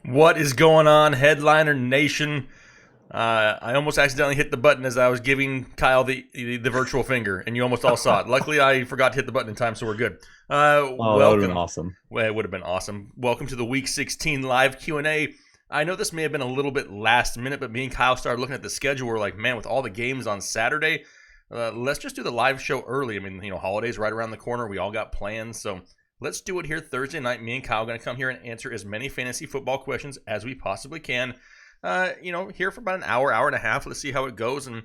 What is going on, Headliner Nation? I almost accidentally hit the button as I was giving Kyle the virtual finger, and you almost all saw it. Luckily, I forgot to hit the button in time, so we're good. Oh, that would have been Welcome. awesome. Well, it would have been awesome. Welcome to the Week 16 live Q&A. I know this may have been a little bit last minute, but me and Kyle started looking at the schedule. We're like, man, with all the games on Saturday, let's just do the live show early. I mean, holidays right around the corner. We all got plans, so let's do it here Thursday night. Me and Kyle are going to come here and answer as many fantasy football questions as we possibly can. Here for about an hour, hour and a half. Let's see how it goes. And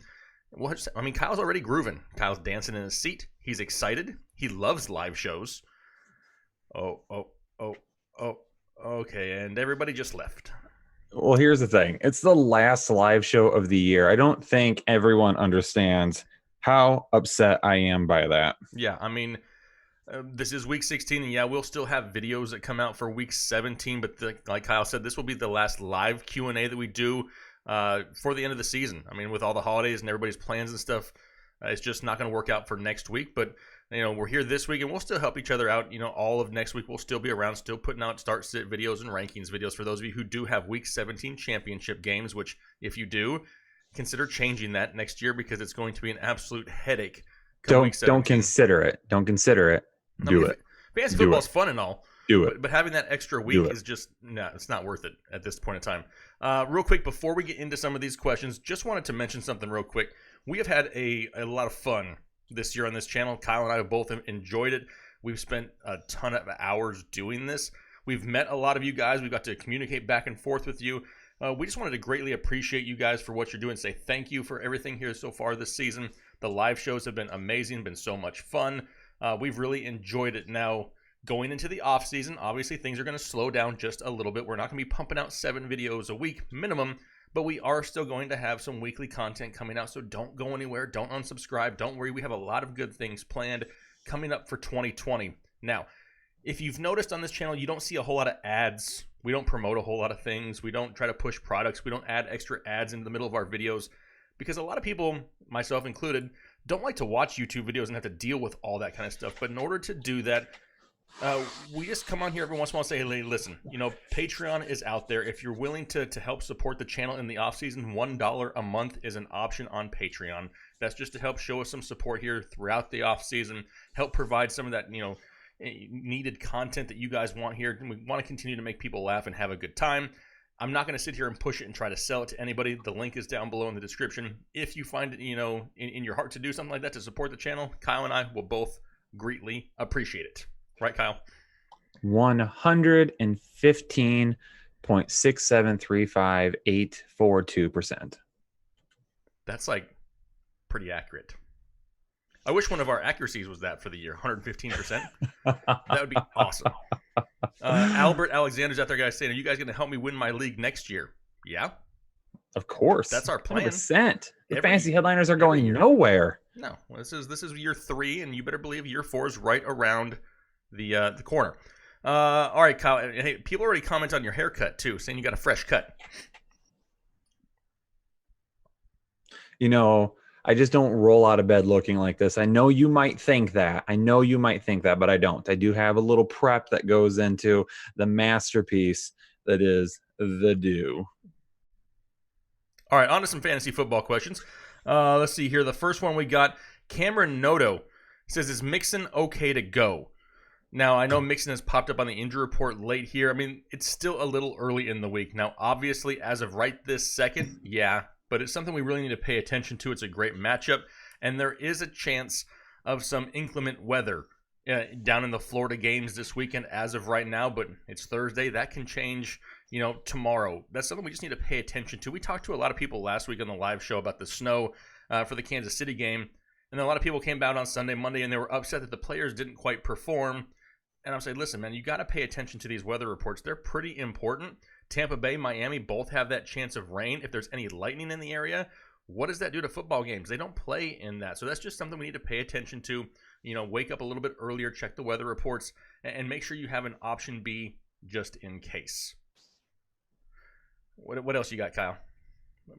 Kyle's already grooving. Kyle's dancing in his seat. He's excited. He loves live shows. Oh, oh, oh, oh. Okay, and everybody just left. Well, here's the thing. It's the last live show of the year. I don't think everyone understands how upset I am by that. Yeah, this is week 16, and yeah, we'll still have videos that come out for week 17. But like Kyle said, this will be the last live Q&A that we do for the end of the season. I mean, with all the holidays and everybody's plans and stuff, it's just not going to work out for next week. But we're here this week, and we'll still help each other out. All of next week we'll still be around, still putting out start-sit videos and rankings videos for those of you who do have week 17 championship games. Which, if you do, consider changing that next year because it's going to be an absolute headache. Don't consider it. Don't consider it. Do it. Fantasy football's fun and all. Do it. But having that extra week is just, it's not worth it at this point in time. Real quick, before we get into some of these questions, just wanted to mention something real quick. We have had a lot of fun this year on this channel. Kyle and I have both enjoyed it. We've spent a ton of hours doing this. We've met a lot of you guys. We've got to communicate back and forth with you. We just wanted to greatly appreciate you guys for what you're doing. Say thank you for everything here so far this season. The live shows have been amazing, been so much fun. We've really enjoyed it. Now, going into the off season, obviously things are going to slow down just a little bit. We're not going to be pumping out 7 videos a week minimum, but we are still going to have some weekly content coming out. So don't go anywhere. Don't unsubscribe. Don't worry. We have a lot of good things planned coming up for 2020. Now, if you've noticed on this channel, you don't see a whole lot of ads. We don't promote a whole lot of things. We don't try to push products. We don't add extra ads into the middle of our videos because a lot of people, myself included, don't like to watch YouTube videos and have to deal with all that kind of stuff. But in order to do that, we just come on here every once in a while and say, hey, listen, Patreon is out there. If you're willing to help support the channel in the off season, $1 a month is an option on Patreon. That's just to help show us some support here throughout the off season, help provide some of that, needed content that you guys want here. And we want to continue to make people laugh and have a good time. I'm not going to sit here and push it and try to sell it to anybody. The link is down below in the description. If you find it, in your heart to do something like that to support the channel, Kyle and I will both greatly appreciate it. Right, Kyle? 115.6735842%. That's like pretty accurate. I wish one of our accuracies was that for the year, 115%. That would be awesome. Albert Alexander's out there, guys, saying, are you guys going to help me win my league next year? Yeah. Of course. That's our plan. 100%. The fantasy headliners are going nowhere. No. This is year 3, and you better believe year 4 is right around the corner. All right, Kyle. Hey, people already comment on your haircut, too, saying you got a fresh cut. I just don't roll out of bed looking like this. I know you might think that. But I don't. I do have a little prep that goes into the masterpiece that is the do. All right, on to some fantasy football questions. Let's see here. The first one we got, Cameron Noto says, is Mixon okay to go? Now, I know Mixon has popped up on the injury report late here. It's still a little early in the week. Now, obviously, as of right this second, yeah, but it's something we really need to pay attention to. It's a great matchup, and there is a chance of some inclement weather down in the Florida games this weekend as of right now, but it's Thursday. That can change, tomorrow. That's something we just need to pay attention to. We talked to a lot of people last week on the live show about the snow for the Kansas City game, and then a lot of people came out on Sunday, Monday, and they were upset that the players didn't quite perform. And I'm saying, listen, man, you got to pay attention to these weather reports. They're pretty important. Tampa Bay, Miami both have that chance of rain. If there's any lightning in the area, what does that do to football games? They don't play in that. So that's just something we need to pay attention to. Wake up a little bit earlier, check the weather reports, and make sure you have an option B just in case. What else you got, Kyle?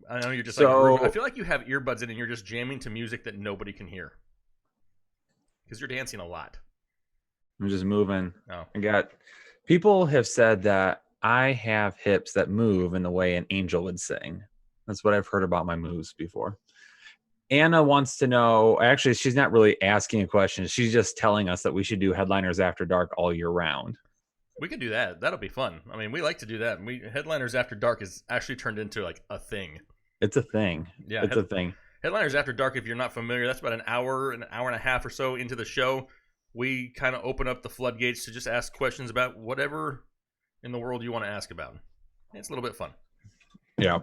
I know you're just I feel like you have earbuds in and you're just jamming to music that nobody can hear. Because you're dancing a lot. I'm just moving. Oh. People have said that I have hips that move in the way an angel would sing. That's what I've heard about my moves before. Anna wants to know, actually, she's not really asking a question. She's just telling us that we should do Headliners After Dark all year round. We could do that. That'll be fun. I mean, we like to do that. We Headliners After Dark is actually turned into like a thing. It's a thing. Yeah, It's a thing. Headliners After Dark, if you're not familiar, that's about an hour and a half or so into the show. We kind of open up the floodgates to just ask questions about whatever in the world you want to ask about. It's a little bit fun. Yeah.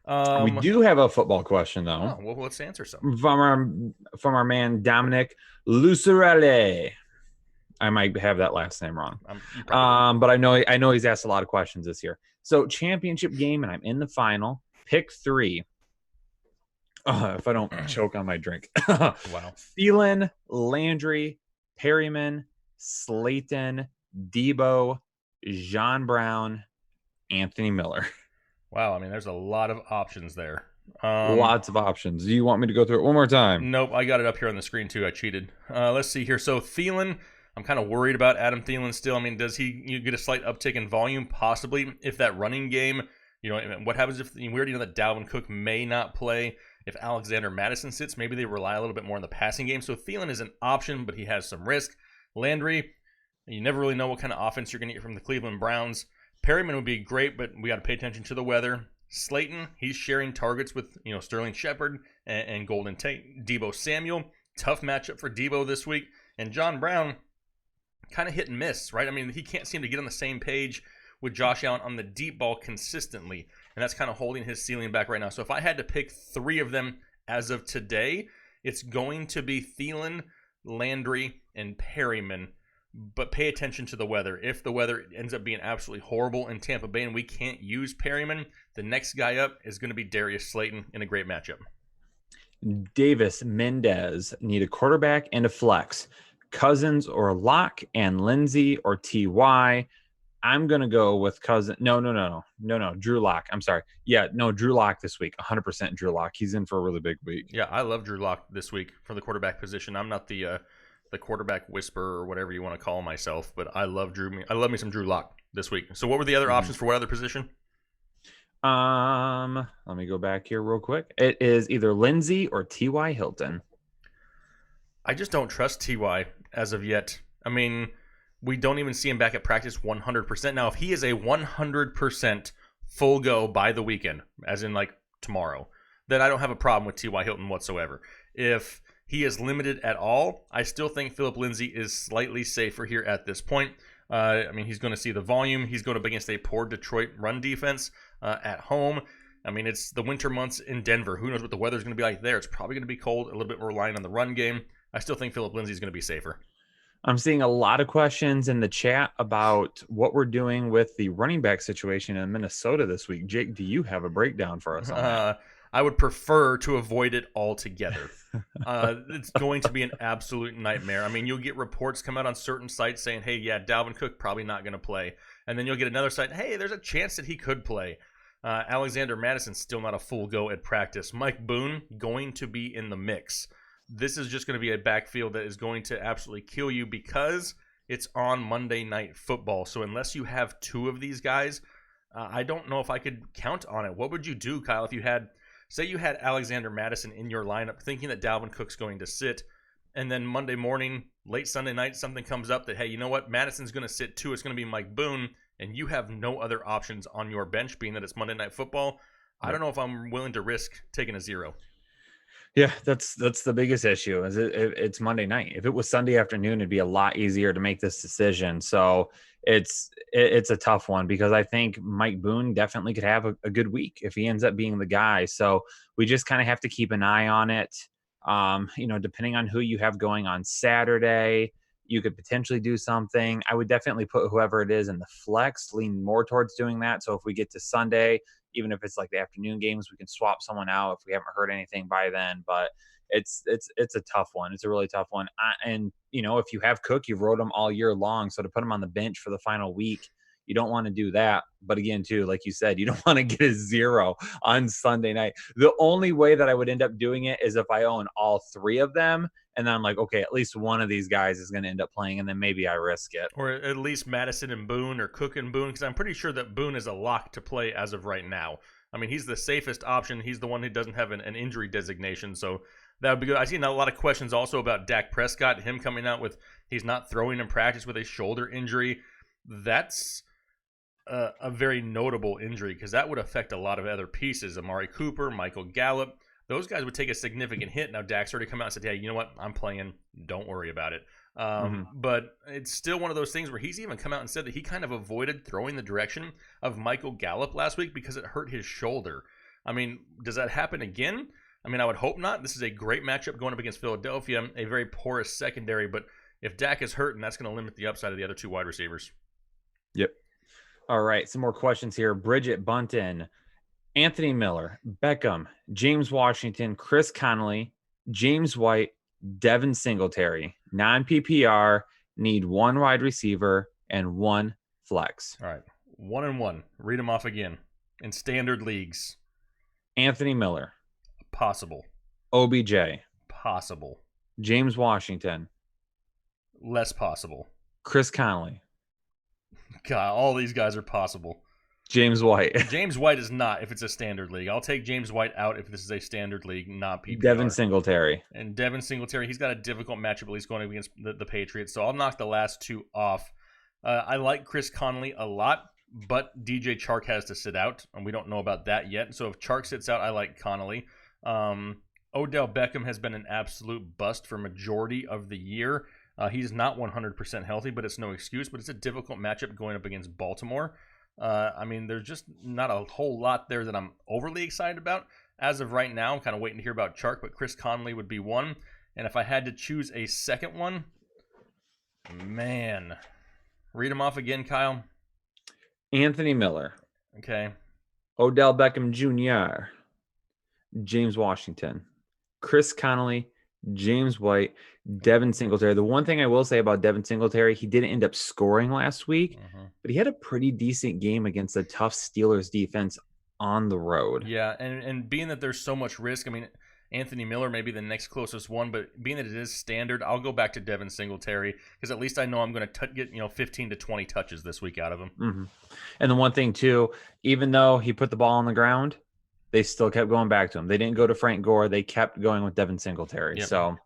We do have a football question, though. Oh, well, let's answer some. From our man, Dominic Lucarelli. I might have that last name wrong. But I know he's asked a lot of questions this year. So championship game, and I'm in the final. Pick 3. If I don't choke on my drink. Wow. Thielen, Landry, Perryman, Slayton, Debo, John Brown, Anthony Miller. Wow, I mean, there's a lot of options there. Lots of options. Do you want me to go through it one more time? Nope, I got it up here on the screen too. I cheated. Let's see here. So Thielen, I'm kind of worried about Adam Thielen still. I mean, does he get a slight uptick in volume? Possibly. If that running game, what happens if we already know that Dalvin Cook may not play? If Alexander Madison sits, maybe they rely a little bit more on the passing game. So Thielen is an option, but he has some risk. Landry, you never really know what kind of offense you're going to get from the Cleveland Browns. Perryman would be great, but we got to pay attention to the weather. Slayton, he's sharing targets with Sterling Shepard and Golden Tate. Debo Samuel, tough matchup for Debo this week. And John Brown, kind of hit and miss, right? I mean, he can't seem to get on the same page with Josh Allen on the deep ball consistently, and that's kind of holding his ceiling back right now. So if I had to pick 3 of them as of today, it's going to be Thielen, Landry, and Perryman. But pay attention to the weather. If the weather ends up being absolutely horrible in Tampa Bay and we can't use Perryman, the next guy up is going to be Darius Slayton in a great matchup. Davis Mendez need a quarterback and a flex. Cousins or Locke, and Lindsey or Ty. I'm going to go with Cousins. No. Drew Lock. I'm sorry. Yeah, no, Drew Lock this week. 100% Drew Lock. He's in for a really big week. Yeah, I love Drew Lock this week for the quarterback position. I'm not the quarterback whisperer or whatever you want to call myself, but I love me some Drew Lock this week. So what were the other options for what other position? Let me go back here real quick. It is either Lindsey or T.Y. Hilton. I just don't trust T.Y. as of yet. I mean, we don't even see him back at practice 100%. Now, if he is a 100% full go by the weekend, as in like tomorrow, then I don't have a problem with T.Y. Hilton whatsoever. If he is limited at all, I still think Philip Lindsay is slightly safer here at this point. I mean, he's going to see the volume. He's going up against a poor Detroit run defense at home. I mean, it's the winter months in Denver. Who knows what the weather's going to be like there? It's probably going to be cold, a little bit more reliant on the run game. I still think Philip Lindsay is going to be safer. I'm seeing a lot of questions in the chat about what we're doing with the running back situation in Minnesota this week. Jake, do you have a breakdown for us on that? I would prefer to avoid it altogether. It's going to be an absolute nightmare. I mean, you'll get reports come out on certain sites saying, hey, yeah, Dalvin Cook probably not going to play. And then you'll get another site, hey, there's a chance that he could play. Alexander Madison's still not a full go at practice. Mike Boone going to be in the mix. This is just going to be a backfield that is going to absolutely kill you because it's on Monday Night Football. So unless you have 2 of these guys, I don't know if I could count on it. What would you do, Kyle, if you had, say you had Alexander Madison in your lineup thinking that Dalvin Cook's going to sit, and then Monday morning, late Sunday night, something comes up that, hey, you know what, Madison's going to sit too. It's going to be Mike Boone, and you have no other options on your bench, being that it's Monday Night Football. I don't know if I'm willing to risk taking a 0. Yeah, that's the biggest issue. Is it's Monday night. If it was Sunday afternoon, it'd be a lot easier to make this decision. So it's a tough one because I think Mike Boone definitely could have a good week if he ends up being the guy. So we just kind of have to keep an eye on it. Depending on who you have going on Saturday, you could potentially do something. I would definitely put whoever it is in the flex, lean more towards doing that. So if we get to Sunday, even if it's like the afternoon games, we can swap someone out if we haven't heard anything by then. But it's a tough one. It's a really tough one. If you have Cook, you've rode him all year long. So to put him on the bench for the final week, You don't want to do that. But again, too, like you said, you don't want to get a 0 on Sunday night. The only way that I would end up doing it is if I own all 3 of them. And then I'm like, okay, at least one of these guys is going to end up playing, and then maybe I risk it. Or at least Madison and Boone, or Cook and Boone, because I'm pretty sure that Boone is a lock to play as of right now. I mean, he's the safest option. He's the one who doesn't have an injury designation, so that would be good. I've seen a lot of questions also about Dak Prescott, him coming out with he's not throwing in practice with a shoulder injury. That's a very notable injury because that would affect a lot of other pieces. Amari Cooper, Michael Gallup, those guys would take a significant hit. Now, Dak's already come out and said, hey, you know what? I'm playing. Don't worry about it. But it's still one of those things where he's even come out and said that he kind of avoided throwing the direction of Michael Gallup last week because it hurt his shoulder. I mean, does that happen again? I mean, I would hope not. This is a great matchup going up against Philadelphia, a very porous secondary. But if Dak is hurt, and that's going to limit the upside of the other 2 wide receivers. Yep. All right, some more questions here. Bridget Bunton, Anthony Miller, Beckham, James Washington, Chris Connolly, James White, Devin Singletary. Non-PPR, need 1 wide receiver and 1 flex. All right, 1 and 1. Read them off again. In standard leagues. Anthony Miller. Possible. OBJ. Possible. James Washington. Less possible. Chris Connolly. God, all these guys are possible. James White. James White is not if it's a standard league. I'll take James White out if this is a standard league, not PPR. Devin Singletary. And Devin Singletary, he's got a difficult matchup at least going up against the Patriots, so I'll knock the last 2 off. I like Chris Connolly a lot, but DJ Chark has to sit out, and we don't know about that yet. So if Chark sits out, I like Connolly. Odell Beckham has been an absolute bust for majority of the year. He's not 100% healthy, but it's no excuse. But it's a difficult matchup going up against Baltimore. I mean, there's just not a whole lot there that I'm overly excited about. As of right now, I'm kind of waiting to hear about Chark, but Chris Conley would be one. And if I had to choose a second one, man. Read them off again, Kyle. Anthony Miller. Okay. Odell Beckham Jr. James Washington. Chris Connolly. James White. Devin Singletary. The one thing I will say about Devin Singletary, he didn't end up scoring last week, but he had a pretty decent game against a tough Steelers defense on the road. Yeah, and being that there's so much risk, I mean, Anthony Miller may be the next closest one, but being that it is standard, I'll go back to Devin Singletary because at least I know I'm going to get 15 to 20 touches this week out of him. And the one thing, too, even though he put the ball on the ground, they still kept going back to him. They didn't go to Frank Gore. They kept going with Devin Singletary. Yep. So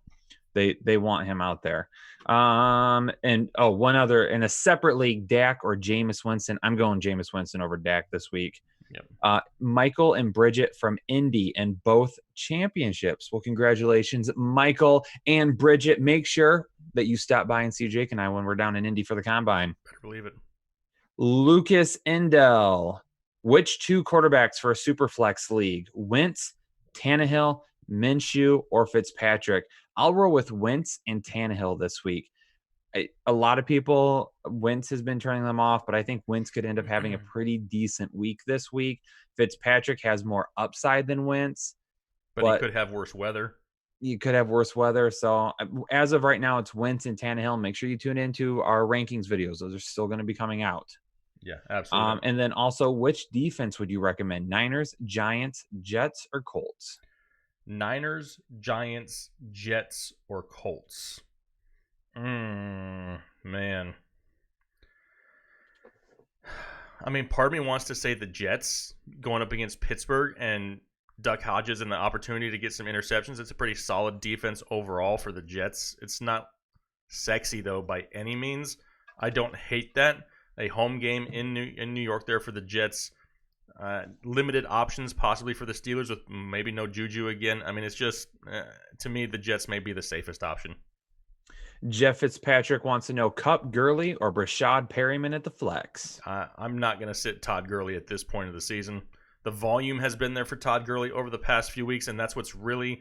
they want him out there. And one other, in a separate league, Dak or Jameis Winston. I'm going Jameis Winston over Dak this week. Yep. Michael and Bridget from Indy and both championships. Well, congratulations, Michael and Bridget. Make sure that you stop by and see Jake and I when we're down in Indy for the Combine. Better believe it. Lucas Endell. Which 2 quarterbacks for a Superflex league? Wentz, Tannehill, Minshew, or Fitzpatrick? I'll roll with Wentz and Tannehill this week. A lot of people, Wentz has been turning them off, but I think Wentz could end up having a pretty decent week this week. Fitzpatrick has more upside than Wentz. But he could have worse weather. You could have worse weather. So as of right now, it's Wentz and Tannehill. Make sure you tune into our rankings videos. Those are still going to be coming out. Yeah, absolutely. And then also, which defense would you recommend? Niners, Giants, Jets, or Colts? Niners, Giants, Jets, or Colts? Man. I mean, part of me wants to say the Jets going up against Pittsburgh and Duck Hodges and the opportunity to get some interceptions. It's a pretty solid defense overall for the Jets. It's not sexy, though, by any means. I don't hate that. A home game in New York there for the Jets. Limited options possibly for the Steelers with maybe no Juju again. I mean, it's just, to me, the Jets may be the safest option. Jeff Fitzpatrick wants to know Kupp, Gurley, or Brashad Perryman at the flex. I'm not going to sit Todd Gurley at this point of the season. The volume has been there for Todd Gurley over the past few weeks, and that's what's really,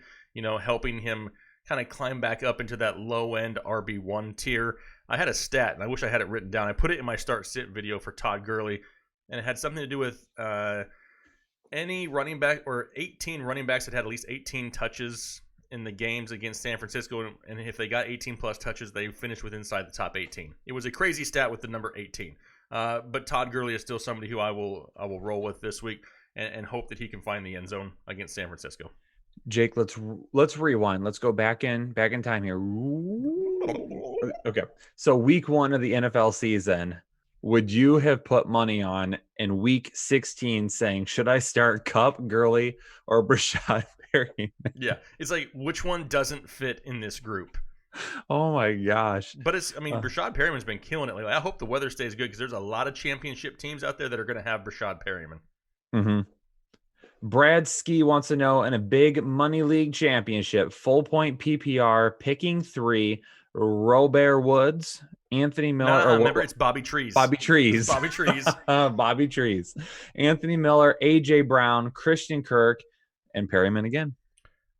helping him kind of climb back up into that low-end RB1 tier. I had a stat, and I wish I had it written down. I put it in my start-sit video for Todd Gurley, and it had something to do with any running back or 18 running backs that had at least 18 touches in the games against San Francisco, and if they got 18-plus touches, they finished with inside the top 18. It was a crazy stat with the number 18. But Todd Gurley is still somebody who I will roll with this week and hope that he can find the end zone against San Francisco. Jake, let's rewind. Let's go back in time here. Okay. So week 1 of the NFL season, would you have put money on in week 16 saying, should I start Cup, Gurley, or Brashad Perry? Yeah. It's like, which one doesn't fit in this group? Oh my gosh. But Brashad Perriman's been killing it lately. I hope the weather stays good because there's a lot of championship teams out there that are going to have Brashad Perriman. Mm-hmm. Brad Ski wants to know, in a big money league championship, full point PPR, picking 3, Robert Woods, Anthony Miller. Nah, remember, it's Bobby Trees. Bobby Trees. Bobby Trees. Bobby Trees. Anthony Miller, AJ Brown, Christian Kirk, and Perryman again.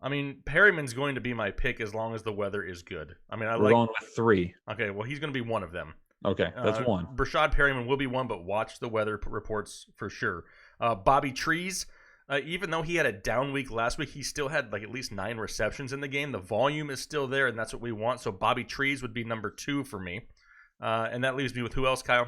I mean, Perryman's going to be my pick as long as the weather is good. I mean, We're going with 3. Okay, well, he's going to be one of them. Okay, that's one. Brashad Perryman will be one, but watch the weather reports for sure. Bobby Trees, even though he had a down week last week, he still had like at least 9 receptions in the game. The volume is still there, and that's what we want. So Bobby Trees would be number 2 for me. And that leaves me with who else, Kyle?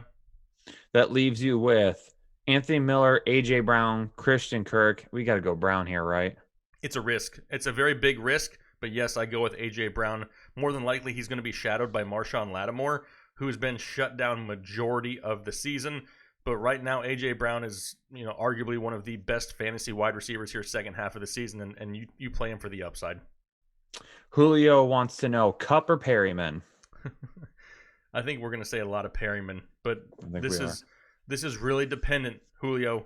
That leaves you with Anthony Miller, AJ Brown, Christian Kirk. We got to go Brown here, right? It's a risk. It's a very big risk, but yes, I go with AJ Brown. More than likely, he's going to be shadowed by Marshawn Lattimore, who has been shut down majority of the season. But right now, AJ Brown is, arguably one of the best fantasy wide receivers here second half of the season, and you play him for the upside. Julio wants to know, Cup or Perryman? I think we're going to say a lot of Perryman, but this is really dependent, Julio.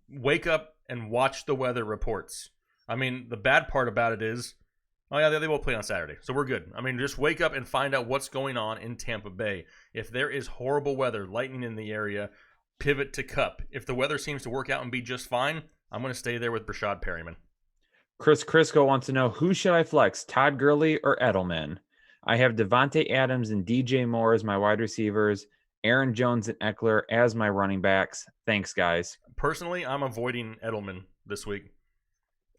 Wake up and watch the weather reports. I mean, the bad part about it is, they will play on Saturday, so we're good. I mean, just wake up and find out what's going on in Tampa Bay. If there is horrible weather, lightning in the area, pivot to Cup. If the weather seems to work out and be just fine, I'm going to stay there with Brashad Perryman. Chris Crisco wants to know, who should I flex, Todd Gurley or Edelman? I have Devontae Adams and DJ Moore as my wide receivers, Aaron Jones and Eckler as my running backs. Thanks, guys. Personally, I'm avoiding Edelman this week.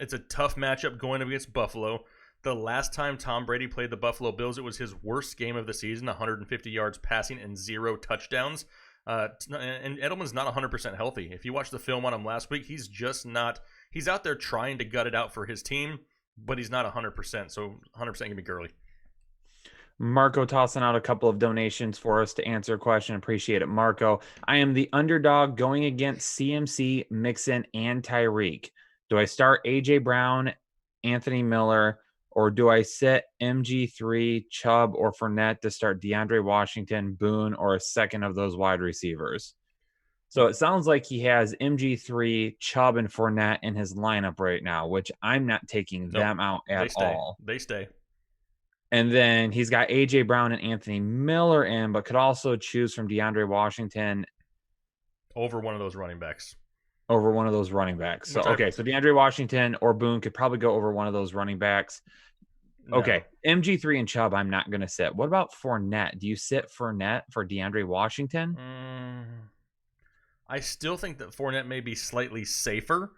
It's a tough matchup going up against Buffalo. The last time Tom Brady played the Buffalo Bills, it was his worst game of the season, 150 yards passing and 0 touchdowns. And Edelman's not 100% healthy. If you watch the film on him last week, he's just not. He's out there trying to gut it out for his team, but he's not 100%. So 100% can be Gurley. Marco tossing out a couple of donations for us to answer a question. Appreciate it, Marco. I am the underdog going against CMC, Mixon, and Tyreek. Do I start AJ Brown, Anthony Miller, or do I sit MG3, Chubb, or Fournette to start DeAndre Washington, Boone, or a second of those wide receivers? So it sounds like he has MG3, Chubb, and Fournette in his lineup right now, which I'm not taking them out at all. They stay. And then he's got AJ Brown and Anthony Miller in, but could also choose from DeAndre Washington over one of those running backs. So, okay. So DeAndre Washington or Boone could probably go over one of those running backs. No. Okay. MG3 and Chubb, I'm not going to sit. What about Fournette? Do you sit Fournette for DeAndre Washington? I still think that Fournette may be slightly safer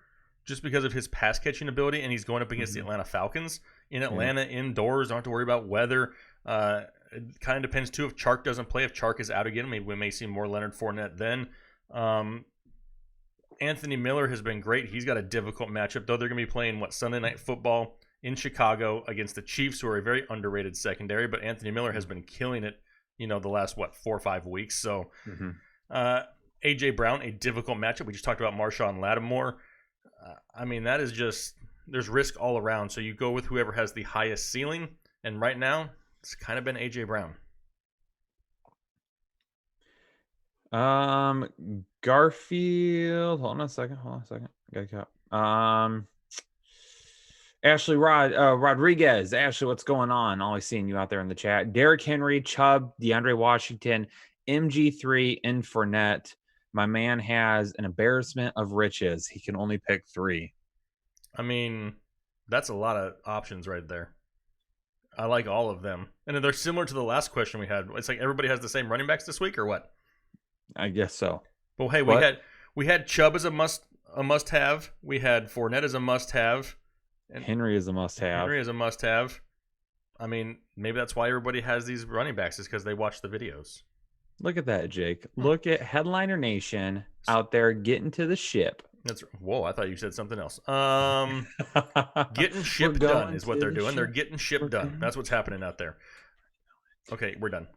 just because of his pass catching ability, and he's going up against the Atlanta Falcons. In Atlanta, indoors, don't have to worry about weather. It kind of depends, too, if Chark doesn't play. If Chark is out again, maybe we may see more Leonard Fournette then. Anthony Miller has been great. He's got a difficult matchup, though. They're going to be playing, Sunday Night Football in Chicago against the Chiefs, who are a very underrated secondary. But Anthony Miller has been killing it, the last, 4 or 5 weeks. So A.J. Brown, a difficult matchup. We just talked about Marshawn Lattimore. That is just, there's risk all around. So you go with whoever has the highest ceiling. And right now, it's kind of been A.J. Brown. Garfield. Hold on a second. Got Ashley Rodriguez. Ashley, what's going on? Always seeing you out there in the chat. Derrick Henry, Chubb, DeAndre Washington, MG3, and Fournette. My man has an embarrassment of riches. He can only pick 3. That's a lot of options right there. I like all of them. And they're similar to the last question we had. It's like everybody has the same running backs this week, or what? I guess so. Well, hey, we had Chubb as a must-have. We had Fournette as a must-have. And Henry is a must-have. Maybe that's why everybody has these running backs, is because they watch the videos. Look at that, Jake. Look at Headliner Nation out there getting to the ship. Whoa, I thought you said something else. Getting We're ship done going is what to they're the doing. They're ship. getting ship We're done. going That's what's happening out there. Okay, we're done.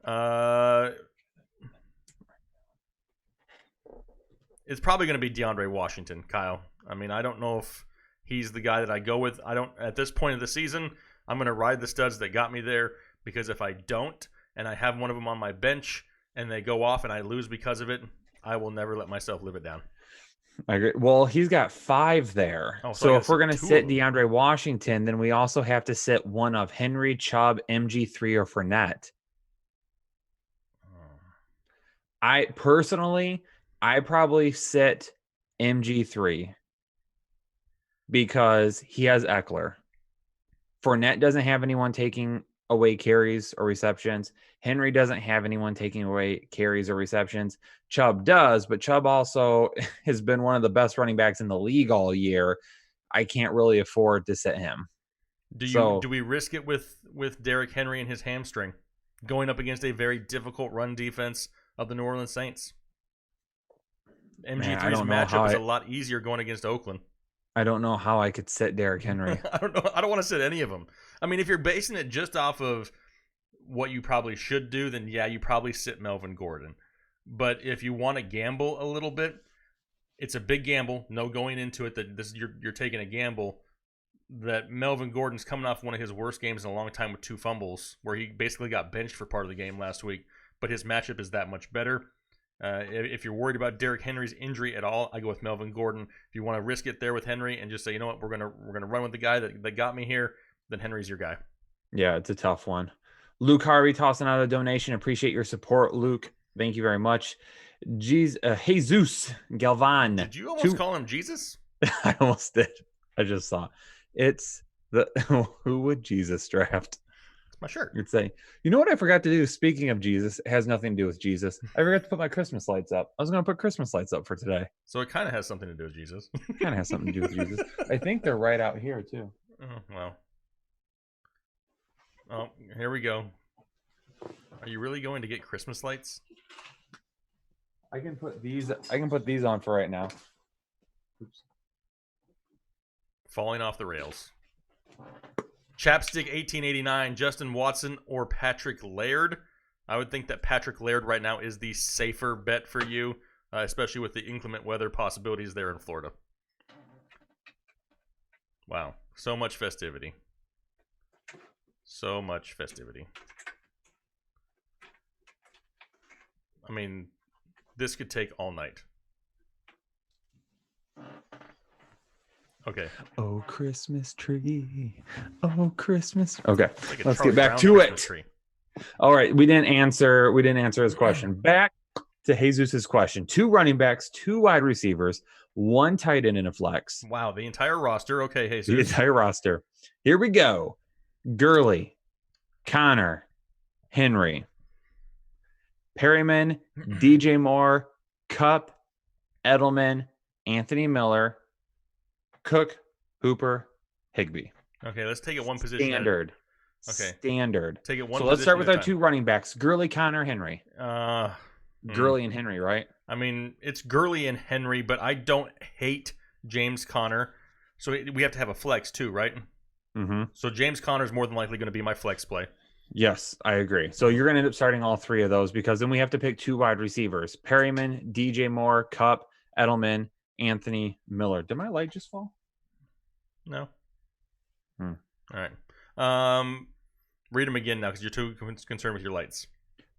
It's probably going to be DeAndre Washington, Kyle. I mean, I don't know if he's the guy that I go with. I don't at this point of the season. I'm going to ride the studs that got me there because if I don't and I have one of them on my bench and they go off and I lose because of it, I will never let myself live it down. I agree. Well, he's got 5 there. Oh, so I So gotta if we're sit going to 2 sit of them. DeAndre Washington, then we also have to sit one of Henry, Chubb, MG3, or Fournette. I personally, I probably sit MG3 because he has Eckler. Fournette doesn't have anyone taking away carries or receptions. Henry doesn't have anyone taking away carries or receptions. Chubb does, but Chubb also has been one of the best running backs in the league all year. I can't really afford to sit him. Do we risk it with Derrick Henry and his hamstring going up against a very difficult run defense of the New Orleans Saints? Man, I MG3's don't know how matchup is a lot easier going against Oakland. I don't know how I could sit Derrick Henry. I don't know. I don't want to sit any of them. I mean, if you're basing it just off of what you probably should do, then yeah, you probably sit Melvin Gordon. But if you want to gamble a little bit, it's a big gamble. No going into it that you're taking a gamble that Melvin Gordon's coming off one of his worst games in a long time with 2 fumbles, where he basically got benched for part of the game last week. But his matchup is that much better. If you're worried about Derrick Henry's injury at all, I go with Melvin Gordon. If you want to risk it there with Henry and just say, you know what, we're gonna run with the guy that got me here, then Henry's your guy. Yeah, it's a tough one. Luke Harvey tossing out a donation. Appreciate your support, Luke. Thank you very much. Jesus Galvan. Did you almost call him Jesus? I almost did. I just saw. It's the who would Jesus draft? It's my shirt. You'd say, you know what I forgot to do? Speaking of Jesus, it has nothing to do with Jesus. I forgot to put my Christmas lights up. I was going to put Christmas lights up for today. So it kind of has something to do with Jesus. Kind of has something to do with Jesus. I think they're right out here too. Oh, well. Oh, here we go. Are you really going to get Christmas lights? I can put these on for right now. Oops. Falling off the rails. Chapstick 1889, Justin Watson or Patrick Laird. I would think that Patrick Laird right now is the safer bet for you, especially with the inclement weather possibilities there in Florida. Wow, so much festivity. So much festivity. I mean, this could take all night. Okay. Oh, Christmas tree. Oh, Christmas. Okay, Like let's Charlie get back Brown to Christmas it. tree. All right, we didn't answer his question. Back to Jesus's question. 2 running backs, 2 wide receivers, 1 tight end in a flex. Wow, the entire roster. Okay, The Jesus. entire roster. Here we go. Gurley, Connor, Henry, Perryman, DJ Moore, Cup, Edelman, Anthony Miller, Cook, Hooper, Higbee. Okay, let's take it one position. Standard. Okay. Standard. Take it one. So let's start position with at our a 2 running backs: Gurley, Connor, Henry. Gurley and Henry, right? I mean, it's Gurley and Henry, but I don't hate James Conner. So we have to have a flex too, right? Mm-hmm. So James Conner is more than likely going to be my flex play. Yes, I agree. So you're going to end up starting all 3 of those because then we have to pick 2 wide receivers: Perryman, DJ Moore, Cup, Edelman, Anthony Miller. Did my light just fall? No. Hmm. All right. Read them again now because you're too concerned with your lights.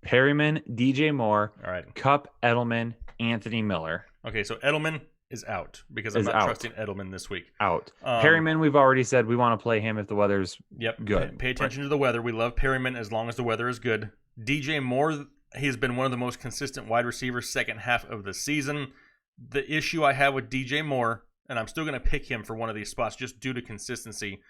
Perryman, DJ Moore, All right. Cup, Edelman, Anthony Miller. Okay, so Edelman is out because I'm not trusting Edelman this week. Out. Perryman, we've already said we want to play him if the weather's good. Pay attention to the weather. We love Perryman as long as the weather is good. DJ Moore, he's been one of the most consistent wide receivers second half of the season. The issue I have with DJ Moore, and I'm still going to pick him for one of these spots just due to consistency,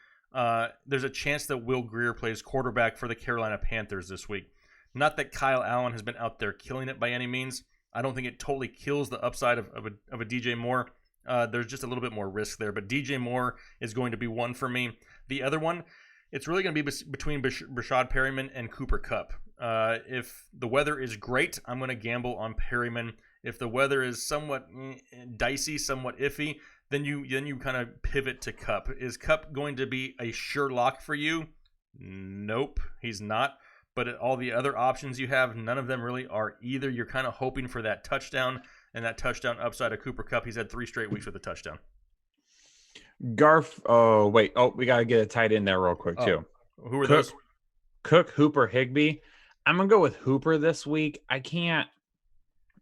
there's a chance that Will Grier plays quarterback for the Carolina Panthers this week. Not that Kyle Allen has been out there killing it by any means. I don't think it totally kills the upside of a DJ Moore. There's just a little bit more risk there. But DJ Moore is going to be one for me. The other one, it's really going to be between Rashad Perryman and Cooper Kupp. If the weather is great, I'm going to gamble on Perryman. If the weather is somewhat dicey, somewhat iffy, then you kind of pivot to Cup. Is Cup going to be a sure lock for you? Nope, he's not. But all the other options you have, none of them really are either. You're kind of hoping for that touchdown and that touchdown upside of Cooper Cup. He's had 3 straight weeks with a touchdown. Oh, wait. Oh, we got to get a tight end there real quick, too. Who are those? Cook, Hooper, Higbee. I'm going to go with Hooper this week. I can't.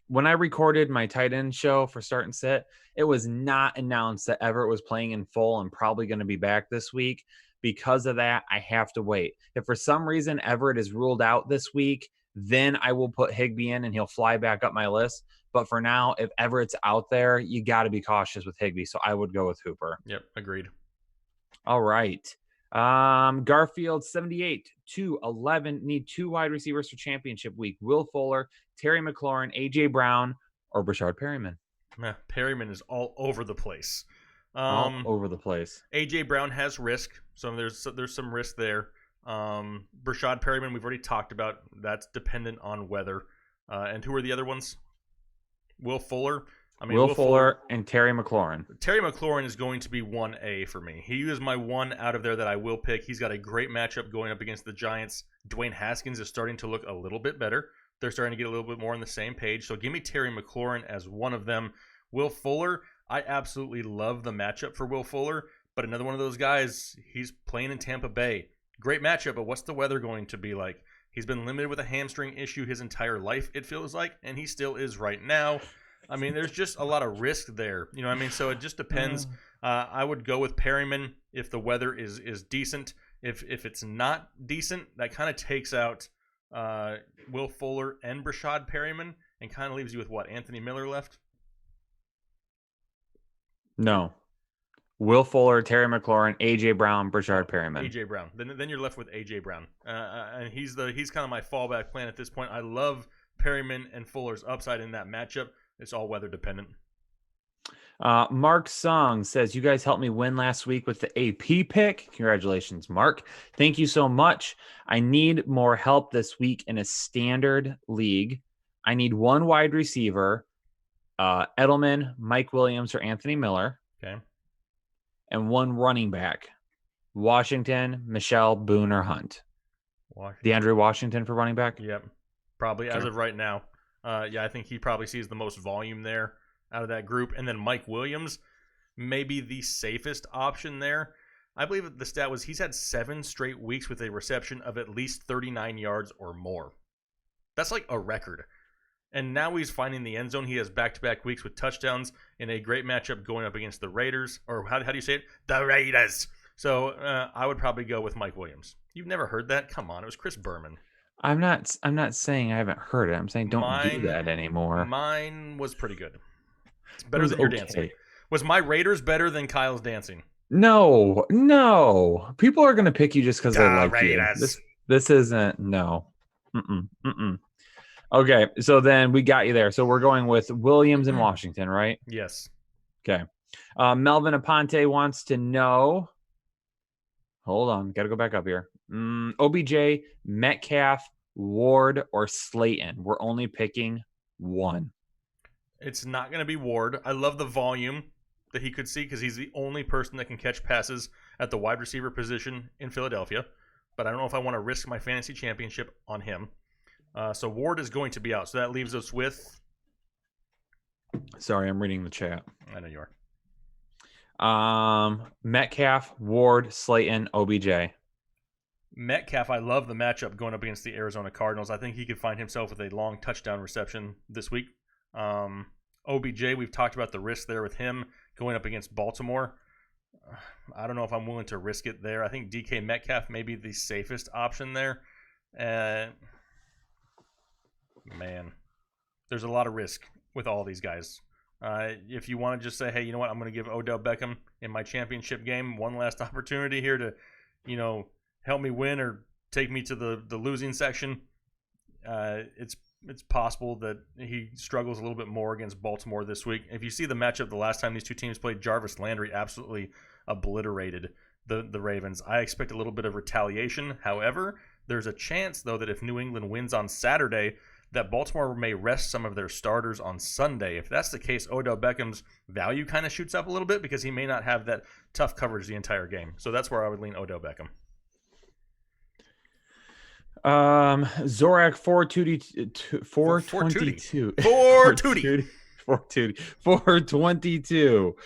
When I recorded my tight end show for Start and Sit, it was not announced that Everett was playing in full and probably going to be back this week. Because of that, I have to wait. If for some reason Everett is ruled out this week, then I will put Higbee in and he'll fly back up my list. But for now, if Everett's out there, you got to be cautious with Higbee. So I would go with Hooper. Yep, agreed. All right. Garfield 78-11 need 2 wide receivers for championship week. Will Fuller, Terry McLaurin, AJ Brown, or Brashard Perryman. Perryman is all over the place. All over the place. AJ Brown has risk, so there's some risk there. Brashard Perryman, we've already talked about. That's dependent on weather. And who are the other ones? Will Fuller. Will Fuller and Terry McLaurin. Terry McLaurin is going to be 1A for me. He is my one out of there that I will pick. He's got a great matchup going up against the Giants. Dwayne Haskins is starting to look a little bit better. They're starting to get a little bit more on the same page. So give me Terry McLaurin as one of them. Will Fuller, I absolutely love the matchup for Will Fuller, but another one of those guys, he's playing in Tampa Bay. Great matchup, but what's the weather going to be like? He's been limited with a hamstring issue his entire life, it feels like, and he still is right now. There's just a lot of risk there. You know what I mean? So it just depends. I would go with Perryman if the weather is decent. If it's not decent, that kind of takes out Will Fuller and Brashard Perryman and kind of leaves you with what? Anthony Miller left? No. Will Fuller, Terry McLaurin, AJ Brown, Brashard Perryman. AJ Brown. Then you're left with AJ Brown, and he's kind of my fallback plan at this point. I love Perryman and Fuller's upside in that matchup. It's all weather dependent. Mark Song says, you guys helped me win last week with the AP pick. Congratulations, Mark. Thank you so much. I need more help this week in a standard league. I need 1 wide receiver, Edelman, Mike Williams, or Anthony Miller. Okay. And 1 running back, Washington, Michelle, Boone, or Hunt. DeAndre Washington for running back? Yep. Probably as of right now. I think he probably sees the most volume there out of that group. And then Mike Williams, maybe the safest option there. I believe the stat was he's had 7 straight weeks with a reception of at least 39 yards or more. That's like a record. And now he's finding the end zone. He has back-to-back weeks with touchdowns in a great matchup going up against the Raiders. Or how do you say it? The Raiders. So I would probably go with Mike Williams. You've never heard that? Come on. It was Chris Berman. I'm not saying I haven't heard it. I'm saying don't do that anymore. Mine was pretty good. It's better than your dancing. Was my Raiders better than Kyle's dancing? No. People are going to pick you just because they like Raiders. You. This isn't, no. Okay, so then we got you there. So we're going with Williams and Washington, right? Yes. Okay. Melvin Aponte wants to know. Hold on, got to go back up here. OBJ, Metcalf, Ward, or Slayton. We're only picking 1. It's not going to be Ward. I love the volume that he could see because he's the only person that can catch passes at the wide receiver position in Philadelphia. But I don't know if I want to risk my fantasy championship on him. So Ward is going to be out. So that leaves us with... Sorry, I'm reading the chat. I know you are. Metcalf, Ward, Slayton, OBJ. Metcalf, I love the matchup going up against the Arizona Cardinals. I think he could find himself with a long touchdown reception this week. OBJ, we've talked about the risk there with him going up against Baltimore. I don't know if I'm willing to risk it there. I think DK Metcalf may be the safest option there. Man, there's a lot of risk with all these guys. If you want to just say, hey, you know what, I'm going to give Odell Beckham in my championship game one last opportunity here to, help me win or take me to the losing section, it's possible that he struggles a little bit more against Baltimore this week. If you see the matchup the last time these two teams played, Jarvis Landry absolutely obliterated the Ravens. I expect a little bit of retaliation. However, There's a chance, though, that if New England wins on Saturday, that Baltimore may rest some of their starters on Sunday. If that's the case, Odell Beckham's value kind of shoots up a little bit because he may not have that tough coverage the entire game. So that's where I would lean Odell Beckham. Zorak 422 422 422.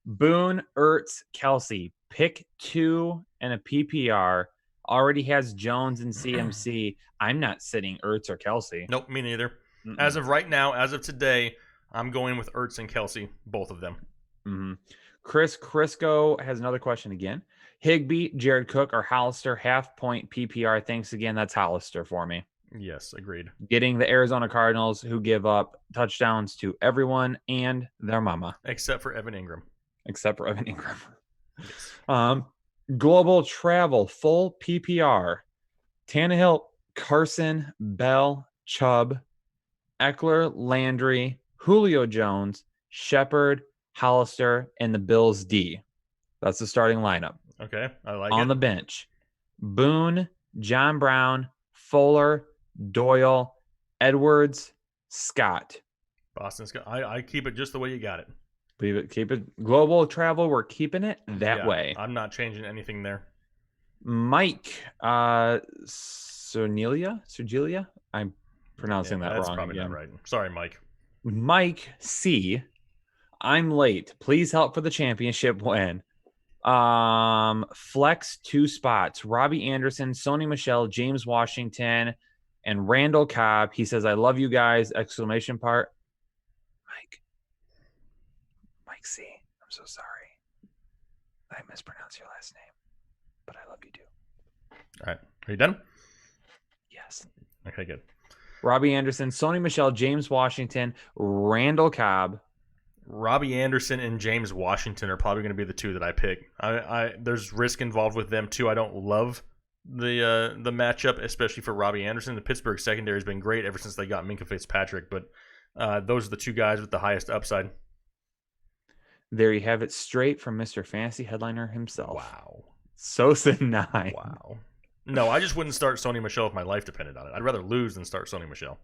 Boone, Ertz, Kelsey. Pick 2 and a PPR. Already has Jones and CMC. I'm not sitting Ertz or Kelsey. Nope, me neither. As of right now, as of today, I'm going with Ertz and Kelsey, both of them. Chris Crisco has another question again. Higbee, Jared Cook, or Hollister, half-point PPR. Thanks again. That's Hollister for me. Yes, agreed. Getting the Arizona Cardinals, who give up touchdowns to everyone and their mama. Except for Evan Ingram. Yes. Global travel, full PPR. Tannehill, Carson, Bell, Chubb, Eckler, Landry, Julio Jones, Shepard, Hollister, and the Bills D. That's the starting lineup. Okay, I like it. On the bench, Boone, John Brown, Fuller, Doyle, Edwards, Scott. Boston Scott. I keep it just the way you got it. Keep it. Global travel, we're keeping it that way. I'm not changing anything there. Mike, Sergelia? I'm pronouncing that that's wrong probably again. not right. Sorry, Mike. Mike C. I'm late. Please help for the championship win. Flex 2 spots. Robbie Anderson, Sony Michel, James Washington, and Randall Cobb. He says, I love you guys! ! Mike C. I'm so sorry. I mispronounced your last name, but I love you too. All right. Are you done? Yes. Okay, good. Robbie Anderson, Sony Michel, James Washington, Randall Cobb. Robbie Anderson and James Washington are probably going to be the two that I pick. There's risk involved with them too. I don't love the matchup, especially for Robbie Anderson. The Pittsburgh secondary has been great ever since they got Minkah Fitzpatrick, but those are the two guys with the highest upside. There you have it, straight from Mr. Fantasy Headliner himself. Wow. Sosa 9. Wow. No, I just wouldn't start Sony Michel if my life depended on it. I'd rather lose than start Sony Michel.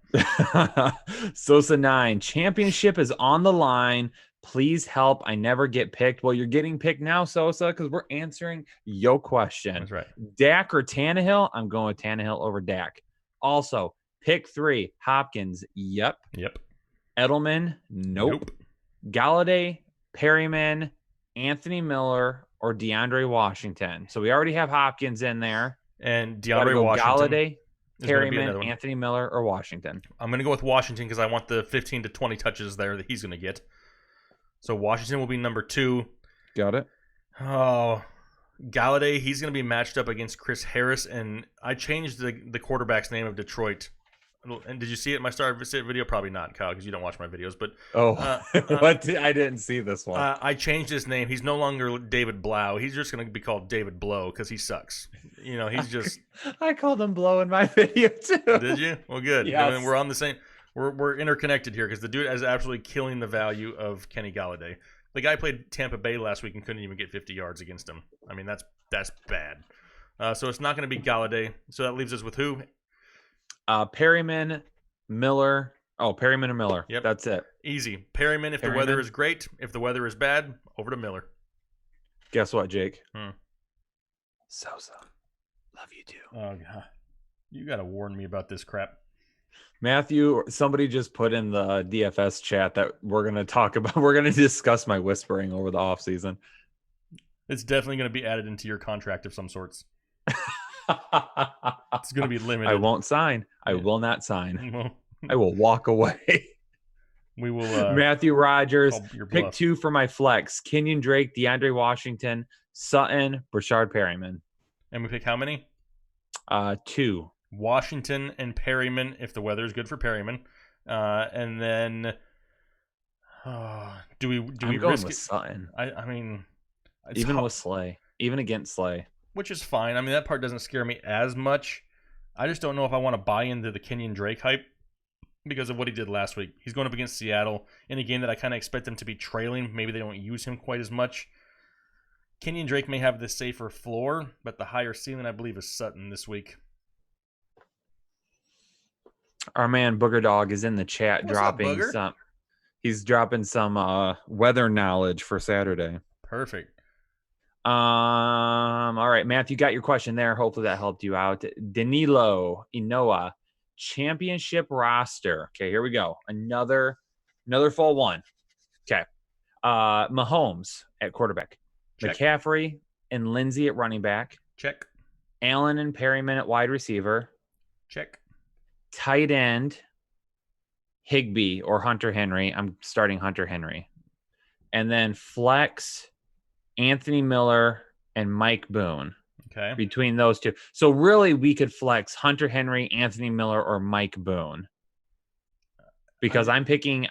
Sosa 9. Championship is on the line. Please help. I never get picked. Well, you're getting picked now, Sosa, because we're answering your question. That's right. Dak or Tannehill? I'm going with Tannehill over Dak. Also, pick 3. Hopkins. Yep. Edelman. Nope. Galladay, Perryman, Anthony Miller, or DeAndre Washington. So we already have Hopkins in there. And DeAndre Washington. Galladay, Perryman, Anthony Miller, or Washington. I'm going to go with Washington because I want the 15 to 20 touches there that he's going to get. So Washington will be number 2. Got it. Oh, Galladay, he's going to be matched up against Chris Harris. And I changed the quarterback's name of Detroit. And did you see it in my start video? Probably not, Kyle, because you don't watch my videos. But what? I didn't see this one. I changed his name. He's no longer David Blau. He's just going to be called David Blow because he sucks. You know, he's just. I called him Blow in my video too. Did you? Well, good. Yes. I mean, we're on the same. We're interconnected here because the dude is absolutely killing the value of Kenny Galladay. The guy played Tampa Bay last week and couldn't even get 50 yards against him. I mean, that's bad. So it's not going to be Galladay. So that leaves us with who? Perryman, Miller. Oh, Perryman or Miller. Yep. That's it. Easy. Perryman if the weather is great. If the weather is bad, over to Miller. Guess what, Jake? Sosa. Love you too. Oh, God. You got to warn me about this crap. Matthew, somebody just put in the DFS chat that we're going to talk about. We're going to discuss my whispering over the offseason. It's definitely going to be added into your contract of some sorts. It's going to be limited. I won't sign. I will not sign. I will walk away. We will. Matthew Rogers, pick 2 for my flex. Kenyon Drake, DeAndre Washington, Sutton, Brashard Perryman. And we pick how many? 2. Washington and Perryman if the weather is good for Perryman. And then do we risk with Sutton? I mean, even with Slay, even against Slay. Which is fine. I mean, that part doesn't scare me as much. I just don't know if I want to buy into the Kenyon Drake hype because of what he did last week. He's going up against Seattle in a game that I kind of expect them to be trailing. Maybe they don't use him quite as much. Kenyon Drake may have the safer floor, but the higher ceiling, I believe, is Sutton this week. Our man Booger Dog is in the chat What's up, dropping Booger? some. He's dropping some weather knowledge for Saturday. Perfect. All right, Matt, you got your question there. Hopefully that helped you out. Danilo Inoa, championship roster. Okay, here we go. Another full one. Okay. Mahomes at quarterback. Check. McCaffrey and Lindsey at running back. Check. Allen and Perryman at wide receiver. Check. Tight end, Higbee or Hunter Henry. I'm starting Hunter Henry. And then flex, Anthony Miller and Mike Boone. Okay. Between those two. So really we could flex Hunter Henry, Anthony Miller, or Mike Boone. Because I'm picking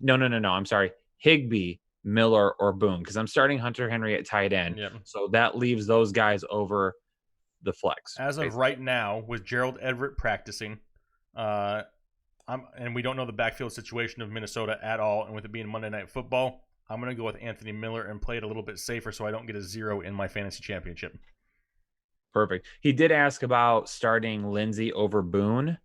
no, I'm sorry. Higbee, Miller, or Boone. Because I'm starting Hunter Henry at tight end. Yep. So that leaves those guys over the flex. As of right now, with Gerald Everett practicing, and we don't know the backfield situation of Minnesota at all, and with it being Monday Night Football, I'm going to go with Anthony Miller and play it a little bit safer so I don't get a 0 in my fantasy championship. Perfect. He did ask about starting Lindsey over Boone.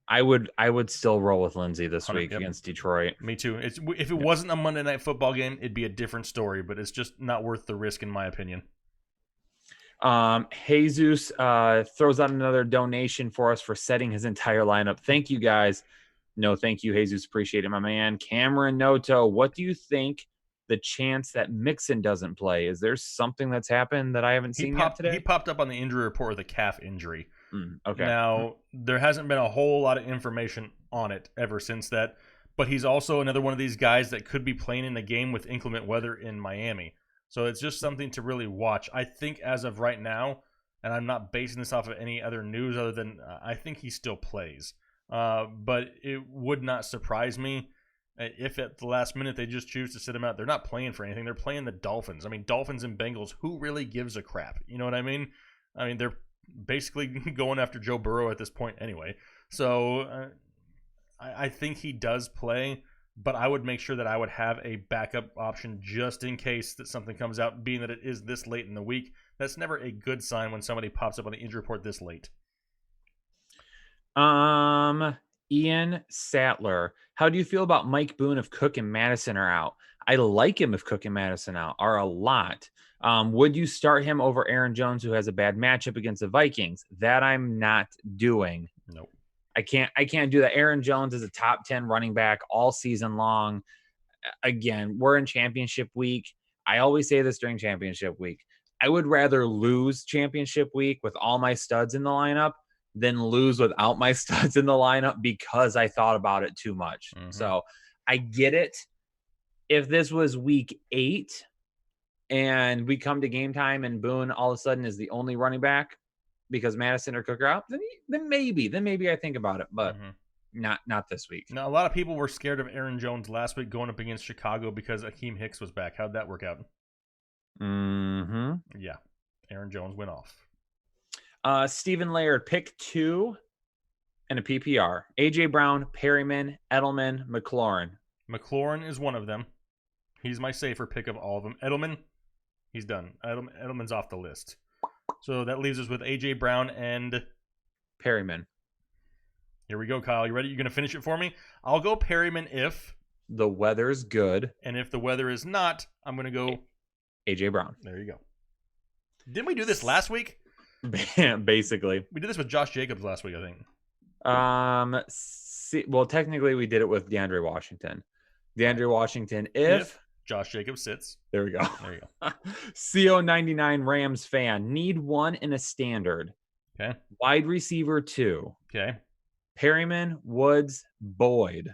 I would still roll with Lindsey this week against Detroit. Me too. If it wasn't a Monday Night Football game, it'd be a different story, but it's just not worth the risk in my opinion. Jesus throws out another donation for us for setting his entire lineup. Thank you, guys. No, thank you, Jesus. Appreciate it, my man. Cameron Noto, what do you think the chance that Mixon doesn't play? Is there something that's happened that I haven't seen yet today? He popped up on the injury report with a calf injury. Okay. Now, there hasn't been a whole lot of information on it ever since that, but he's also another one of these guys that could be playing in the game with inclement weather in Miami. So it's just something to really watch. I think as of right now, and I'm not basing this off of any other news other than I think he still plays. But it would not surprise me if at the last minute they just choose to sit him out. They're not playing for anything. They're playing the Dolphins. I mean, Dolphins and Bengals, who really gives a crap? You know what I mean? I mean, they're basically going after Joe Burrow at this point anyway. So I think he does play, but I would make sure that I would have a backup option just in case that something comes out, being that it is this late in the week. That's never a good sign when somebody pops up on the injury report this late. Ian Sattler, how do you feel about Mike Boone if Cook and Madison are out? I like him if Cook and Madison are a lot. Would you start him over Aaron Jones, who has a bad matchup against the Vikings? That I'm not doing. Nope. I can't do that. Aaron Jones is a top 10 running back all season long. Again, we're in championship week. I always say this during championship week. I would rather lose championship week with all my studs in the lineup than lose without my studs in the lineup because I thought about it too much. Mm-hmm. So I get it. If this was week 8 and we come to game time and Boone all of a sudden is the only running back because Madison or Cook are out, then maybe I think about it, but not this week. Now, a lot of people were scared of Aaron Jones last week going up against Chicago because Akeem Hicks was back. How'd that work out? Yeah. Aaron Jones went off. Stephen Laird, pick 2 and a PPR. A.J. Brown, Perryman, Edelman, McLaurin. McLaurin is one of them. He's my safer pick of all of them. Edelman, he's done. Edelman's off the list. So that leaves us with A.J. Brown and Perryman. Here we go, Kyle. You ready? You're going to finish it for me? I'll go Perryman if the weather's good. And if the weather is not, I'm going to go A.J. Brown. There you go. Didn't we do this last week? Basically. We did this with Josh Jacobs last week, I think. Well, technically we did it with DeAndre Washington. Washington if Josh Jacobs sits. There we go. There you go. CO99 Rams fan. Need one in a standard. Okay. Wide receiver 2. Okay. Perryman, Woods, Boyd.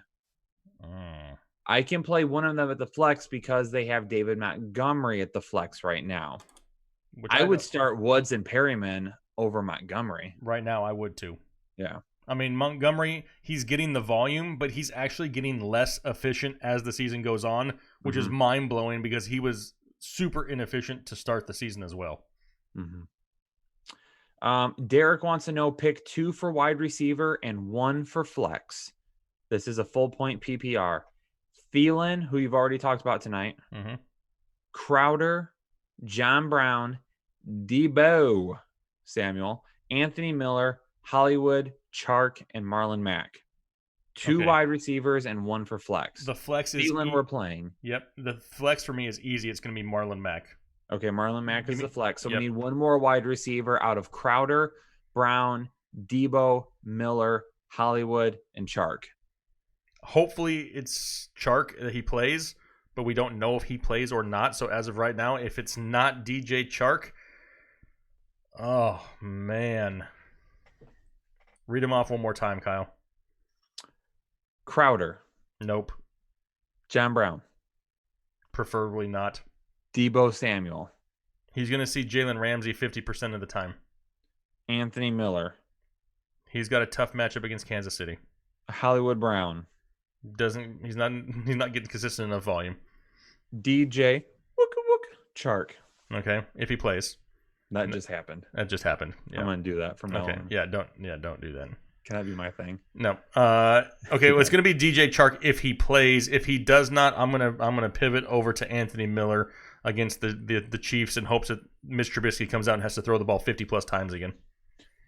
I can play one of them at the flex because they have David Montgomery at the flex right now. I would start Woods and Perryman over Montgomery. Right now, I would too. Yeah. I mean, Montgomery, he's getting the volume, but he's actually getting less efficient as the season goes on, which is mind-blowing because he was super inefficient to start the season as well. Derek wants to know pick 2 for wide receiver and 1 for flex. This is a full point PPR. Thielen, who you've already talked about tonight. Crowder, John Brown, Debo Samuel, Anthony Miller, Hollywood, Chark, and Marlon Mack. Two Okay. wide receivers and one for flex. The flex is Thielen we're playing. Yep. The flex for me is easy. It's going to be Marlon Mack. Okay, Marlon Mack is the flex. So Yep. we need one more wide receiver out of Crowder, Brown, Debo, Miller, Hollywood, and Chark. Hopefully it's Chark that he plays, but we don't know if he plays or not. So as of right now, if it's not DJ Chark, oh man. Read him off one more time, Kyle. Crowder, Nope. John Brown, Preferably not. Debo Samuel, He's going to see Jalen Ramsey 50% of the time. Anthony Miller, He's got a tough matchup against Kansas City. Hollywood Brown, He's not getting consistent enough volume. DJ Chark. Okay, if he plays. That just happened. That just happened. Yeah. I'm gonna do that from now Okay. on. Yeah, don't do that. Can that be my thing? No. Okay, well, it's going to be DJ Chark if he plays. If he does not, I'm gonna pivot over to Anthony Miller against the Chiefs in hopes that Mitch Trubisky comes out and has to throw the ball 50+ times again.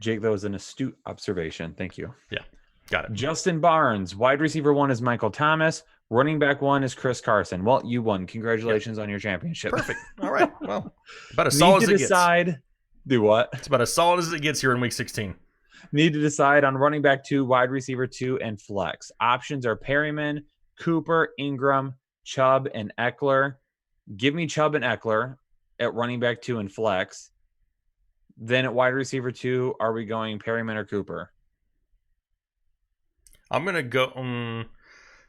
Jake, that was an astute observation. Thank you. Yeah, got it. Justin Barnes, wide receiver 1 is Michael Thomas. Running back 1 is Chris Carson. Well, you won. Congratulations on your championship. Perfect. All right. Well, about as solid as it gets. Do what? It's about as solid as it gets here in Week 16. Need to decide on running back 2, wide receiver 2, and flex. Options are Perryman, Cooper, Ingram, Chubb, and Eckler. Give me Chubb and Eckler at running back 2 and flex. Then at wide receiver 2, are we going Perryman or Cooper? I'm going to go...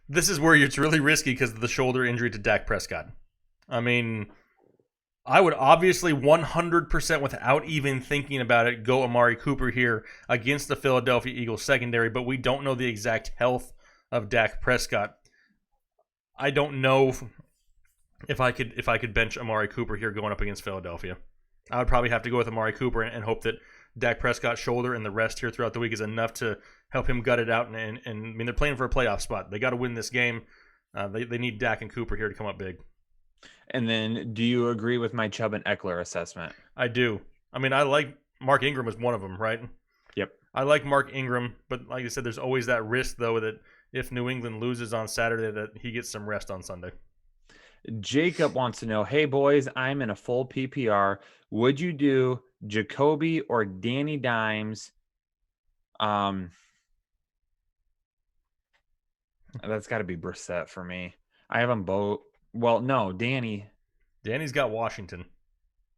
this is where it's really risky because of the shoulder injury to Dak Prescott. I mean, I would obviously 100% without even thinking about it go Amari Cooper here against the Philadelphia Eagles secondary, but we don't know the exact health of Dak Prescott. I don't know if I could bench Amari Cooper here going up against Philadelphia. I would probably have to go with Amari Cooper and hope that Dak Prescott's shoulder and the rest here throughout the week is enough to help him gut it out. And I mean, they're playing for a playoff spot. They got to win this game. They need Dak and Cooper here to come up big. And then do you agree with my Chubb and Eckler assessment? I do. I mean, I like Mark Ingram as one of them, right? Yep. I like Mark Ingram, but like I said, there's always that risk, though, that if New England loses on Saturday, that he gets some rest on Sunday. Jacob wants to know, hey, boys, I'm in a full PPR. Would you do Jacoby or Danny Dimes? That's got to be Brissett for me. I have them both. Well, no, Danny. Danny's got Washington.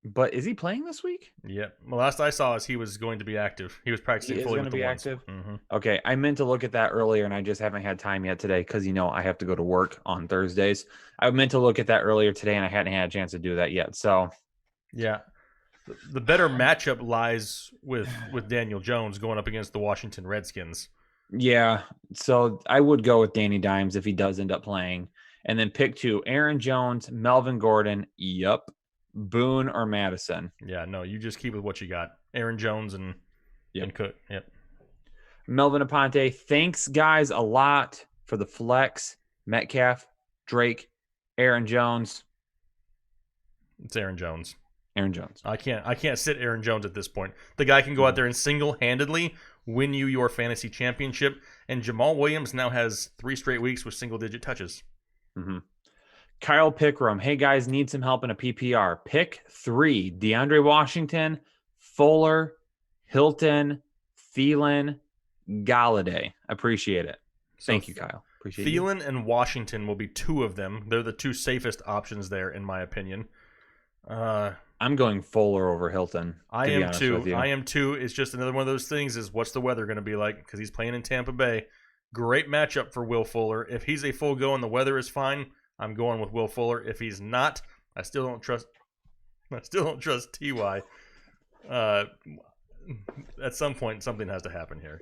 But is he playing this week? Yeah. Well, last I saw is he was going to be active. He was practicing fully with the ones. Active? Mm-hmm. Okay. I meant to look at that earlier, and I just haven't had time yet today because, I have to go to work on Thursdays. I meant to look at that earlier today, and I hadn't had a chance to do that yet. So, yeah. The better matchup lies with Daniel Jones going up against the Washington Redskins. Yeah. So I would go with Danny Dimes if he does end up playing. And then pick 2, Aaron Jones, Melvin Gordon. Yup. Boone or Madison. Yeah, no, you just keep with what you got. Aaron Jones and Cook. Yep. Melvin Aponte, thanks guys a lot for the flex. Metcalf, Drake, Aaron Jones. It's Aaron Jones. Aaron Jones. I can't sit Aaron Jones at this point. The guy can go out there and single-handedly win you your fantasy championship. And Jamal Williams now has 3 straight weeks with single-digit touches. Mm-hmm. Kyle Pickram, hey guys, need some help in a PPR. Pick 3, DeAndre Washington, Fuller, Hilton, Thielen, Galladay. Appreciate it. Thank you, Kyle. Appreciate it. Thielen and Washington will be 2 of them. They're the 2 safest options there, in my opinion. I'm going Fuller over Hilton. I am too. It's just another one of those things is what's the weather going to be like? Because he's playing in Tampa Bay. Great matchup for Will Fuller. If he's a full go and the weather is fine, I'm going with Will Fuller. If he's not, I still don't trust Ty. At some point, something has to happen here.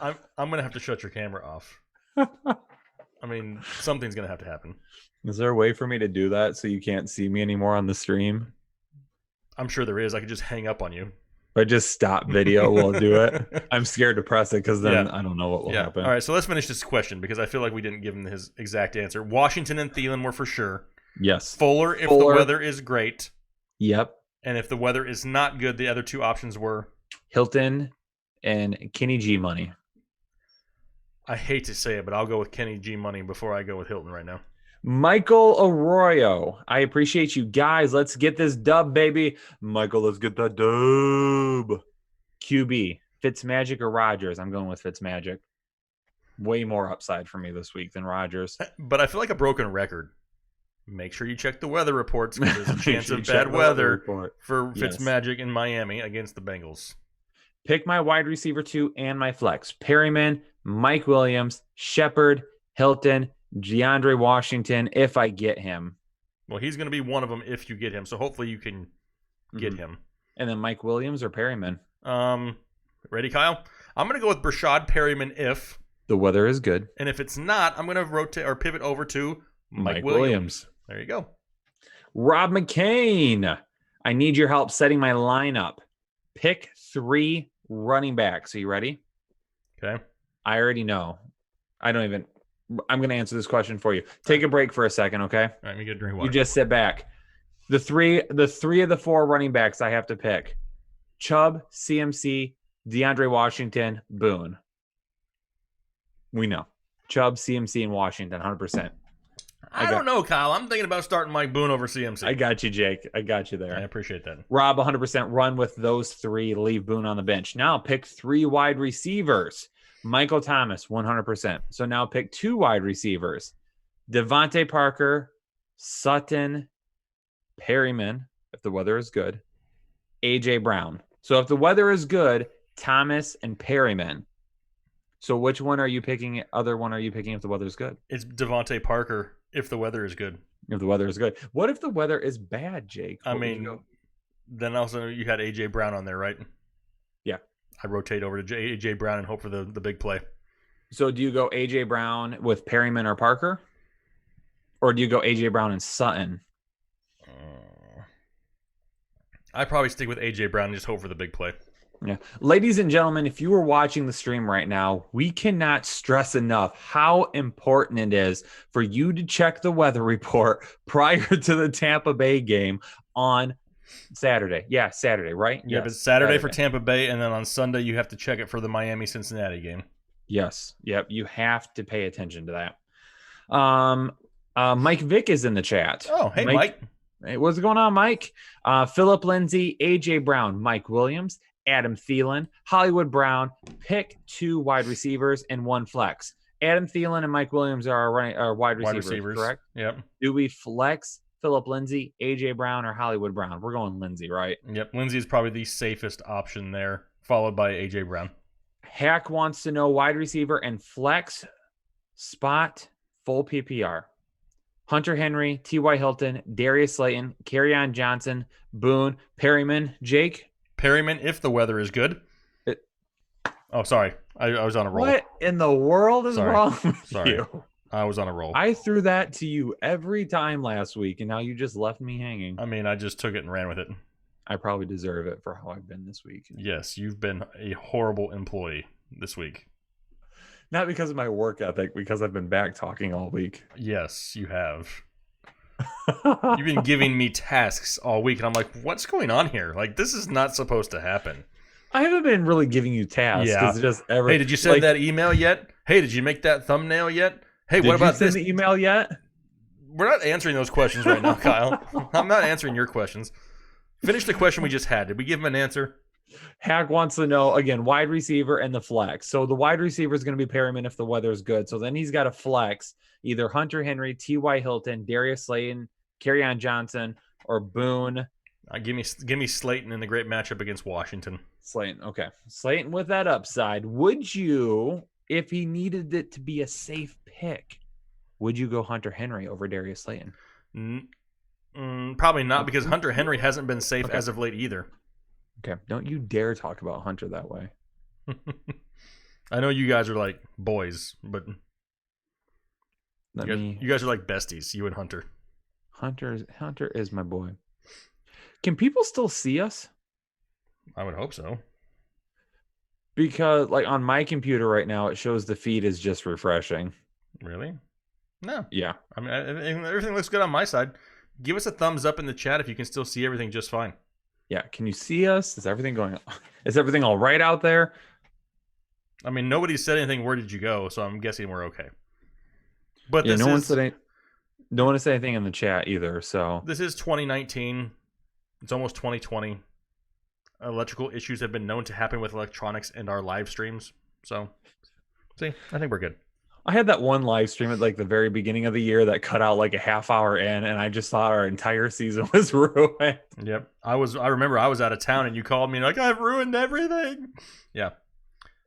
I'm gonna have to shut your camera off. I mean, something's gonna have to happen. Is there a way for me to do that so you can't see me anymore on the stream? I'm sure there is. I could just hang up on you. If I just stop video, we'll do it. I'm scared to press it because then I don't know what will happen. All right, so let's finish this question because I feel like we didn't give him his exact answer. Washington and Thielen were for sure. Yes. Fuller if the weather is great. Yep. And if the weather is not good, the other two options were? Hilton and Kenny G Money. I hate to say it, but I'll go with Kenny G Money before I go with Hilton right now. Michael Arroyo. I appreciate you guys. Let's get this dub, baby. Michael, let's get that dub. QB, Fitzmagic or Rodgers? I'm going with Fitzmagic. Way more upside for me this week than Rodgers. But I feel like a broken record. Make sure you check the weather reports because there's a Make chance sure you of check bad the weather weather report. for Yes. Fitzmagic in Miami against the Bengals. Pick my wide receiver 2 and my flex. Perryman, Mike Williams, Shepard, Hilton, DeAndre Washington, if I get him. Well, he's going to be one of them if you get him. So hopefully you can get him. And then Mike Williams or Perryman. Ready, Kyle? I'm going to go with Brashad Perryman if the weather is good. And if it's not, I'm going to rotate or pivot over to Mike Williams. There you go. Rob McCain. I need your help setting my lineup. Pick 3 running backs. Are you ready? Okay. I already know. I'm going to answer this question for you. Take a break for a second, okay? All right, let me get a drink of water. You just sit back. The three of the 4 running backs I have to pick. Chubb, CMC, DeAndre Washington, Boone. We know. Chubb, CMC, and Washington, 100%. I don't know, Kyle. I'm thinking about starting Mike Boone over CMC. I got you, Jake. I got you there. I appreciate that. Rob, 100% run with those 3. Leave Boone on the bench. Now pick 3 wide receivers. Michael Thomas, 100%. So now pick 2 wide receivers. Devontae Parker, Sutton, Perryman, if the weather is good, A.J. Brown. So if the weather is good, Thomas and Perryman. So which one are you picking? Other one are you picking if the weather is good? It's Devontae Parker if the weather is good. If the weather is good. What if the weather is bad, Jake? I mean, then also you had A.J. Brown on there, right? Yeah. I rotate over to A.J. Brown and hope for the big play. So do you go A.J. Brown with Perryman or Parker? Or do you go A.J. Brown and Sutton? I probably stick with A.J. Brown and just hope for the big play. Yeah. Ladies and gentlemen, if you are watching the stream right now, we cannot stress enough how important it is for you to check the weather report prior to the Tampa Bay game on Saturday. Yeah, Saturday, right? Yeah, yes, but Saturday for Tampa Bay, and then on Sunday you have to check it for the Miami-Cincinnati game. Yes. Yep. You have to pay attention to that. Mike Vick is in the chat. Oh, hey, Mike. Hey, what's going on, Mike? Philip Lindsay, A.J. Brown, Mike Williams, Adam Thielen, Hollywood Brown. Pick 2 wide receivers and 1 flex. Adam Thielen and Mike Williams are our wide receivers, correct? Yep. Do we flex Philip Lindsay, A.J. Brown, or Hollywood Brown? We're going Lindsay, right? Yep. Lindsay is probably the safest option there, followed by A.J. Brown. Hack wants to know wide receiver and flex spot full PPR. Hunter Henry, T.Y. Hilton, Darius Slayton, Kerryon Johnson, Boone, Perryman, Jake. Perryman, if the weather is good. Oh, sorry. I was on a roll. What in the world is wrong with you? I was on a roll. I threw that to you every time last week, and now you just left me hanging. I mean, I just took it and ran with it. I probably deserve it for how I've been this week. Yes, you've been a horrible employee this week. Not because of my work ethic, because I've been back talking all week. Yes, you have. You've been giving me tasks all week, and I'm like, what's going on here? Like, this is not supposed to happen. I haven't been really giving you tasks. Yeah. Hey, did you send that email yet? Hey, did you make that thumbnail yet? Hey, what about this? Did you send the email yet? We're not answering those questions right now, Kyle. I'm not answering your questions. Finish the question we just had. Did we give him an answer? Hack wants to know, again, wide receiver and the flex. So the wide receiver is going to be Perryman if the weather is good. So then he's got a flex, either Hunter Henry, T.Y. Hilton, Darius Slayton, Kerryon Johnson, or Boone. Give me Slayton in the great matchup against Washington. Slayton, okay. Slayton with that upside. Would you, if he needed it to be a safe pick, would you go Hunter Henry over Darius Slayton? Probably not, because Hunter Henry hasn't been safe as of late either. Okay, don't you dare talk about Hunter that way. I know you guys are like boys, but you guys are like besties, you and Hunter. Hunter is my boy. Can people still see us? I would hope so. Because like on my computer right now, it shows the feed is just refreshing. Really? No. Yeah. I mean, everything looks good on my side. Give us a thumbs up in the chat if you can still see everything just fine. Yeah, can you see us? Is everything going? Is everything all right out there? I mean, nobody said anything. Where did you go? So I'm guessing we're okay. But Yeah, no one said anything in the chat either. So this is 2019. It's almost 2020. Electrical issues have been known to happen with electronics and our live streams. So, see, I think we're good. I had that one live stream at like the very beginning of the year that cut out like a half hour in, and I just thought our entire season was ruined. Yep. I remember I was out of town and you called me like, I've ruined everything. Yeah.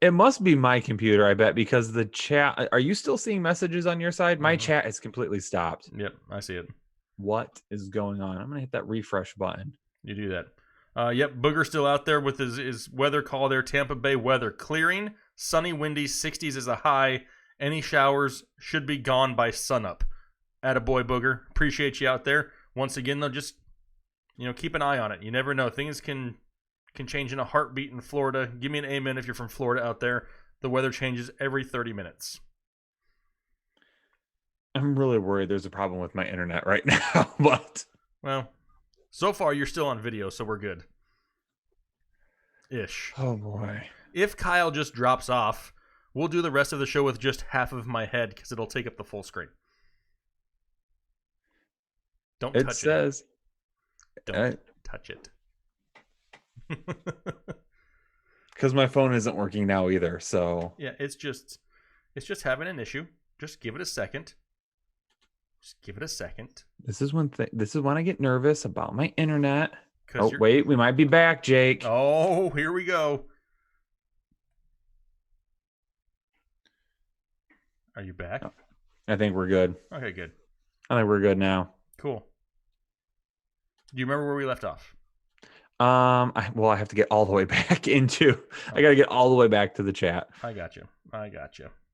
It must be my computer, I bet, because the chat. Are you still seeing messages on your side? My chat has completely stopped. Yep, I see it. What is going on? I'm gonna hit that refresh button. You do that. Yep, Booger's still out there with his weather call there. Tampa Bay weather clearing, sunny, windy, 60s is a high. Any showers should be gone by sunup. Attaboy, Booger. Appreciate you out there. Once again, though, just keep an eye on it. You never know. Things can change in a heartbeat in Florida. Give me an amen if you're from Florida out there. The weather changes every 30 minutes. I'm really worried there's a problem with my internet right now, but well, so far you're still on video, so we're good. Ish. Oh boy. If Kyle just drops off, we'll do the rest of the show with just half of my head because it'll take up the full screen. Don't touch it. It says don't touch it. Because my phone isn't working now either, so yeah, it's just having an issue. Just give it a second. This is when I get nervous about my internet. Oh you're... wait, we might be back, Jake. Oh, here we go. Are you back? I think we're good. Okay, good. I think we're good now. Cool. Do you remember where we left off? I have to get all the way back into. Okay. I got to get all the way back to the chat. I got you.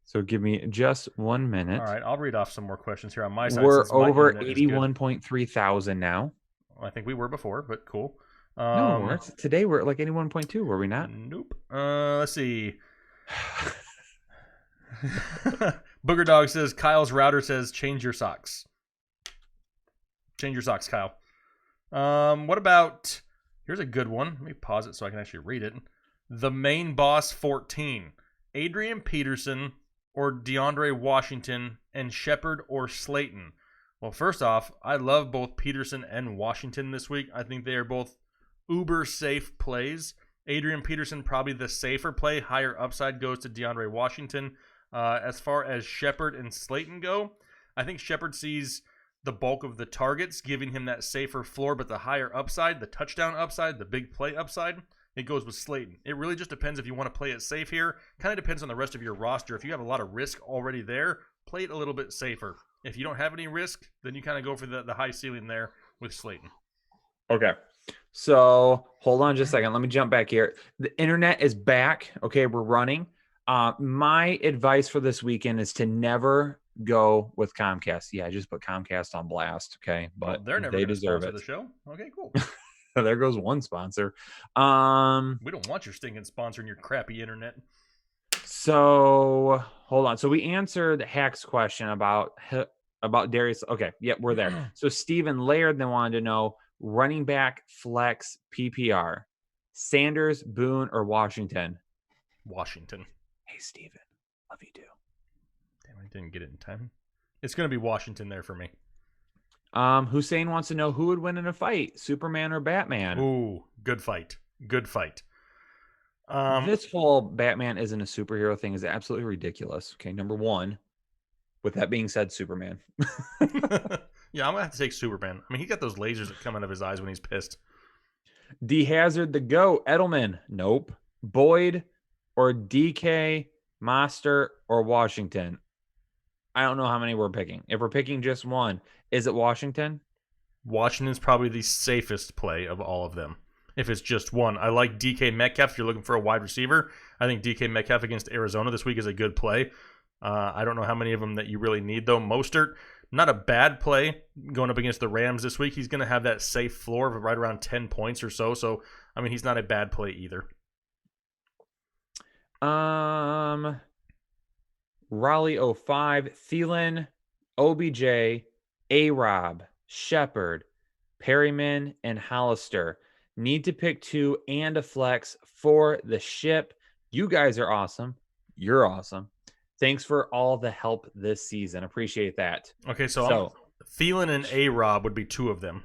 So give me just 1 minute. All right, I'll read off some more questions here on my side. We're over 81.3 thousand now. Well, I think we were before, but cool. No, today we're at like 81.2. Were we not? Nope. Let's see. Booger Dog says Kyle's router says change your socks. Change your socks, Kyle. What about? Here's a good one. Let me pause it so I can actually read it. The main boss 14. Adrian Peterson or DeAndre Washington and Shepard or Slayton. Well, first off, I love both Peterson and Washington this week. I think they are both uber safe plays. Adrian Peterson probably the safer play. Higher upside goes to DeAndre Washington. As far as Shepard and Slayton go, I think Shepard sees the bulk of the targets, giving him that safer floor, but the higher upside, the touchdown upside, the big play upside, it goes with Slayton. It really just depends if you want to play it safe here. Kind of depends on the rest of your roster. If you have a lot of risk already there, play it a little bit safer. If you don't have any risk, then you kind of go for the high ceiling there with Slayton. Okay. So hold on just a second. Let me jump back here. The internet is back. Okay, we're running. My advice for this weekend is to never go with Comcast. Yeah, I just put Comcast on blast. Okay, but they're never they deserve it. The show. Okay, cool. There goes one sponsor. We don't want your stinking sponsor and your crappy internet. So hold on. So we answered Hack's question about Darius. Okay, yep, we're there. So Steven Laird then wanted to know running back flex PPR, Sanders, Boone, or Washington. Washington. Hey Steven, love you too. Damn, I didn't get it in time. It's going to be Washington there for me. Hussein wants to know who would win in a fight, Superman or Batman. Ooh, good fight. This whole Batman isn't a superhero thing is absolutely ridiculous. Okay, number one. With that being said, Superman. Yeah, I'm going to have to take Superman. I mean, he got those lasers that come out of his eyes when he's pissed. D Hazard the GOAT. Edelman. Nope. Boyd or DK, Master or Washington. I don't know how many we're picking. If we're picking just one, is it Washington? Washington's probably the safest play of all of them. If it's just one. I like DK Metcalf if you're looking for a wide receiver. I think DK Metcalf against Arizona this week is a good play. I don't know how many of them that you really need, though. Mostert, not a bad play going up against the Rams this week. He's going to have that safe floor of right around 10 points or so. So, I mean, he's not a bad play either. Raleigh 05, Thielen, OBJ, A-Rob, Shepard, Perryman, and Hollister. Need to pick 2 and a flex for the ship. You guys are awesome. You're awesome. Thanks for all the help this season. Appreciate that. Okay, so I'm So, Thielen and A-Rob would be 2 of them.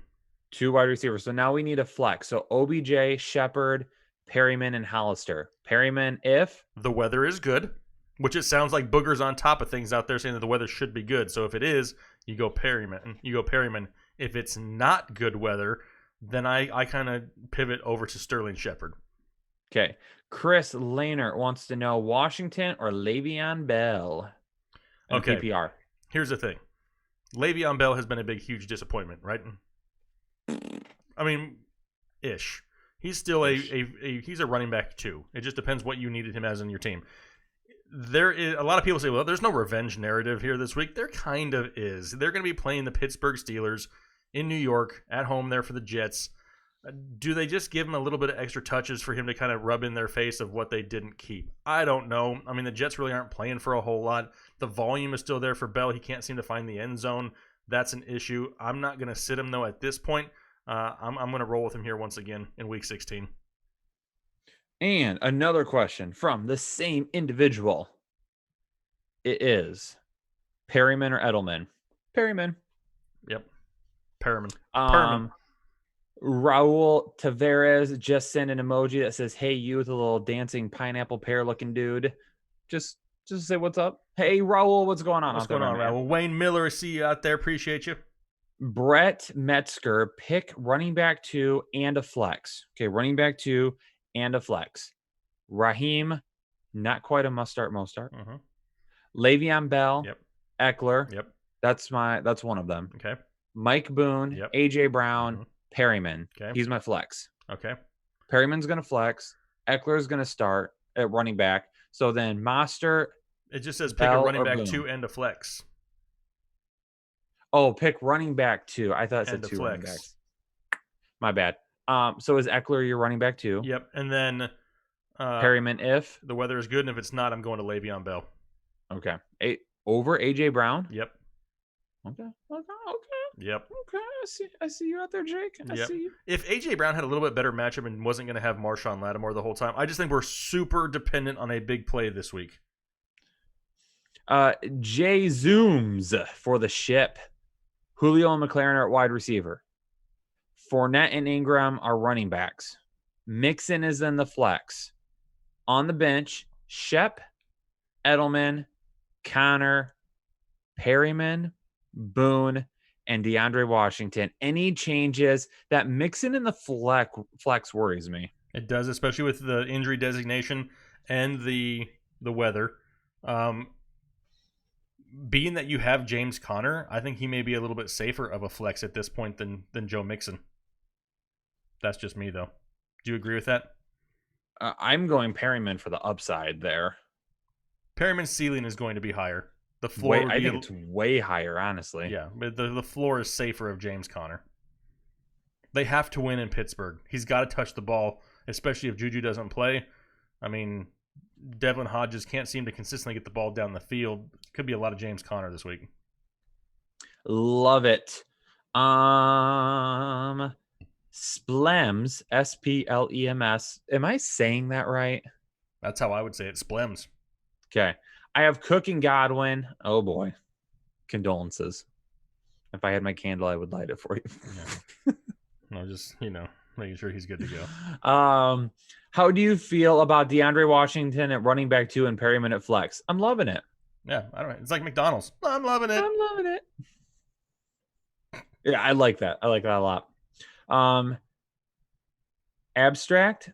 2 wide receivers. So now we need a flex. So OBJ, Shepard, Perryman, and Hollister. Perryman, if The weather is good, which it sounds like Booger's on top of things out there saying that the weather should be good. So if it is, you go Perryman. You go Perryman. If it's not good weather, then I kind of pivot over to Sterling Shepard. okay. Chris Lehner wants to know Washington or Le'Veon Bell in Okay. PPR. Here's the thing. Le'Veon Bell has been a big, huge disappointment, right? I mean, ish. He's still he's a running back too. It just depends what you needed him as in your team. There is a lot of people say, well, there's no revenge narrative here this week. There kind of is. They're going to be playing the Pittsburgh Steelers in New York at home there for the Jets. Do they just give him a little bit of extra touches for him to kind of rub in their face of what they didn't keep? I don't know. I mean, the Jets really aren't playing for a whole lot. The volume is still there for Bell. He can't seem to find the end zone. That's an issue. I'm not going to sit him, though, at this point. I'm going to roll with him here once again in Week 16. And another question from the same individual. It is Perryman or Edelman? Perryman. Yep. Perriman. Raul Tavares just sent an emoji that says, hey, you with a little dancing pineapple pear looking dude. Just say what's up. Hey, Raul, what's going on? What's going on, Raul? Wayne Miller, I see you out there. Appreciate you. Brett Metzger, pick running back 2 and a flex. Okay, running back 2 and a flex. Raheem, not quite a must start, most start. Mm-hmm. Le'Veon Bell, Yep. Eckler. Yep. That's one of them. Okay. Mike Boone, Yep. AJ Brown, Perryman. Okay. He's my flex. Okay. Perryman's going to flex. Eckler's going to start at running back. So then Monster. It just says pick Bell a running or back Boone? 2 and a flex. Oh, pick running back 2. I thought it said And a 2 running flex. backs. My bad. So is Eckler your running back 2? Yep. And then Perryman if the weather is good, and if it's not, I'm going to Le'Veon Bell. okay. Over AJ Brown? Yep. Okay. Yep. Okay. I see you out there, Jake. I Yep. see you. If AJ Brown had a little bit better matchup and wasn't going to have Marshawn Lattimore the whole time, I just think we're super dependent on a big play this week. Jay Zooms for the ship. Julio and McLaren are at wide receiver. Fournette and Ingram are running backs. Mixon is in the flex. On the bench, Shep, Edelman, Connor, Perryman, Boone, and DeAndre Washington. Any changes? That Mixon in the flex worries me. It does, especially with the injury designation and the weather. Being that you have James Conner, I think he may be a little bit safer of a flex at this point than Joe Mixon. That's just me, though. Do you agree with that? I'm going Perryman for the upside there. Perryman's ceiling is going to be higher. The floor, I think it's way higher, honestly. Yeah, but the floor is safer of James Conner. They have to win in Pittsburgh. He's got to touch the ball, especially if Juju doesn't play. I mean, Devlin Hodges can't seem to consistently get the ball down the field. Could be a lot of James Conner this week. Love it. Splems, Splems. Am I saying that right? That's how I would say it. Splems. Okay. I have Cook and Godwin. Oh boy. Condolences. If I had my candle, I would light it for you. No, just, making sure he's good to go. How do you feel about DeAndre Washington at running back 2 and Perryman at flex? I'm loving it. Yeah, I don't know. It's like McDonald's. I'm loving it. Yeah, I like that. I like that a lot. Abstract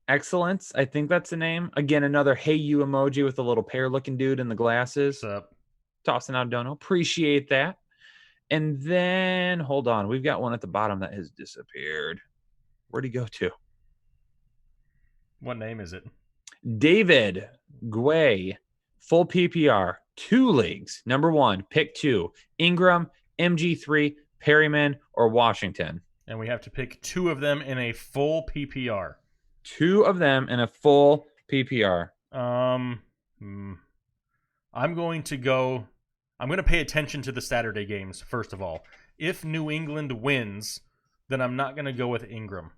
Excellence. I think that's the name. Again, another hey you emoji with a little pear looking dude in the glasses. What's up? Tossing out dono. Appreciate that. And then hold on. We've got one at the bottom that has disappeared. Where'd he go to? What name is it? David Guay. Full PPR. 2 leagues. Number 1, pick 2. Ingram, MG3, Perryman, or Washington. And we have to pick 2 of them in a full PPR. 2 of them in a full PPR. I'm going to pay attention to the Saturday games, first of all. If New England wins, then I'm not going to go with Ingram.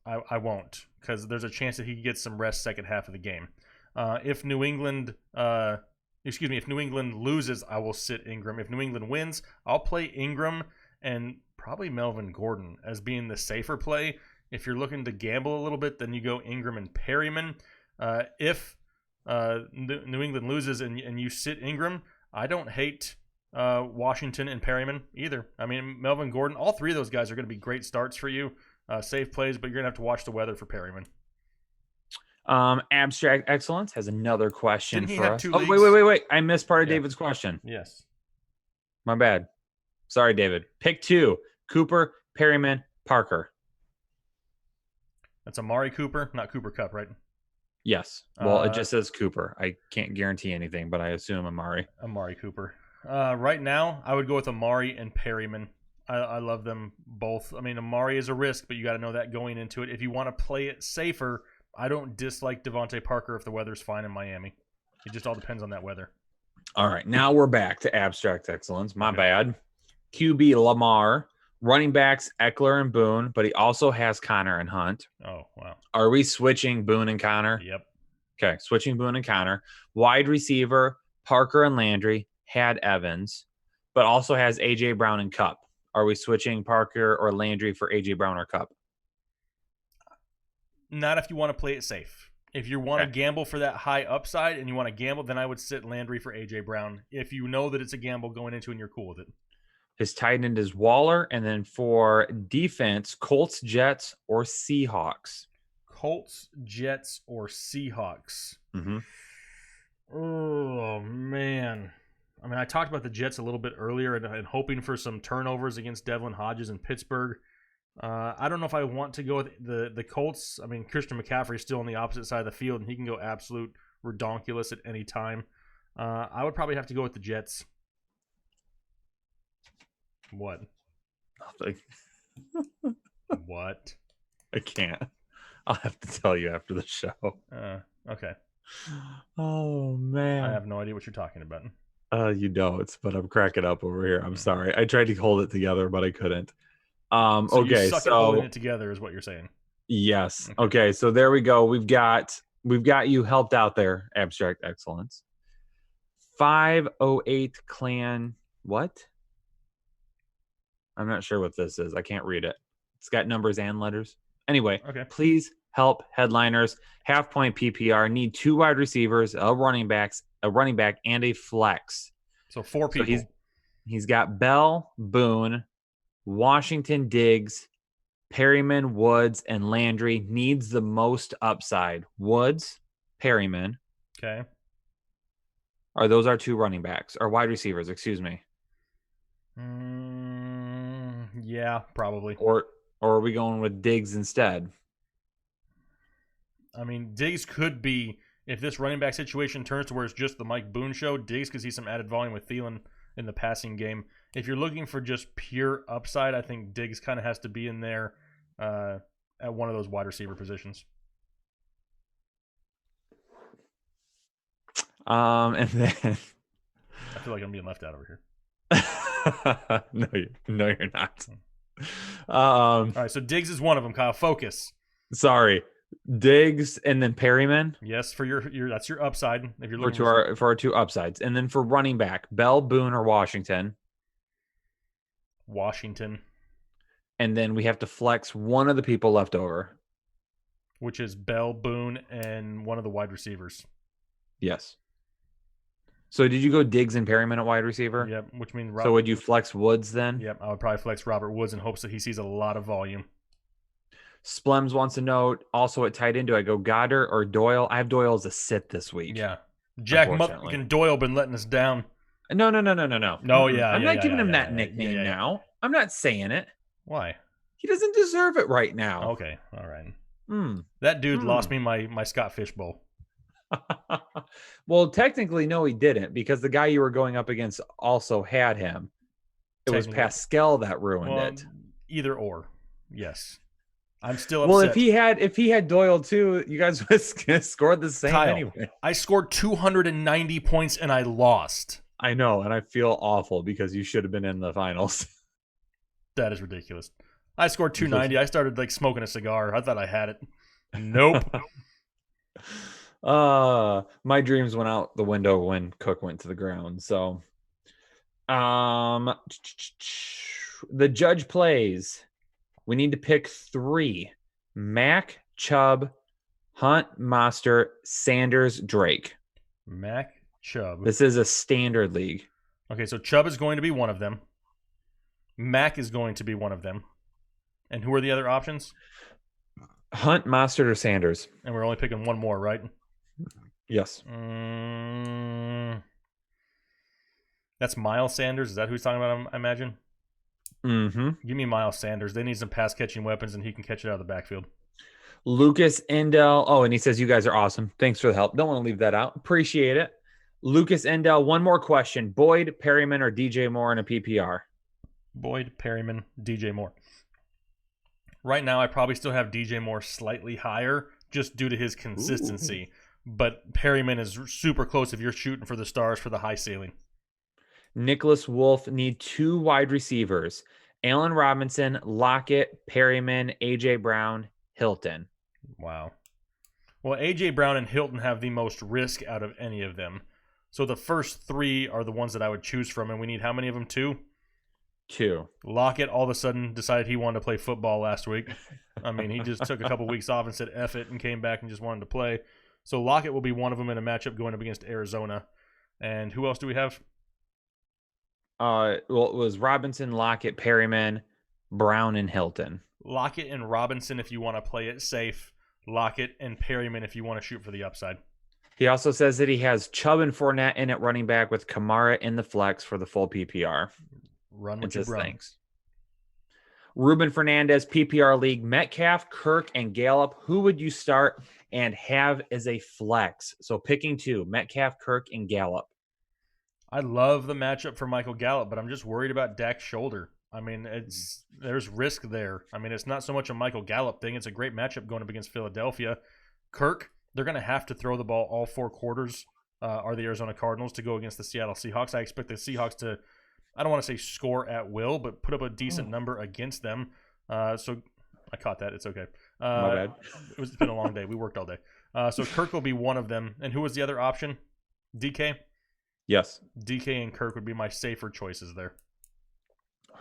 I won't, because there's a chance that he gets some rest second half of the game. If New England loses, I will sit Ingram. If New England wins, I'll play Ingram and probably Melvin Gordon as being the safer play. If you're looking to gamble a little bit, then you go Ingram and Perryman. If New England loses and you sit Ingram, I don't hate Washington and Perryman either. I mean, Melvin Gordon, all three of those guys are going to be great starts for you. Safe plays, but you're going to have to watch the weather for Perryman. Abstract Excellence has another question Didn't he for have us. 2 Oh, leagues? wait. I missed part of Yeah. David's question. Yes. My bad. Sorry, David. Pick 2. Cooper, Perryman, Parker. That's Amari Cooper, not Cooper Kupp, right? Yes. Well, it just says Cooper. I can't guarantee anything, but I assume Amari. Amari Cooper. Right now, I would go with Amari and Perryman. I love them both. I mean, Amari is a risk, but you got to know that going into it. If you want to play it safer, I don't dislike Devontae Parker if the weather's fine in Miami. It just all depends on that weather. All right. Now we're back to Abstract Excellence. My bad. QB Lamar. Running backs Eckler and Boone, but he also has Connor and Hunt. Oh, wow. Are we switching Boone and Connor? Yep. Okay, switching Boone and Connor. Wide receiver, Parker and Landry, had Evans, but also has A.J. Brown and Cup. Are we switching Parker or Landry for A.J. Brown or Cup? Not if you want to play it safe. If you want to gamble for that high upside and you want to gamble, then I would sit Landry for A.J. Brown. If you know that it's a gamble going into and you're cool with it. His tight end is Waller. And then for defense, Colts, Jets, or Seahawks? Colts, Jets, or Seahawks? Mm-hmm. Oh, man. I mean, I talked about the Jets a little bit earlier and hoping for some turnovers against Devlin Hodges in Pittsburgh. I don't know if I want to go with the Colts. I mean, Christian McCaffrey is still on the opposite side of the field, and he can go absolute redonkulous at any time. I would probably have to go with the Jets. What? Nothing. What? I can't. I'll have to tell you after the show. Okay. Oh, man. I have no idea what you're talking about. You don't, but I'm cracking up over here. I'm sorry. I tried to hold it together, but I couldn't. Okay, you suck at holding it together is what you're saying. Yes. Okay, so there we go. We've got you helped out there, Abstract Excellence. 508 Clan. What? I'm not sure what this is. I can't read it. It's got numbers and letters. Anyway, Okay. Please help headliners. Half point PPR. Need 2 wide receivers, a running back, and a flex. So 4 people. So he's got Bell, Boone, Washington, Diggs, Perryman, Woods, and Landry. Needs the most upside. Woods, Perryman. Okay. Are those our 2 running backs or wide receivers? Excuse me. Yeah, probably. Or are we going with Diggs instead? I mean, Diggs could be, if this running back situation turns to where it's just the Mike Boone show, Diggs could see some added volume with Thielen in the passing game. If you're looking for just pure upside, I think Diggs kind of has to be in there at one of those wide receiver positions. And then I feel like I'm being left out over here. No, you're not. All right, so Diggs is one of them, Kyle. Focus. Sorry. Diggs and then Perryman. Yes, for your that's your upside. If you're looking for our 2 upsides. And then for running back, Bell, Boone, or Washington. Washington. And then we have to flex one of the people left over. Which is Bell, Boone, and one of the wide receivers. Yes. So did you go Diggs and Perryman at wide receiver? Yep, which means So would you flex Woods then? Yep, I would probably flex Robert Woods in hopes that he sees a lot of volume. Splems wants to note also at tight end, do I go Goddard or Doyle? I have Doyle as a sit this week. Yeah. Jack and Doyle been letting us down. No. No, yeah. I'm not giving him that nickname now. I'm not saying it. Why? He doesn't deserve it right now. Okay, all right. That dude lost me my Scott Fishbowl. Well, technically, no, he didn't, because the guy you were going up against also had him. It was Pascal that ruined it. Either or, yes. I'm still upset. Well, if he had Doyle too, you guys would have scored the same anyway. I scored 290 points and I lost. I know, and I feel awful because you should have been in the finals. That is ridiculous. I scored 290. I started like smoking a cigar. I thought I had it. Nope. My dreams went out the window when Cook went to the ground. So, the judge plays. We need to pick 3: Mac, Chubb, Hunt, Monster, Sanders, Drake. Mac, Chubb. This is a standard league. Okay, so Chubb is going to be one of them. Mac is going to be one of them. And who are the other options? Hunt, Mostert, or Sanders. And we're only picking one more, right? Yes. That's Miles Sanders. Is that who he's talking about, I imagine? Mm-hmm. Give me Miles Sanders. They need some pass-catching weapons, and he can catch it out of the backfield. Lucas Endell. Oh, and he says, you guys are awesome. Thanks for the help. Don't want to leave that out. Appreciate it. Lucas Endell, one more question. Boyd, Perryman, or DJ Moore in a PPR? Boyd, Perryman, DJ Moore. Right now, I probably still have DJ Moore slightly higher just due to his consistency. Ooh. But Perryman is super close if you're shooting for the stars for the high ceiling. Nicholas Wolf need 2 wide receivers. Allen Robinson, Lockett, Perryman, A.J. Brown, Hilton. Wow. Well, A.J. Brown and Hilton have the most risk out of any of them. So the first 3 are the ones that I would choose from, and we need how many of them? 2? 2. Lockett all of a sudden decided he wanted to play football last week. I mean, he just took a couple weeks off and said F it and came back and just wanted to play. So Lockett will be one of them in a matchup going up against Arizona. And who else do we have? Well, it was Robinson, Lockett, Perryman, Brown, and Hilton. Lockett and Robinson if you want to play it safe. Lockett and Perryman if you want to shoot for the upside. He also says that he has Chubb and Fournette in at running back with Kamara in the flex for the full PPR. Run with your bro. Thanks. Ruben Fernandez, PPR League, Metcalf, Kirk, and Gallup. Who would you start and have as a flex? So picking 2, Metcalf, Kirk, and Gallup. I love the matchup for Michael Gallup, but I'm just worried about Dak's shoulder. I mean, there's risk there. I mean, it's not so much a Michael Gallup thing. It's a great matchup going up against Philadelphia. Kirk, they're going to have to throw the ball all 4 quarters, are the Arizona Cardinals, to go against the Seattle Seahawks. I expect the Seahawks to, I don't want to say score at will, but put up a decent number against them. So I caught that. It's okay. My bad. It's been a long day. We worked all day. So Kirk will be one of them. And who was the other option? DK? Yes. DK and Kirk would be my safer choices there.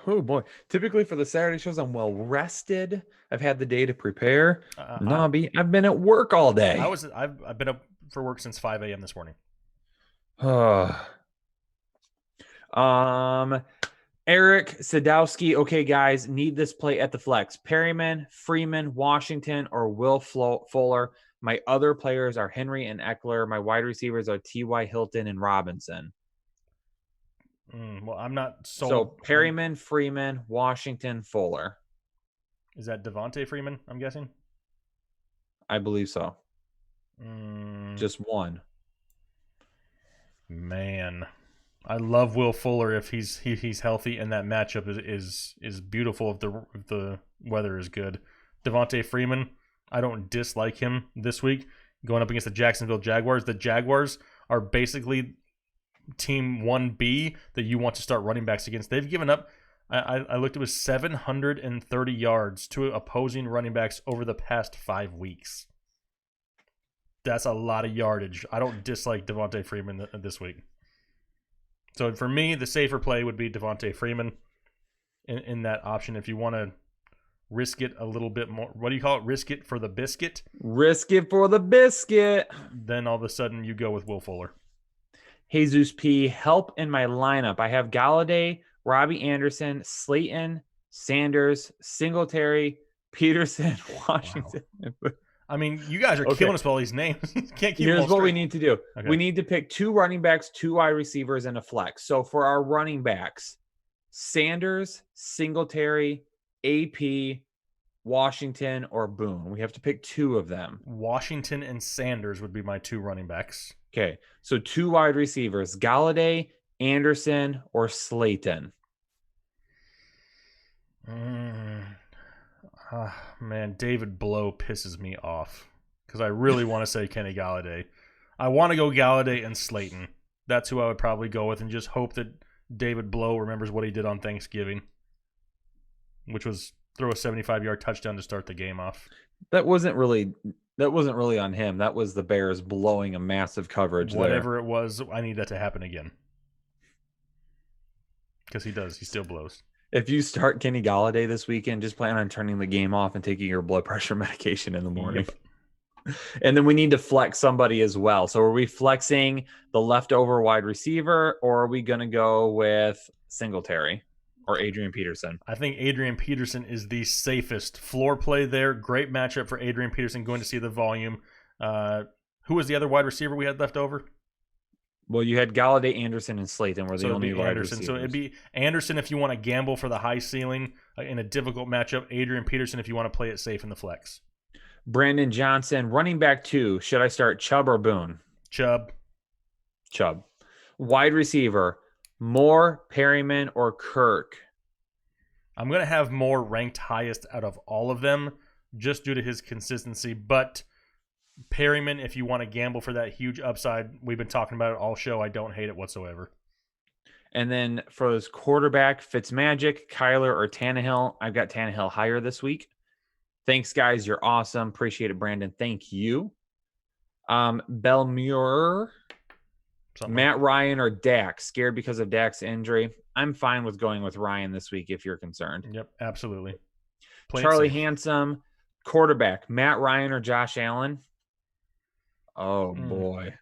Oh boy! Typically for the Saturday shows, I'm well rested. I've had the day to prepare. Nobby, I've been at work all day. I've been up for work since 5 a.m. this morning. Eric Sadowski. Okay, guys, need this play at the flex. Perryman, Freeman, Washington, or Will Fuller. My other players are Henry and Eckler. My wide receivers are T.Y. Hilton and Robinson. Well, I'm not sold. So Perryman, Freeman, Washington, Fuller. Is that Devontae Freeman, I'm guessing? I believe so. Just one. Man, I love Will Fuller if he's healthy, and that matchup is beautiful if the weather is good. Devontae Freeman, I don't dislike him this week going up against the Jacksonville Jaguars. The Jaguars are basically team 1B that you want to start running backs against. They've given up, I looked, it was 730 yards to opposing running backs over the past 5 weeks. That's a lot of yardage. I don't dislike Devontae Freeman this week. So for me, the safer play would be Devontae Freeman in that option. If you want to risk it a little bit more, what do you call it? Risk it for the biscuit? Risk it for the biscuit. Then all of a sudden you go with Will Fuller. Jesus P, help in my lineup. I have Galladay, Robbie Anderson, Slayton, Sanders, Singletary, Peterson, Washington. Wow. I mean, you guys are killing us with all these names. Can't keep Here's what we need to do. Okay. We need to pick 2 running backs, 2 wide receivers, and a flex. So for our running backs, Sanders, Singletary, AP, Washington, or Boone. We have to pick 2 of them. Washington and Sanders would be my 2 running backs. Okay, so 2 wide receivers, Galladay, Anderson, or Slayton. Man, David Blow pisses me off because I really want to say Kenny Galladay. I want to go Galladay and Slayton. That's who I would probably go with, and just hope that David Blow remembers what he did on Thanksgiving. which was throw a 75-yard touchdown to start the game off. That wasn't really on him. That was the Bears blowing a massive coverage Whatever it was, I need that to happen again. Because he does. He still blows. If you start Kenny Golladay this weekend, just plan on turning the game off and taking your blood pressure medication in the morning. Yep. And then we need to flex somebody as well. So are we flexing the leftover wide receiver, or are we going to go with Singletary or Adrian Peterson? I think Adrian Peterson is the safest floor play there. Great matchup for Adrian Peterson, going to see the volume. Who was the other wide receiver we had left over? Well, you had Golladay, Anderson, and Slayton were the only wide receivers. So it'd be Anderson if you want to gamble for the high ceiling in a difficult matchup. Adrian Peterson if you want to play it safe in the flex. Brandon Johnson, running back 2. Should I start Chubb or Boone? Chubb. Wide receiver, Moore, Perryman, or Kirk? I'm going to have Moore ranked highest out of all of them just due to his consistency, but Perryman, if you want to gamble for that huge upside, we've been talking about it all show. I don't hate it whatsoever. And then for his quarterback, Fitzmagic, Kyler, or Tannehill, I've got Tannehill higher this week. Thanks, guys. You're awesome. Appreciate it, Brandon. Thank you. Belmure, Matt Ryan, or Dak? Scared because of Dak's injury? I'm fine with going with Ryan this week if you're concerned. Yep, absolutely. Charlie Handsome, quarterback, Matt Ryan or Josh Allen? Oh boy.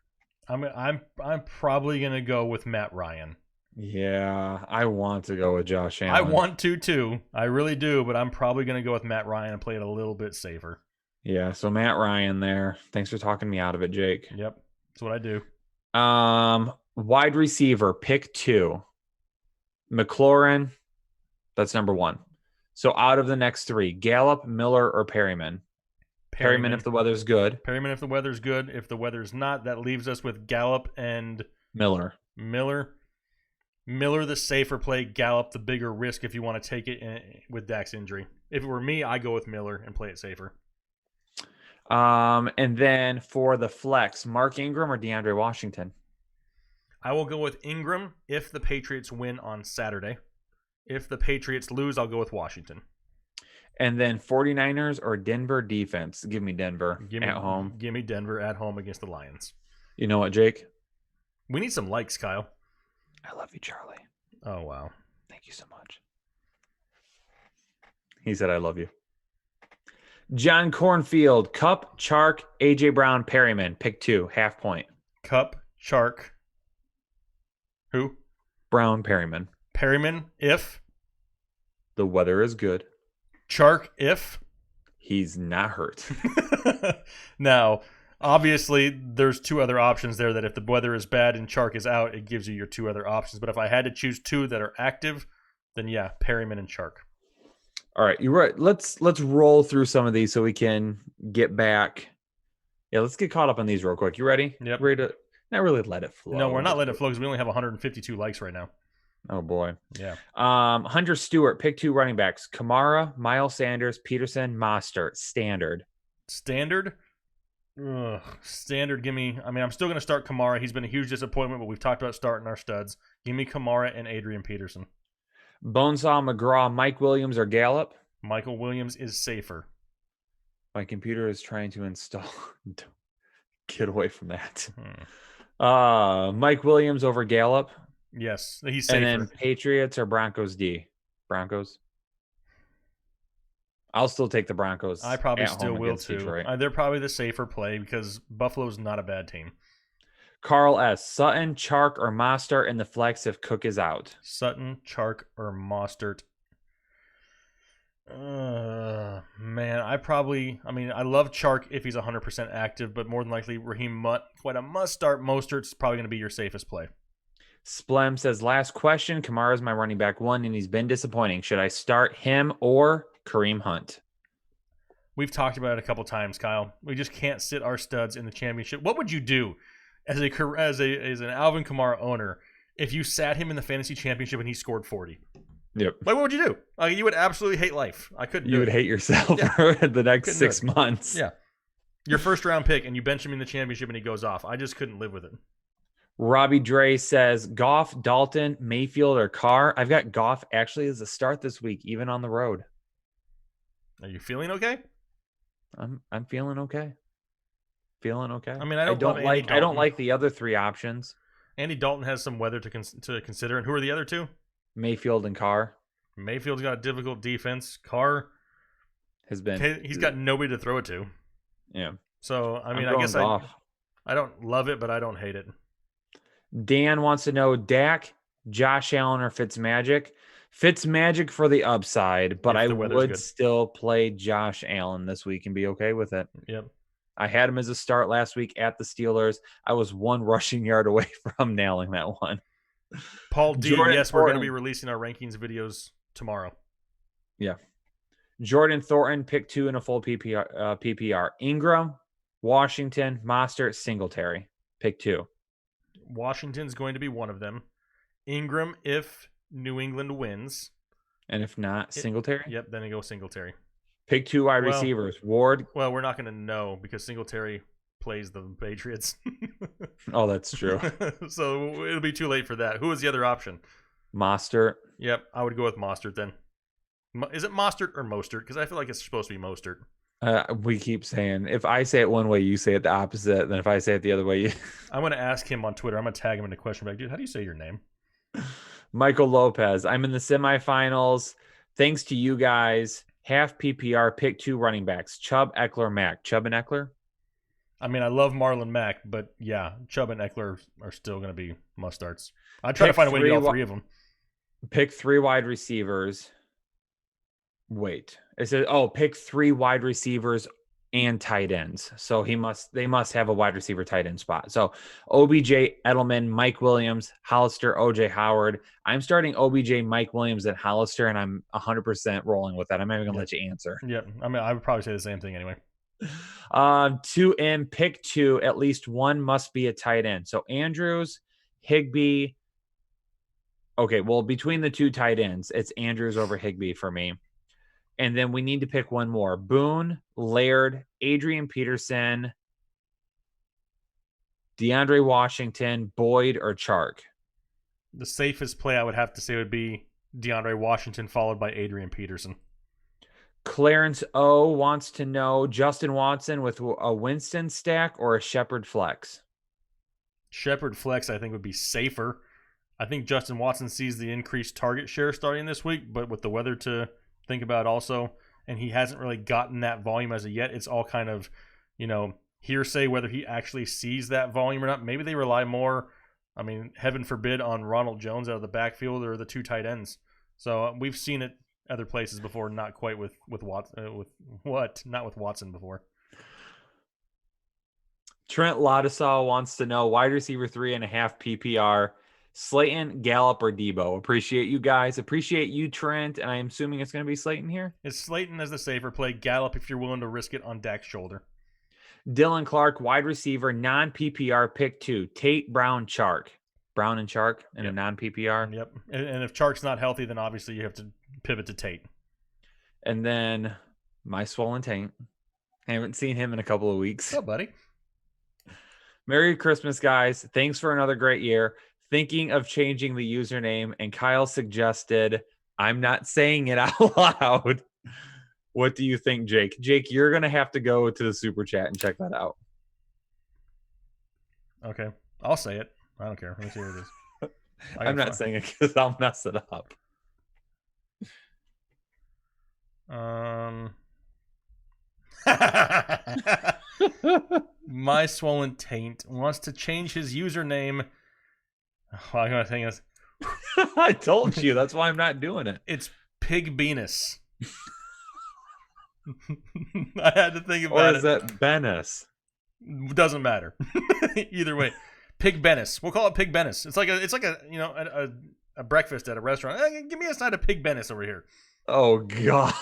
I'm probably gonna go with Matt Ryan. Yeah, I want to go with Josh Allen. I want to too. I really do, but I'm probably gonna go with Matt Ryan and play it a little bit safer. Yeah, so Matt Ryan there. Thanks for talking me out of it, Jake. Yep. That's what I do. Wide receiver, pick 2. McLaurin, that's number 1. So out of the next 3, Gallup, Miller, or Perryman? Perryman if the weather's good. Perryman if the weather's good. If the weather's not, that leaves us with Gallup and Miller, the safer play. Gallup, the bigger risk if you want to take it with Dak's injury. If it were me, I go with Miller and play it safer. And then for the flex, Mark Ingram or DeAndre Washington? I will go with Ingram if the Patriots win on Saturday. If the Patriots lose, I'll go with Washington. And then 49ers or Denver defense? Give me Denver at home. Give me Denver at home against the Lions. You know what, Jake? We need some likes, Kyle. I love you, Charlie. Oh, wow. Thank you so much. He said I love you. John Cornfield, Cup, Chark, A.J. Brown, Perryman. Pick 2, half point. Cup, Chark. Who? Brown, Perryman. Perryman, if the weather is good. Chark, if he's not hurt. Now, obviously, there's 2 other options there that if the weather is bad and Chark is out, it gives you your 2 other options. But if I had to choose 2 that are active, then yeah, Perryman and Chark. All right, you're right. Let's roll through some of these so we can get back. Yeah, let's get caught up on these real quick. You ready? Yep. Ready to not really let it flow. No, we're not letting it flow because we only have 152 likes right now. Oh boy. Yeah. Hunter Stewart, pick 2 running backs. Kamara, Miles Sanders, Peterson, Mostert. Standard. Ugh. Standard, give me. I mean, I'm still going to start Kamara. He's been a huge disappointment, but we've talked about starting our studs. Give me Kamara and Adrian Peterson. Bonesaw McGraw, Mike Williams, or Gallup? Michael Williams is safer. My computer is trying to install. Get away from that. Mike Williams over Gallup? Yes, he's safer. And then Patriots or Broncos D? Broncos? I'll still take the Broncos. I probably still will too. Detroit. They're probably the safer play because Buffalo's not a bad team. Carl S. Sutton, Chark, or Mostert in the flex if Cook is out? Sutton, Chark, or Mostert. Man, I love Chark if he's 100% active, but more than likely Raheem quite a must start. Mostert's probably going to be your safest play. Splem says, last question. Kamara's my running back 1, and he's been disappointing. Should I start him or Kareem Hunt? We've talked about it a couple times, Kyle. We just can't sit our studs in the championship. What would you do as an Alvin Kamara owner if you sat him in the fantasy championship and he scored 40? Yep. Like, what would you do? You would absolutely hate life. I couldn't do it. You would hate yourself for the next 6 months. Yeah. Your first round pick and you bench him in the championship and he goes off. I just couldn't live with it. Robbie Dre says, Goff, Dalton, Mayfield, or Carr. I've got Goff actually as a start this week, even on the road. Are you feeling okay? I'm feeling okay. Feeling okay. I mean, I don't love Andy I don't Dalton. like the other three options. Andy Dalton has some weather to consider. And who are the other two? Mayfield and Carr Mayfield's got a difficult defense. Carr, has been. he's got nobody to throw it to. Yeah. So, I mean, I'm I going guess golf. I don't love it, but I don't hate it. Dan wants to know Dak, Josh Allen, or Fitzmagic. Fitzmagic for the upside, but If I the weather's would good. still play Josh Allen this week and be okay with it. Yep. I had him as a start last week at the Steelers. I was one rushing yard away from nailing that one. Paul D. Jordan Yes, we're going to be Thornton. releasing our rankings videos tomorrow. Yeah. Jordan Thornton, pick 2 in a full PPR. Ingram, Washington, Mostert, Singletary. Pick 2. Washington's going to be one of them. Ingram, if New England wins. And if not, Singletary? Yep, then you go Singletary. Pick 2 wide receivers. Ward. Well, we're not going to know because Singletary plays the Patriots. Oh, that's true. So it'll be too late for that. Who was the other option? Mostert. Yep, I would go with Mostert then. Is it Mostert or Mostert? Because I feel like it's supposed to be Mostert. We keep saying, if I say it one way, you say it the opposite. Then if I say it the other way, you... I'm going to ask him on Twitter. I'm going to tag him in a question back. Dude, how do you say your name? Michael Lopez. I'm in the semifinals. Thanks to you guys. Half PPR, pick 2 running backs. Chubb, Eckler, Mack. Chubb and Eckler? I mean, I love Marlon Mack, but yeah, Chubb and Eckler are still going to be must-starts. I try to find a way to get all 3 of them. Pick 3 wide receivers. Wait. It says, pick 3 wide receivers and tight ends. So they must have a wide receiver tight end spot. So OBJ, Edelman, Mike Williams, Hollister, OJ Howard. I'm starting OBJ, Mike Williams, and Hollister, and I'm 100% rolling with that. I'm not even gonna let you answer. Yeah, I mean, I would probably say the same thing anyway. 2 in, pick 2. At least one must be a tight end. So Andrews, Higbee. Okay, well, between the 2 tight ends, it's Andrews over Higbee for me. And then we need to pick one more. Boone, Laird, Adrian Peterson, DeAndre Washington, Boyd, or Chark. The safest play I would have to say would be DeAndre Washington followed by Adrian Peterson. Clarence O wants to know Justin Watson with a Winston stack or a Shepard flex. Shepard flex, I think, would be safer. I think Justin Watson sees the increased target share starting this week, but with the weather to think about also, and he hasn't really gotten that volume as of yet. It's all kind of, hearsay whether he actually sees that volume or not. Maybe they rely more, I mean, heaven forbid, on Ronald Jones out of the backfield or the 2 tight ends. So we've seen it other places before, not quite with Watson, not with Watson before. Trent Ladisaw wants to know wide receiver 3.5 PPR. Slayton, Gallup, or Debo. Appreciate you guys. Appreciate you, Trent. And I'm assuming it's going to be Slayton here. It's Slayton as the safer play. Gallup if you're willing to risk it on Dak's shoulder. Dylan Clark, wide receiver, non-PPR, pick 2. Tate, Brown, Chark. Brown and Chark in a non-PPR. Yep. And if Chark's not healthy, then obviously you have to pivot to Tate. And then my swollen taint. I haven't seen him in a couple of weeks. Oh, buddy. Merry Christmas, guys. Thanks for another great year. Thinking of changing the username, and Kyle suggested, I'm not saying it out loud. What do you think, Jake? Jake, you're going to have to go to the super chat and check that out. Okay. I'll say it. I don't care. Let me see what it is. I'm not saying it because I'll mess it up. My swollen taint wants to change his username. Oh, I'm gonna think is. I told you that's why I'm not doing it. It's Pig Venus. I had to think about it. Or is that Bennis? Doesn't matter. Either way, Pig Bennis. We'll call it Pig Bennis. It's like a breakfast at a restaurant. Hey, give me a side of Pig Bennis over here. Oh God.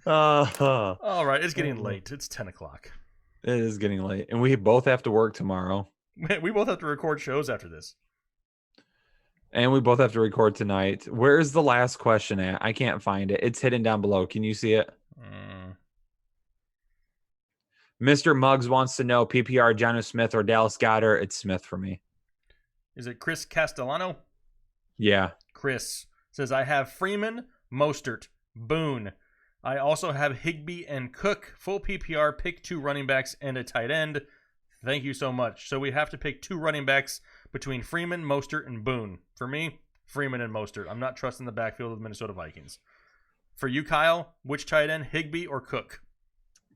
All right, it's getting late. It's 10 o'clock. It is getting late, and we both have to work tomorrow. We both have to record shows after this. And we both have to record tonight. Where's the last question at? I can't find it. It's hidden down below. Can you see it? Mr. Muggs wants to know PPR, Jonnu Smith or Dallas Goedert. It's Smith for me. Is it Chris Castellano? Yeah. Chris says, I have Freeman, Mostert, Boone. I also have Higbee and Cook. Full PPR, pick 2 running backs and a tight end. Thank you so much. So we have to pick 2 running backs between Freeman, Mostert, and Boone. For me, Freeman and Mostert. I'm not trusting the backfield of the Minnesota Vikings. For you, Kyle, which tight end, Higbee or Cook?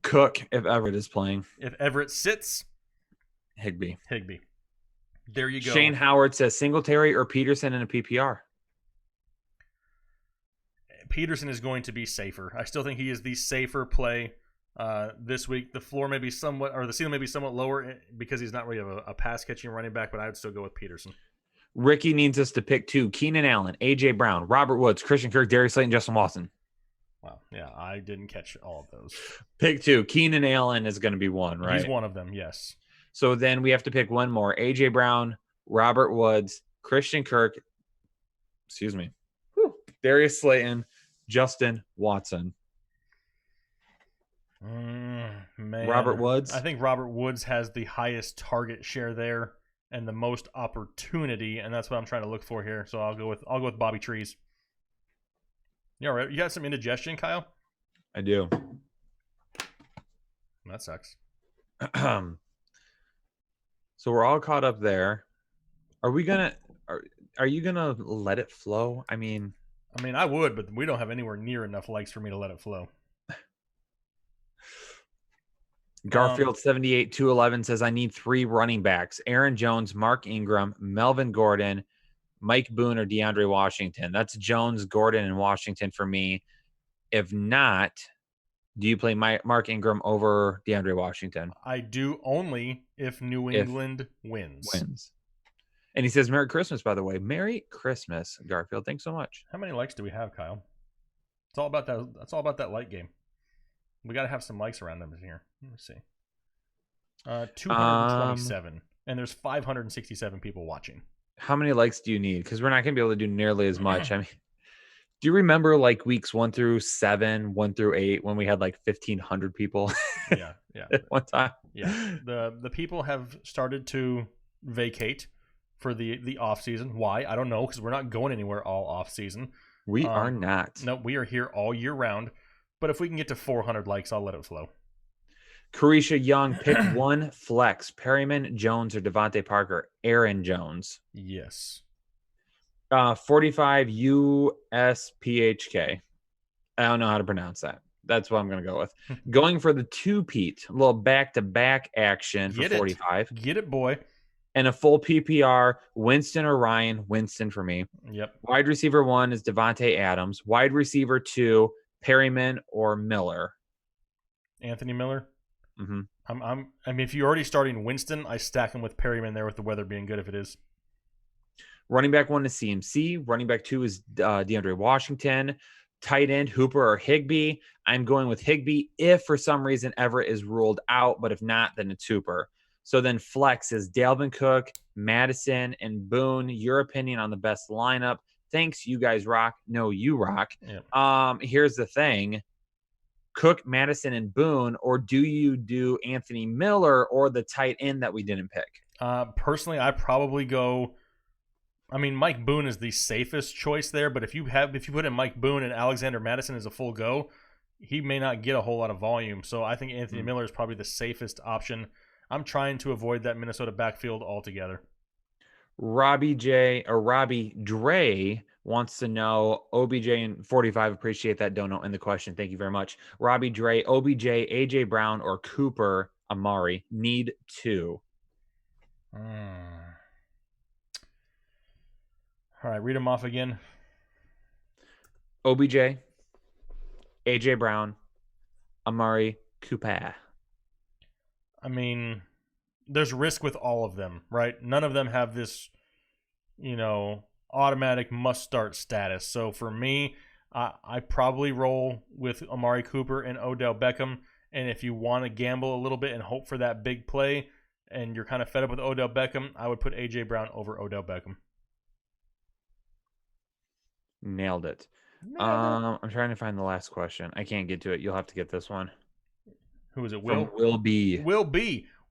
Cook, if Everett is playing. If Everett sits, Higbee. There you go. Shane Howard says Singletary or Peterson in a PPR. Peterson is going to be safer. I still think he is the safer play this week. The floor may be somewhat, or the ceiling may be somewhat lower because he's not really a pass catching running back, but I would still go with Peterson. Ricky needs us to pick 2. Keenan Allen, A.J. Brown, Robert Woods, Christian Kirk, Darius Slayton, Justin Watson. Wow. Yeah, I didn't catch all of those. Pick 2. Keenan Allen is going to be one, right? He's one of them, yes. So then we have to pick one more. A.J. Brown, Robert Woods, Christian Kirk, Darius Slayton, Justin Watson. Man. Robert Woods? I think Robert Woods has the highest target share there and the most opportunity, and that's what I'm trying to look for here. So I'll go with Bobby Trees. You all right? You got some indigestion, Kyle? I do. That sucks. So we're all caught up there. Are you gonna let it flow? I mean, I would, but we don't have anywhere near enough likes for me to let it flow. Garfield 78-211 says I need 3 running backs: Aaron Jones, Mark Ingram, Melvin Gordon, Mike Boone, or DeAndre Washington. That's Jones, Gordon, and Washington for me. If not, do you play Mark Ingram over DeAndre Washington? I do, only if New England wins. And he says, Merry Christmas, by the way. Merry Christmas, Garfield. Thanks so much. How many likes do we have, Kyle? It's all about that. That's all about that like game. We got to have some likes around them here. Let me see. 227. And there's 567 people watching. How many likes do you need? Because we're not going to be able to do nearly as much. I mean, do you remember like weeks 1 through 7, 1 through 8, when we had like 1,500 people? Yeah. At one time. Yeah. The people have started to vacate for the off season. Why? I don't know, because we're not going anywhere all off season. We are not. No, we are here all year round. But if we can get to 400 likes, I'll let it flow. Carisha Young, pick 1 flex: Perryman, Jones, or Devontae Parker. Aaron Jones. Yes. 45 USPHK. I don't know how to pronounce that. That's what I'm going to go with. Going for the 2-peat, a little back-to-back action for 45. Get it, boy. And a full PPR, Winston or Ryan. Winston for me. Yep. Wide receiver 1 is Devontae Adams. Wide receiver 2, Perryman or Miller. Anthony Miller. Mm-hmm. I mean, if you're already starting Winston, I stack him with Perryman there, with the weather being good if it is. Running back 1 is CMC. Running back 2 is DeAndre Washington. Tight end, Hooper or Higbee. I'm going with Higbee if for some reason Everett is ruled out, but if not, then it's Hooper. So then flex is Dalvin Cook, Madison, and Boone. Your opinion on the best lineup. Thanks, you guys rock. No, you rock. Yeah. Here's the thing. Cook, Madison, and Boone, or do you do Anthony Miller or the tight end that we didn't pick? Personally, I probably go. I mean, Mike Boone is the safest choice there, but if you put in Mike Boone and Alexander Madison as a full go, he may not get a whole lot of volume. So I think Anthony Miller is probably the safest option. I'm trying to avoid that Minnesota backfield altogether. Robbie Dre wants to know OBJ and 45. Appreciate that dono in the question. Thank you very much. Robbie Dre, OBJ, AJ Brown, or Cooper Amari. Need 2. All right, read them off again. OBJ, AJ Brown, Amari Cooper. I mean, there's risk with all of them, right? None of them have this, automatic must-start status. So for me, I probably roll with Amari Cooper and Odell Beckham. And if you want to gamble a little bit and hope for that big play, and you're kind of fed up with Odell Beckham, I would put A.J. Brown over Odell Beckham. Nailed it. I'm trying to find the last question. I can't get to it. You'll have to get this one. Who is it? Will? From Will B.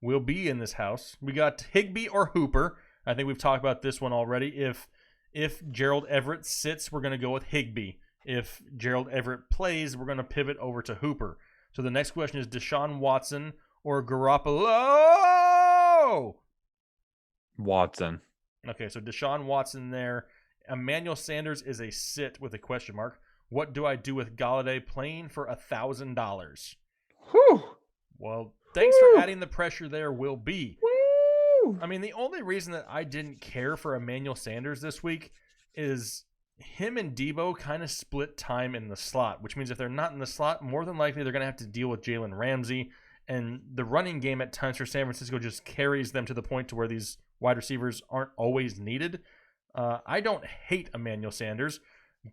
Will be in this house. We got Higbee or Hooper. I think we've talked about this one already. If Gerald Everett sits, we're going to go with Higbee. If Gerald Everett plays, we're going to pivot over to Hooper. So the next question is Deshaun Watson or Garoppolo? Watson. Okay, so Deshaun Watson there. Emmanuel Sanders is a sit with a question mark. What do I do with Galladay playing for $1,000? Whew. Well, thanks for adding the pressure there, Will B. Woo. I mean, the only reason that I didn't care for Emmanuel Sanders this week is him and Debo kind of split time in the slot, which means if they're not in the slot, more than likely they're going to have to deal with Jalen Ramsey. And the running game at times for San Francisco just carries them to the point to where these wide receivers aren't always needed. I don't hate Emmanuel Sanders.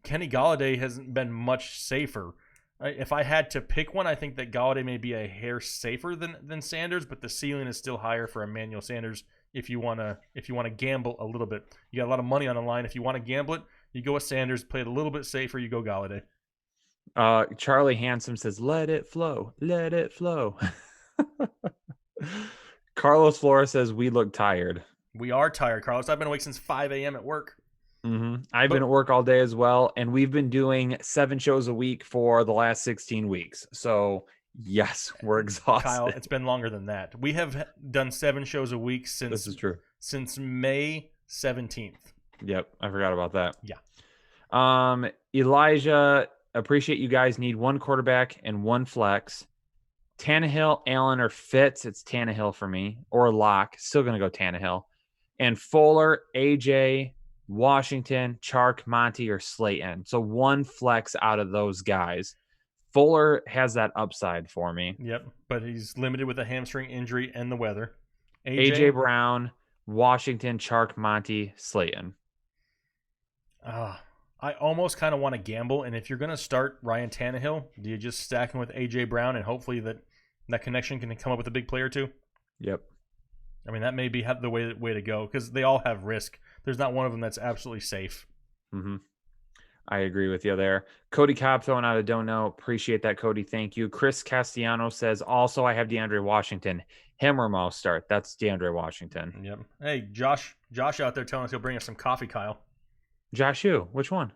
Kenny Galladay hasn't been much safer. If I had to pick one, I think that Galladay may be a hair safer than Sanders, but the ceiling is still higher for Emmanuel Sanders if you wanna gamble a little bit. You got a lot of money on the line. If you want to gamble it, you go with Sanders. Play it a little bit safer, you go Galladay. Charlie Handsome says, "Let it flow, let it flow." Carlos Flores says, "We look tired." We are tired, Carlos. I've been awake since 5 a.m. at work. I've been at work all day as well, and we've been doing 7 shows a week for the last 16 weeks. So yes, we're exhausted. Kyle, it's been longer than that. We have done 7 shows a week since This is true. Since May 17th. Yep, I forgot about that. Yeah. Elijah, appreciate you guys. Need one quarterback and one flex. Tannehill, Allen, or Fitz. It's Tannehill for me. Or Locke. Still going to go Tannehill. And Fuller, AJ, Washington, Chark, Monty, or Slayton. So one flex out of those guys. Fuller has that upside for me. Yep, but he's limited with a hamstring injury and the weather. AJ Brown, Washington, Chark, Monty, Slayton. I almost kind of want to gamble, and if you're going to start Ryan Tannehill, do you just stack him with AJ Brown and hopefully that connection can come up with a big player too? Yep. I mean, that may be the way to go because they all have risk. There's not one of them that's absolutely safe. Mm-hmm. I agree with you there. Cody Cobb throwing out a don't know. Appreciate that, Cody. Thank you. Chris Castellano says, also, I have DeAndre Washington. Him or Mo start. That's DeAndre Washington. Yep. Hey, Josh out there telling us he'll bring us some coffee, Kyle. Josh who? Which one?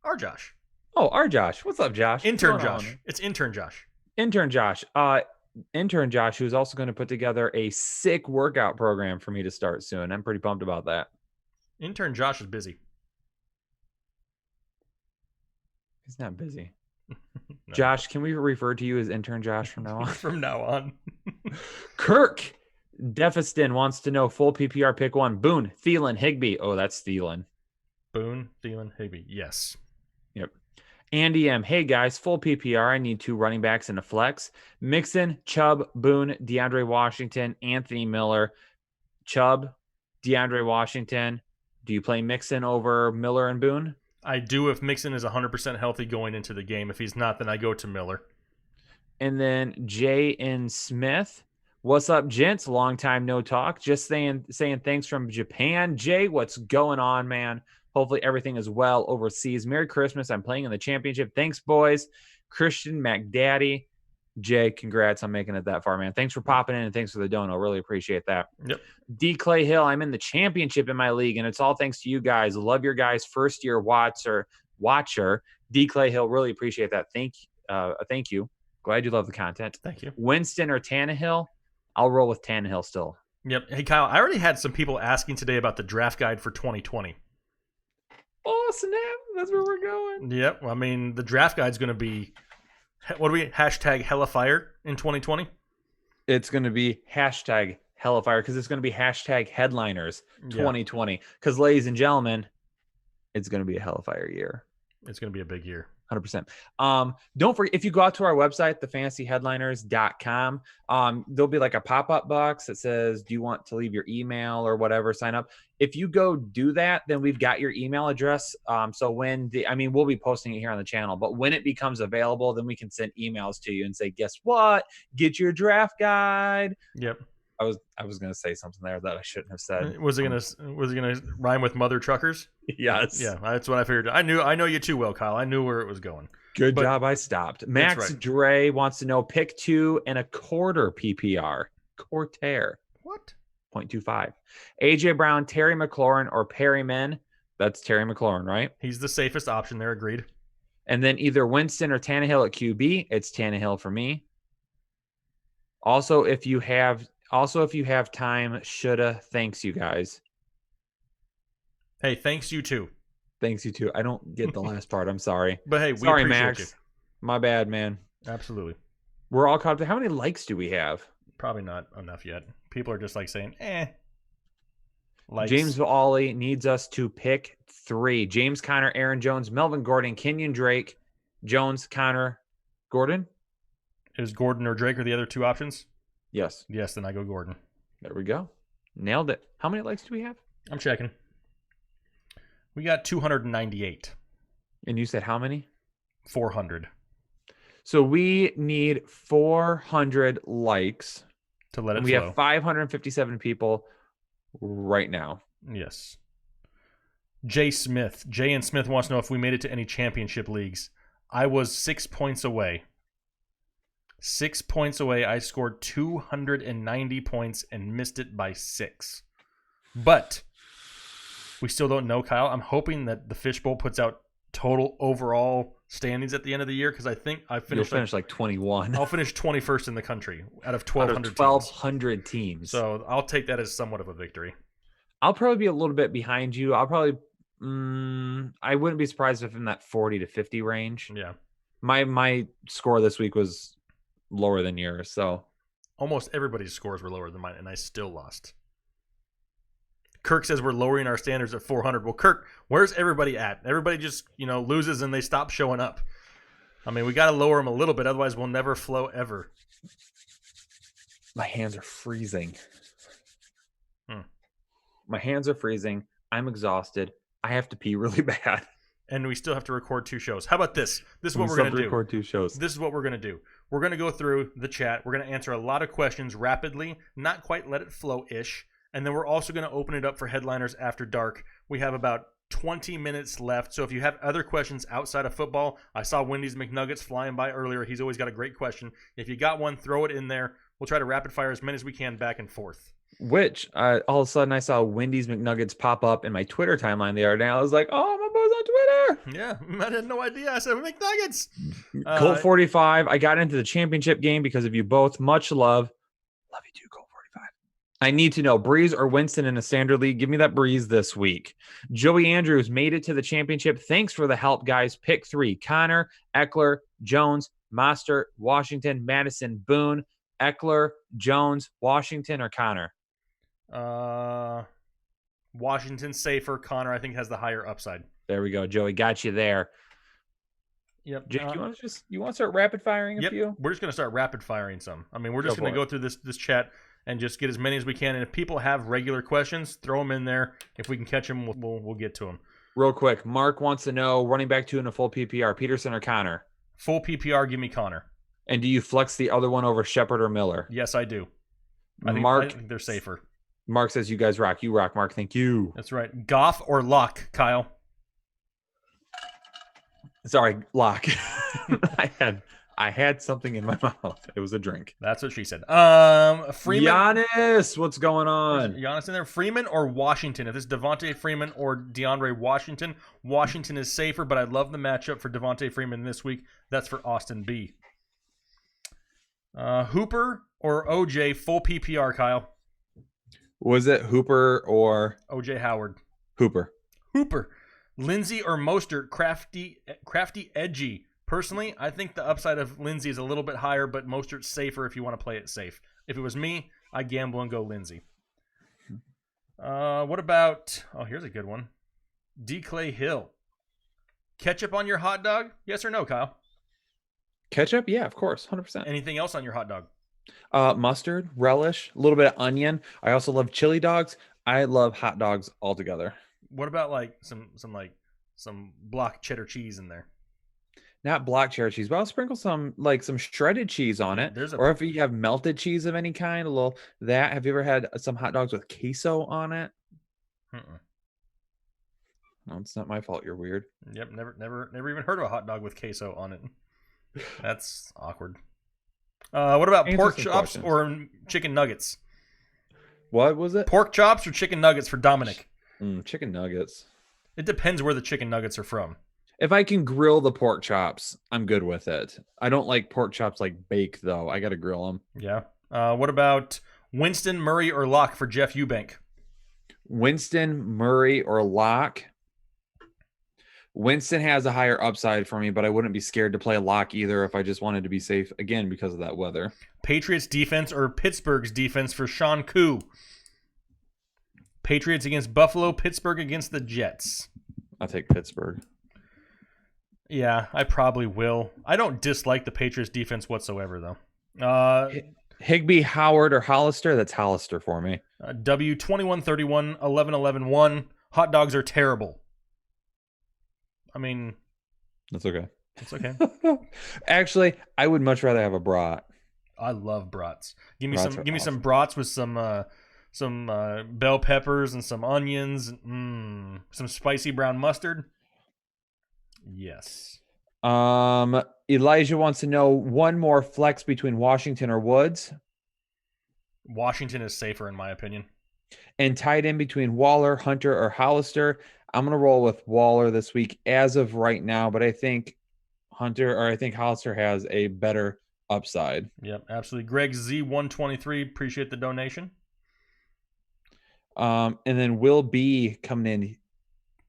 Our Josh. Oh, our Josh. What's up, Josh? Intern Josh. It's Intern Josh. Intern Josh. Intern Josh, who's also going to put together a sick workout program for me to start soon. I'm pretty pumped about that. Intern Josh is busy. He's not busy. No. Josh, can we refer to you as Intern Josh from now on? From now on. Kirk Defiston wants to know full PPR pick one. Boone, Thielen, Higbee. Oh, that's Thielen. Boone, Thielen, Higbee. Yes. Yep. Andy M. Hey, guys, full PPR. I need 2 running backs and a flex. Mixon, Chubb, Boone, DeAndre Washington, Anthony Miller. Chubb, DeAndre Washington. Do you play Mixon over Miller and Boone? I do if Mixon is 100% healthy going into the game. If he's not, then I go to Miller. And then Jay N. Smith. What's up, gents? Long time no talk. Just saying thanks from Japan. Jay, what's going on, man? Hopefully everything is well overseas. Merry Christmas. I'm playing in the championship. Thanks, boys. Christian McDaddy. Jay, congrats on making it that far, man. Thanks for popping in and thanks for the dono. Really appreciate that. Yep. D. Clay Hill, I'm in the championship in my league, and it's all thanks to you guys. Love your guys' first-year watcher. D. Clay Hill, really appreciate that. Thank you. Glad you love the content. Thank you. Winston or Tannehill? I'll roll with Tannehill still. Yep. Hey, Kyle, I already had some people asking today about the draft guide for 2020. Oh, snap. That's where we're going. Yep. I mean, the draft guide's going to be, what do we, #Hellafire in 2020? It's going to be #Hellafire because it's going to be #headliners 2020. Because, ladies and gentlemen, it's going to be a Hellafire year. It's going to be a big year. 100%. Don't forget, if you go out to our website, thefantasyheadliners.com, there'll be like a pop-up box that says, do you want to leave your email or whatever, sign up. If you go do that, then we've got your email address. So we'll be posting it here on the channel, but when it becomes available, then we can send emails to you and say, guess what? Get your draft guide. Yep. I was going to say something there that I shouldn't have said. Was it gonna rhyme with mother truckers? Yes. Yeah, that's what I figured. I know you too well, Kyle. I knew where it was going. Good job. I stopped. Max Dre wants to know pick 2 and a quarter PPR. Quarter. What? 0.25. AJ Brown, Terry McLaurin, or Perryman. That's Terry McLaurin, right? He's the safest option there. Agreed. And then either Winston or Tannehill at QB, it's Tannehill for me. Also, if you have time, shoulda, thanks you guys. Hey, thanks you too. Thanks you too. I don't get the last part. I'm sorry. But hey, we sorry, appreciate Max. you. My bad, man. Absolutely. We're all caught up. How many likes do we have? Probably not enough yet. People are just like saying, likes. James Ollie needs us to pick 3. James Conner, Aaron Jones, Melvin Gordon, Kenyon Drake, Jones, Conner, Gordon. Is Gordon or Drake are the other 2 options? Yes. Yes, then I go Gordon. There we go. Nailed it. How many likes do we have? I'm checking. We got 298. And you said how many? 400. So we need 400 likes to let it we flow. have 557 people right now. Yes. Jay and Smith wants to know if we made it to any championship leagues. I was 6 points away. 6 points away. I scored 290 points and missed it by 6. But we still don't know, Kyle. I'm hoping that the Fishbowl puts out total overall standings at the end of the year, because I think I finished. You'll finish like 21. I'll finish 21st in the country out of 1,200 1,200 teams. So I'll take that as somewhat of a victory. I'll probably be a little bit behind you. I'll probably. I wouldn't be surprised if in that 40 to 50 range. Yeah. My score this week was lower than yours, so almost everybody's scores were lower than mine, and I still lost. Kirk says we're lowering our standards at 400. Well, Kirk, where's everybody at? Everybody just, loses and they stop showing up. I mean, we got to lower them a little bit, otherwise we'll never flow ever. My hands are freezing. My hands are freezing. I'm exhausted. I have to pee really bad. And we still have to record 2 shows. How about this? This is what we're going to do. Record 2 shows. This is what we're going to do. We're going to go through the chat. We're going to answer a lot of questions rapidly, not quite let it flow-ish. And then we're also going to open it up for headliners after dark. We have about 20 minutes left. So if you have other questions outside of football, I saw Wendy's McNuggets flying by earlier. He's always got a great question. If you got one, throw it in there. We'll try to rapid fire as many as we can back and forth. Which all of a sudden I saw Wendy's McNuggets pop up in my Twitter timeline the other day. I was like, oh, my boy's on Twitter. Yeah, I had no idea. I said McNuggets. Colt 45. I got into the championship game because of you both. Much love. Love you too, Colt 45. I need to know, Breeze or Winston in a standard league? Give me that Breeze this week. Joey Andrews made it to the championship. Thanks for the help, guys. Pick 3. Connor, Eckler, Jones, Mostert, Washington, Madison, Boone, Eckler, Jones, Washington, or Connor? Washington's safer. Connor, I think, has the higher upside. There we go. Joey got you there. Yep. Jake, you want to start rapid firing a few? We're just going to start rapid firing some. I mean, we're just going to go through this chat and just get as many as we can. And if people have regular questions, throw them in there. If we can catch them, we'll get to them. Real quick, Mark wants to know, running back 2 in a full PPR, Peterson or Connor? Full PPR, give me Connor. And do you flex the other one over Shepard or Miller? Yes, I do. I think they're safer. Mark says you guys rock. You rock, Mark. Thank you. That's right. Goff or Locke, Kyle? Sorry, Locke. I had something in my mouth. It was a drink. That's what she said. Freeman. Giannis, what's going on? Giannis in there. Freeman or Washington? If it's Devontae Freeman or DeAndre Washington, Washington is safer, but I love the matchup for Devontae Freeman this week. That's for Austin B. Hooper or OJ, full PPR, Kyle? Was it Hooper or OJ Howard? Hooper. Lindsey or Mostert, crafty, edgy. Personally, I think the upside of Lindsey is a little bit higher, but Mostert's safer if you want to play it safe. If it was me, I'd gamble and go Lindsey. What about... Oh, here's a good one. D. Clay Hill. Ketchup on your hot dog? Yes or no, Kyle? Ketchup? Yeah, of course. 100%. Anything else on your hot dog? Mustard, relish, a little bit of onion. I also love chili dogs. I love hot dogs altogether. What about like some block cheddar cheese in there? Not block cheddar cheese, but I'll sprinkle some shredded cheese on it. Or if you have melted cheese of any kind, a little that. Have you ever had some hot dogs with queso on it? No, it's not my fault. You're weird. Yep, never even heard of a hot dog with queso on it. That's awkward. What about pork chops or chicken nuggets? What was it? Pork chops or chicken nuggets for Dominic? Chicken nuggets. It depends where the chicken nuggets are from. If I can grill the pork chops, I'm good with it. I don't like pork chops like baked though. I got to grill them. Yeah. What about Winston, Murray, or Locke for Jeff Eubank? Winston, Murray, or Locke. Winston has a higher upside for me, but I wouldn't be scared to play Locke either if I just wanted to be safe again because of that weather. Patriots defense or Pittsburgh's defense for Sean Koo? Patriots against Buffalo, Pittsburgh against the Jets. I'll take Pittsburgh. Yeah, I probably will. I don't dislike the Patriots defense whatsoever, though. Higbee, Howard, or Hollister? That's Hollister for me. W 21-31, 11-11-1. Hot dogs are terrible. I mean, That's okay. it's okay. Actually, I would much rather have a brat. I love brats. Give me Brats some. are Give me some awesome. brats with some bell peppers and some onions. Some spicy brown mustard. Yes. Elijah wants to know one more flex between Washington or Woods, Washington is safer in my opinion. and tied in between Waller, Hunter, or Hollister. I'm gonna roll with Waller this week as of right now, but I think Hollister has a better upside. Yep, absolutely. Greg Z123, appreciate the donation. And then Will B coming in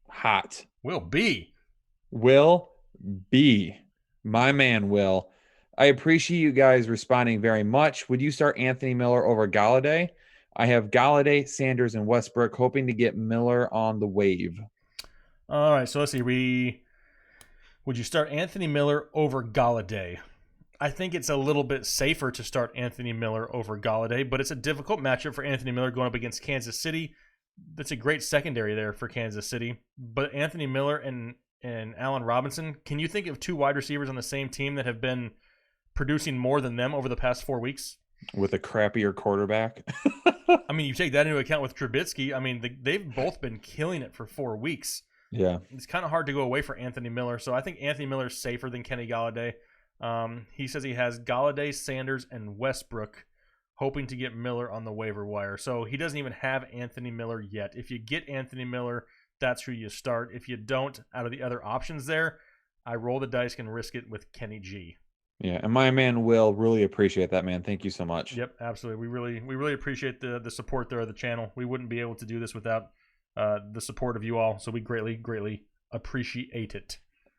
hot. Will be. Will B, my man Will. I appreciate you guys responding very much. Would you start Anthony Miller over Galladay? I have Galladay, Sanders, and Westbrook, hoping to get Miller on the wave. All right, so let's see. Would you start Anthony Miller over Galladay? I think it's a little bit safer to start Anthony Miller over Galladay, but it's a difficult matchup for Anthony Miller going up against Kansas City. That's a great secondary there for Kansas City. But Anthony Miller and Allen Robinson, can you think of two wide receivers on the same team that have been producing more than them over the past 4 weeks? With a crappier quarterback. I mean, you take that into account with Trubisky. I mean, they've both been killing it for 4 weeks. Yeah. It's kind of hard to go away for Anthony Miller. So I think Anthony Miller is safer than Kenny Galladay. He says he has Galladay, Sanders, and Westbrook, hoping to get Miller on the waiver wire. So he doesn't even have Anthony Miller yet. If you get Anthony Miller, that's who you start. If you don't, out of the other options there, I roll the dice and risk it with Kenny G. Yeah, and my man Will, really appreciate that, man. Thank you so much. Yep, absolutely. We really appreciate the support there of the channel. We wouldn't be able to do this without the support of you all. So we greatly appreciate it.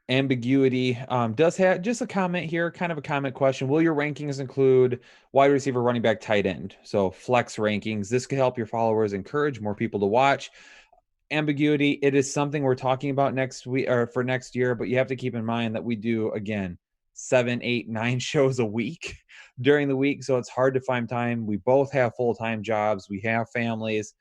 Ambiguity does have just a comment here, kind of a comment question. Will your rankings include wide receiver, running back, tight end? So flex rankings. This could help your followers encourage more people to watch. Ambiguity, it is something we're talking about next week or for next year, but you have to keep in mind that we do, again, 7, 8, 9 shows a week during the week. So it's hard to find time. We both have full-time jobs. We have families.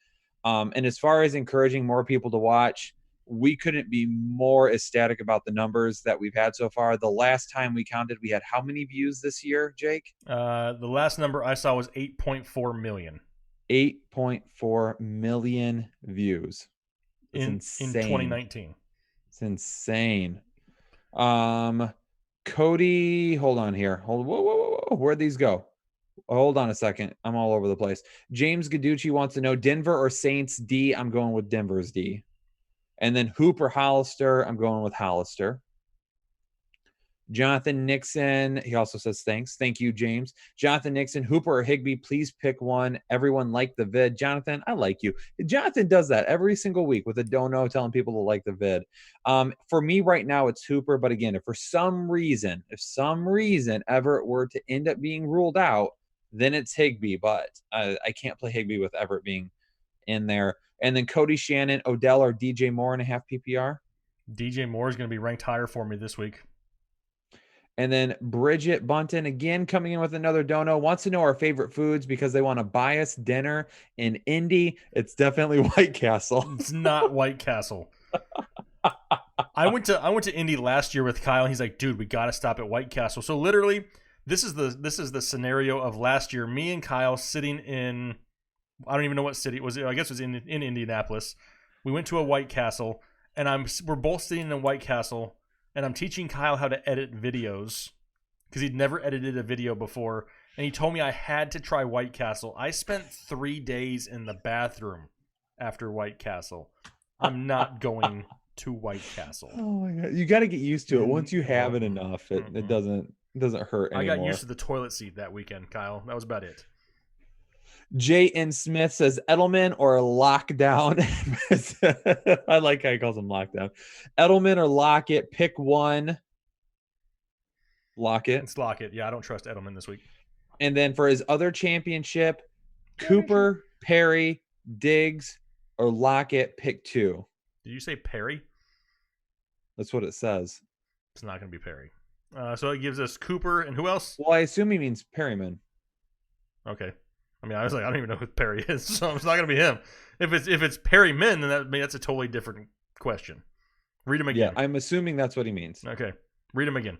And as far as encouraging more people to watch, we couldn't be more ecstatic about the numbers that we've had so far. The last time we counted, we had how many views this year, Jake? The last number I saw was 8.4 million. 8.4 million views. It's in insane. 2019. It's insane. Cody, hold on here. Whoa. Where'd these go? Hold on a second. I'm all over the place. James Gaducci wants to know Denver or Saints D. I'm going with Denver's D. And then Hooper Hollister, I'm going with Hollister. Jonathan Nixon, he also says thanks. Thank you, James. Jonathan Nixon, Hooper or Higbee, please pick one. Everyone like the vid. Jonathan, I like you. Jonathan does that every single week with a dono telling people to like the vid. For me right now, it's Hooper. But again, if for some reason Everett were to end up being ruled out, then it's Higbee. But I can't play Higbee with Everett being in there. And then Cody Shannon, Odell, or DJ Moore in a half PPR. DJ Moore is going to be ranked higher for me this week. And then Bridget Bunton, again, coming in with another dono, wants to know our favorite foods because they want to buy us dinner in Indy. It's definitely White Castle. It's not White Castle. I went to Indy last year with Kyle, and he's like, dude, we got to stop at White Castle. So literally, this is the scenario of last year. Me and Kyle sitting in, I don't even know what city it was. I guess it was in Indianapolis. We went to a White Castle, and we're both sitting in a White Castle, and I'm teaching Kyle how to edit videos because he'd never edited a video before. And he told me I had to try White Castle. I spent 3 days in the bathroom after White Castle. I'm not going to White Castle. Oh my god, you got to get used to it. Once you have it enough, it doesn't hurt I got used anymore. to the toilet seat that weekend, Kyle. That was about it. J.N. Smith says Edelman or lockdown. I like how he calls him lockdown. Edelman or Lockett, pick one. Lockett. It's Lockett. Yeah, I don't trust Edelman this week. And then for his other championship, Cooper, Perry, Diggs, or Lockett, pick two. Did you say Perry? That's what it says. It's not going to be Perry. So it gives us Cooper and who else? Well, I assume he means Perryman. Okay. I mean, I was like, I don't even know who Perry is, so it's not going to be him. If it's Perryman, then that's a totally different question. Read him again. Yeah, I'm assuming that's what he means. Okay. Read him again.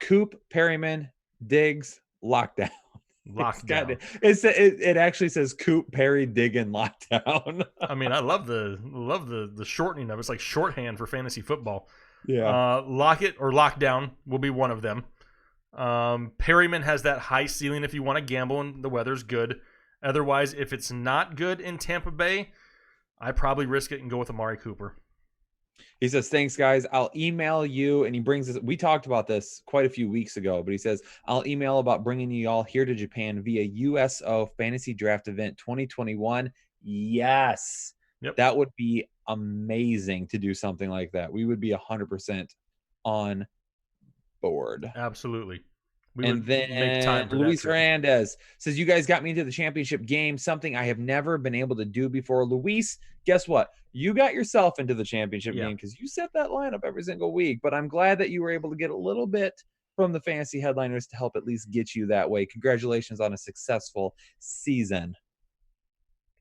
Coop, Perryman, Diggs, lockdown. Lockdown. It actually says Coop, Perry, Diggin, lockdown. I mean, I love the shortening of it. It's like shorthand for fantasy football. Yeah. Lockett or lockdown will be one of them. Perryman has that high ceiling if you want to gamble and the weather's good. Otherwise, if it's not good in Tampa Bay, I probably risk it and go with Amari Cooper. He says, thanks, guys. I'll email you. And he brings this. We talked about this quite a few weeks ago, but he says, I'll email about bringing you all here to Japan via USO Fantasy Draft Event 2021. Yes. Yep. That would be amazing to do something like that. We would be 100% on board. Absolutely. And then make time for Luis Hernandez says, you guys got me into the championship game, something I have never been able to do before. Luis, guess what? You got yourself into the championship game because you set that lineup every single week. But I'm glad that you were able to get a little bit from the fantasy headliners to help at least get you that way. Congratulations on a successful season.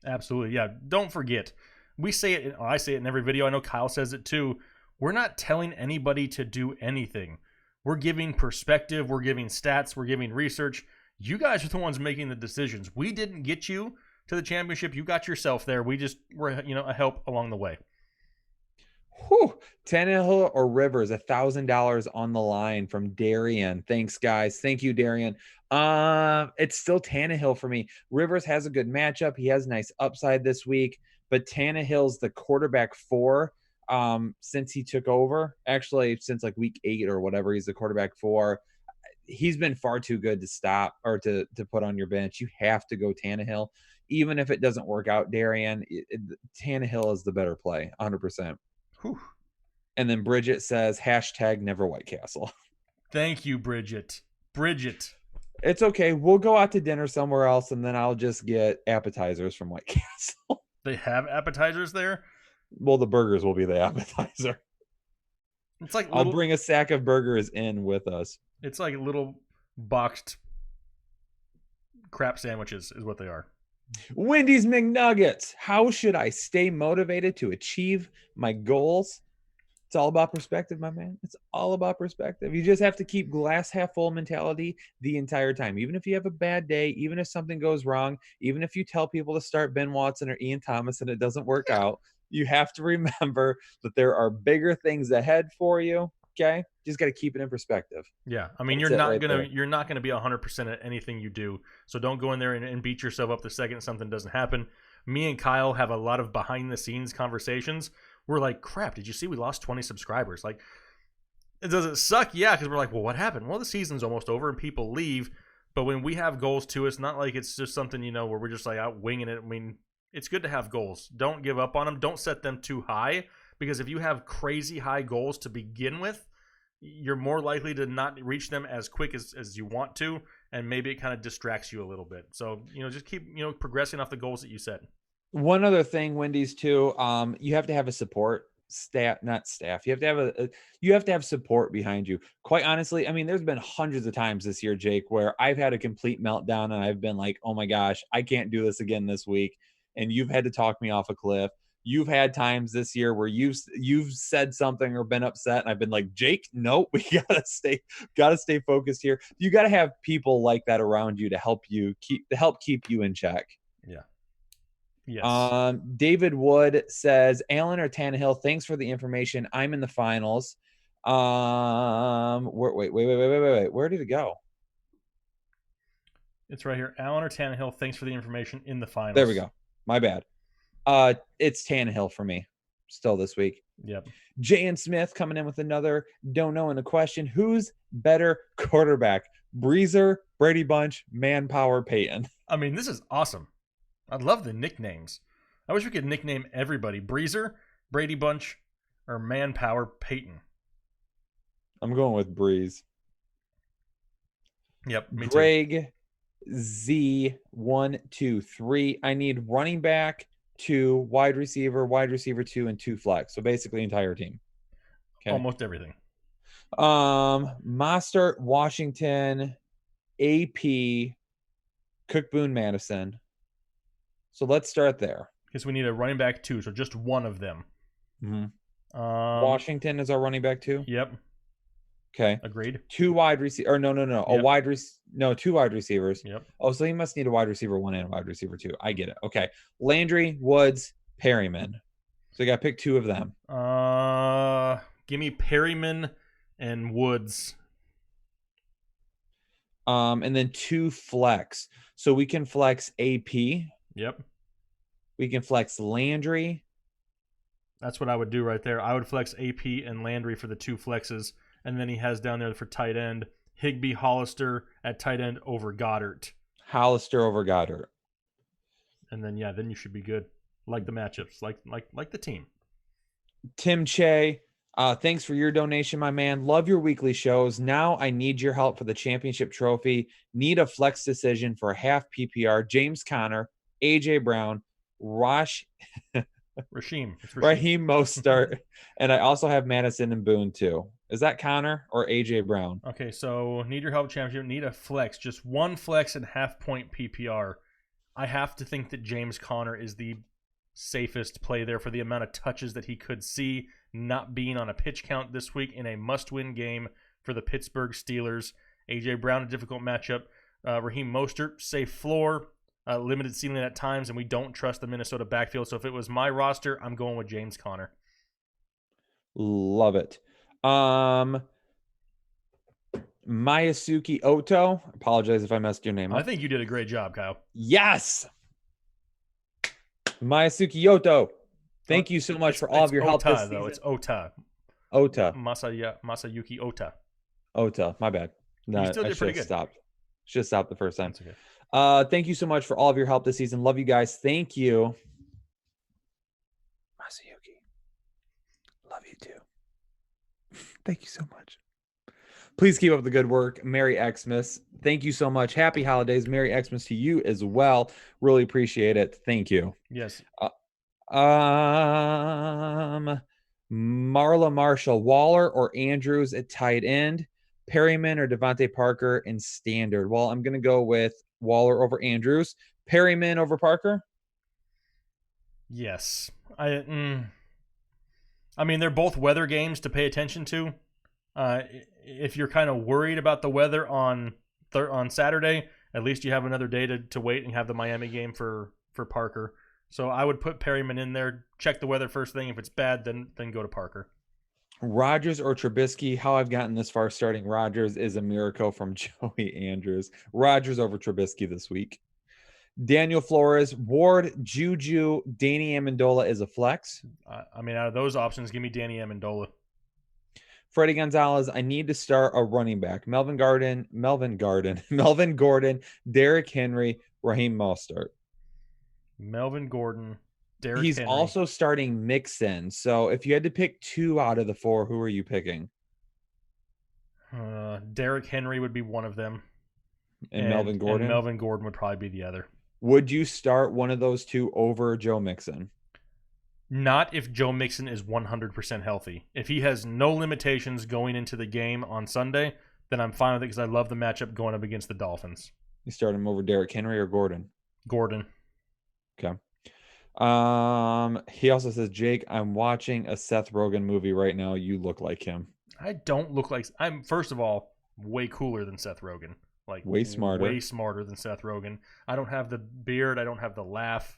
Absolutely. Yeah. Don't forget, we say it. I say it in every video. I know Kyle says it too. We're not telling anybody to do anything. We're giving perspective. We're giving stats. We're giving research. You guys are the ones making the decisions. We didn't get you to the championship. You got yourself there. We just were, a help along the way. Whew. Tannehill or Rivers, $1,000 on the line from Darian. Thanks, guys. Thank you, Darian. It's still Tannehill for me. Rivers has a good matchup. He has a nice upside this week, but Tannehill's the quarterback 4. Since he took over, actually since like week 8 or whatever, he's the quarterback 4. He's been far too good to stop or to put on your bench. You have to go Tannehill, even if it doesn't work out. Darian, Tannehill is the better play, 100%. Whew. And then Bridget says #never White Castle. Thank you, Bridget. Bridget. It's okay. We'll go out to dinner somewhere else, and then I'll just get appetizers from White Castle. They have appetizers there? Well, the burgers will be the appetizer. It's like I'll bring a sack of burgers in with us. It's like little boxed crap sandwiches is what they are. Wendy's McNuggets. How should I stay motivated to achieve my goals? It's all about perspective, my man. It's all about perspective. You just have to keep glass half full mentality the entire time. Even if you have a bad day, even if something goes wrong, even if you tell people to start Ben Watson or Ian Thomas and it doesn't work out, you have to remember that there are bigger things ahead for you. Okay, just got to keep it in perspective. Yeah, I mean, you're not gonna be 100% at anything you do. So don't go in there and beat yourself up the second something doesn't happen. Me and Kyle have a lot of behind the scenes conversations. We're like, crap, did you see we lost 20 subscribers? Like, does it suck? Yeah, because we're like, well, what happened? Well, the season's almost over and people leave. But when we have goals too, it's not like it's just something, where we're just like out winging it. I mean, it's good to have goals. Don't give up on them. Don't set them too high, because if you have crazy high goals to begin with, you're more likely to not reach them as quick as you want to, and maybe it kind of distracts you a little bit. So, just keep, progressing off the goals that you set. One other thing, Wendy's too, you have to have a support staff, not staff. You have to have support behind you. Quite honestly, I mean, there's been hundreds of times this year, Jake, where I've had a complete meltdown and I've been like, oh my gosh, I can't do this again this week. And you've had to talk me off a cliff. You've had times this year where you've said something or been upset, and I've been like, Jake, no, we gotta stay focused here. You gotta have people like that around you to help keep you in check. Yeah. Yes. David Wood says, Allen or Tannehill, thanks for the information. I'm in the finals. Wait. Where did it go? It's right here. Allen or Tannehill, thanks for the information in the finals. There we go. My bad. It's Tannehill for me. still this week. Yep. Jay and Smith coming in with another don't know in a question. Who's better quarterback? Breezer, Brady Bunch, Manpower, Peyton. I mean, this is awesome. I love the nicknames. I wish we could nickname everybody Breezer, Brady Bunch, or Manpower Peyton. I'm going with Breeze. Yep, me Greg Z123. I need running back, 2 wide receiver 2, and 2 flex. So basically entire team. too. Almost everything. Mostert, Washington, AP, Cook, Boone, Madison. So let's start there. Because we need a running back 2, so just one of them. Washington is our running back 2. Yep. Okay. Agreed. 2 wide receivers. Or no. Yep. 2 wide receivers. Yep. Oh, so he must need a wide receiver 1 and a wide receiver 2. I get it. Okay. Landry, Woods, Perryman. So you got to pick 2 of them. Give me Perryman and Woods. And then 2 flex. So we can flex AP. Yep. We can flex Landry. That's what I would do right there. I would flex AP and Landry for the 2 flexes. And then he has down there for tight end Higbee, Hollister at tight end over Goddard. Hollister over Goddard. And then then you should be good. Like the matchups, like the team. Tim Che, thanks for your donation, my man. Love your weekly shows. Now I need your help for the championship trophy. Need a flex decision for half PPR. James Conner, AJ Brown, Raheem Mostert, and I also have Madison and Boone too. Is that Connor or AJ Brown? Okay, so need your help championship. Need a flex, just one flex and half point PPR. I have to think that James Conner is the safest play there for the amount of touches that he could see, not being on a pitch count this week in a must-win game for the Pittsburgh Steelers. AJ Brown, a difficult matchup. Raheem Mostert, safe floor. Limited ceiling at times, and we don't trust the Minnesota backfield. So if it was my roster, I'm going with James Conner. Love it. Mayasuki Oto. Apologize if I messed your name up. I think you did a great job, Kyle. Yes. Mayasuki Oto. Thank you so much for all of your help this season. It's Ota. Masayuki Ota. Ota. My bad. No, you still did pretty good. Should have stopped the first time. That's okay. Thank you so much for all of your help this season. Love you guys. Thank you. Masayuki. Love you too. Thank you so much. Please keep up the good work. Merry Xmas. Thank you so much. Happy holidays. Merry Xmas to you as well. Really appreciate it. Thank you. Yes. Marla Marshall, Waller or Andrews at tight end, Perryman or Devontae Parker in standard. Well, I'm going to go with Waller over Andrews. Perryman over Parker? Yes. I mean, they're both weather games to pay attention to. If you're kind of worried about the weather on Saturday, at least you have another day to wait and have the Miami game for Parker. So I would put Perryman in there, check the weather first thing. If it's bad, then go to Parker. Rodgers or Trubisky? How I've gotten this far starting Rodgers is a miracle from Joey Andrews. Rodgers over Trubisky this week. Daniel Flores, Ward, Juju, Danny Amendola is a flex. I mean, out of those options, give me Danny Amendola. Freddie Gonzalez, I need to start a running back. Melvin Gordon, Derrick Henry, Raheem Mostert. Melvin Gordon, Derrick He's Henry. also starting Mixon. So if you had to pick 2 out of the 4, who are you picking? Derrick Henry would be one of them. And Melvin Gordon? And Melvin Gordon would probably be the other. Would you start one of those 2 over Joe Mixon? Not if Joe Mixon is 100% healthy. If he has no limitations going into the game on Sunday, then I'm fine with it because I love the matchup going up against the Dolphins. You start him over Derrick Henry or Gordon? Gordon. Okay. He also says, Jake, I'm watching a Seth Rogen movie right now. You look like him. I don't look like... I'm, first of all, way cooler than Seth Rogen. Like way smarter than Seth Rogen. I don't have the beard. I don't have the laugh.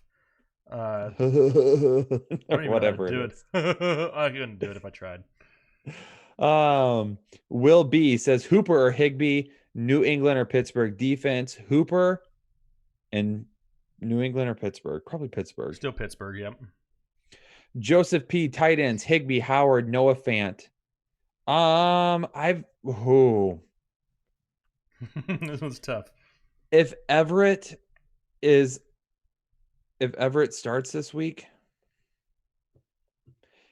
I don't even whatever know how to do it is. I couldn't do it if I tried. Will B says Hooper or Higbee, New England or Pittsburgh defense. Hooper and New England or Pittsburgh? Probably Pittsburgh. Still Pittsburgh, yep. Joseph P. Tight ends, Higbee, Howard, Noah Fant. I've who This one's tough. if Everett is if Everett starts this week,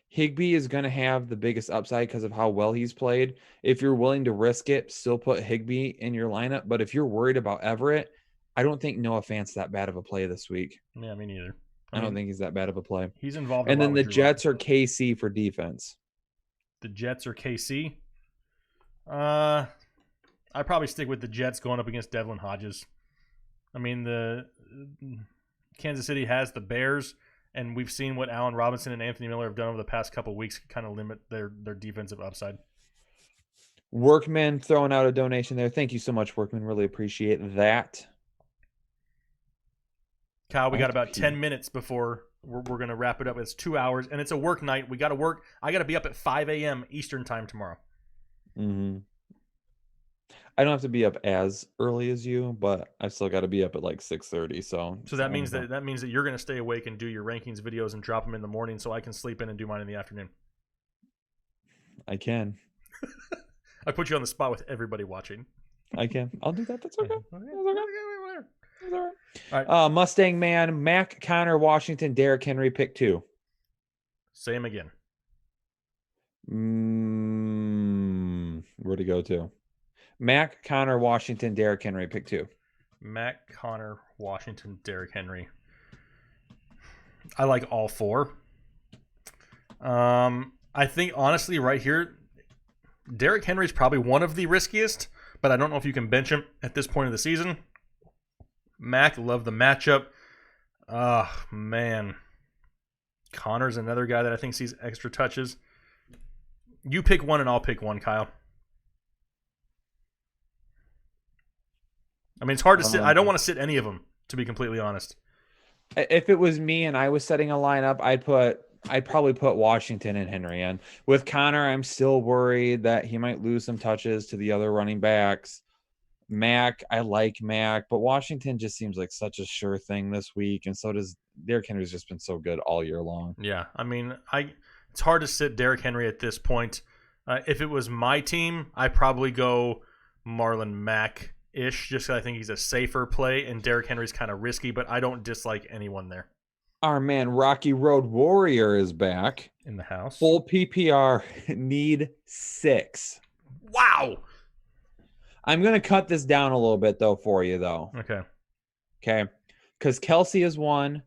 Higbee is going to have the biggest upside because of how well he's played. If you're willing to risk it, still put Higbee in your lineup. But if you're worried about Everett, I don't think Noah Fant's that bad of a play this week. Yeah, me neither. I don't think he's that bad of a play. He's involved a And lot then with the Drew Lock. Jets are KC for defense. The Jets or KC? I probably stick with the Jets going up against Devlin Hodges. I mean, the Kansas City has the Bears, and we've seen what Allen Robinson and Anthony Miller have done over the past couple of weeks kind of limit their defensive upside. Workman throwing out a donation there. Thank you so much, Workman. Really appreciate that. Kyle, we got about 10 minutes before we're going to wrap it up. It's 2 hours, and it's a work night. We got to work. I got to be up at 5 a.m. Eastern time tomorrow. Mm-hmm. I don't have to be up as early as you, but I still got to be up at like 6:30. So that means that you're going to stay awake and do your rankings videos and drop them in the morning, so I can sleep in and do mine in the afternoon. I can. I put you on the spot with everybody watching. I can. I'll do that. That's okay. That's okay. That's all right. All right. Mustang Man, Mac, Connor, Washington, Derrick Henry, pick 2. Say him again. Where'd he go to? Mac, Connor, Washington, Derrick Henry, pick 2. Mac, Connor, Washington, Derrick Henry. I like all 4. I think honestly, right here, Derrick Henry is probably one of the riskiest, but I don't know if you can bench him at this point of the season. Mac, love the matchup. Man. Connor's another guy that I think sees extra touches. You pick one and I'll pick one, Kyle. I mean, it's hard to sit. I don't want to sit any of them, to be completely honest. If it was me and I was setting a lineup, I'd probably put Washington and Henry in. With Connor, I'm still worried that he might lose some touches to the other running backs. Mac, I like Mac, but Washington just seems like such a sure thing this week, and so does Derrick Henry's just been so good all year long. Yeah, I mean, it's hard to sit Derrick Henry at this point. If it was my team, I'd probably go Marlon Mack-ish, just because I think he's a safer play, and Derrick Henry's kind of risky, but I don't dislike anyone there. Our man Rocky Road Warrior is back. In the house. Full PPR, need 6. Wow! I'm going to cut this down a little bit, though, for you, though. Okay? Because Kelsey is 1,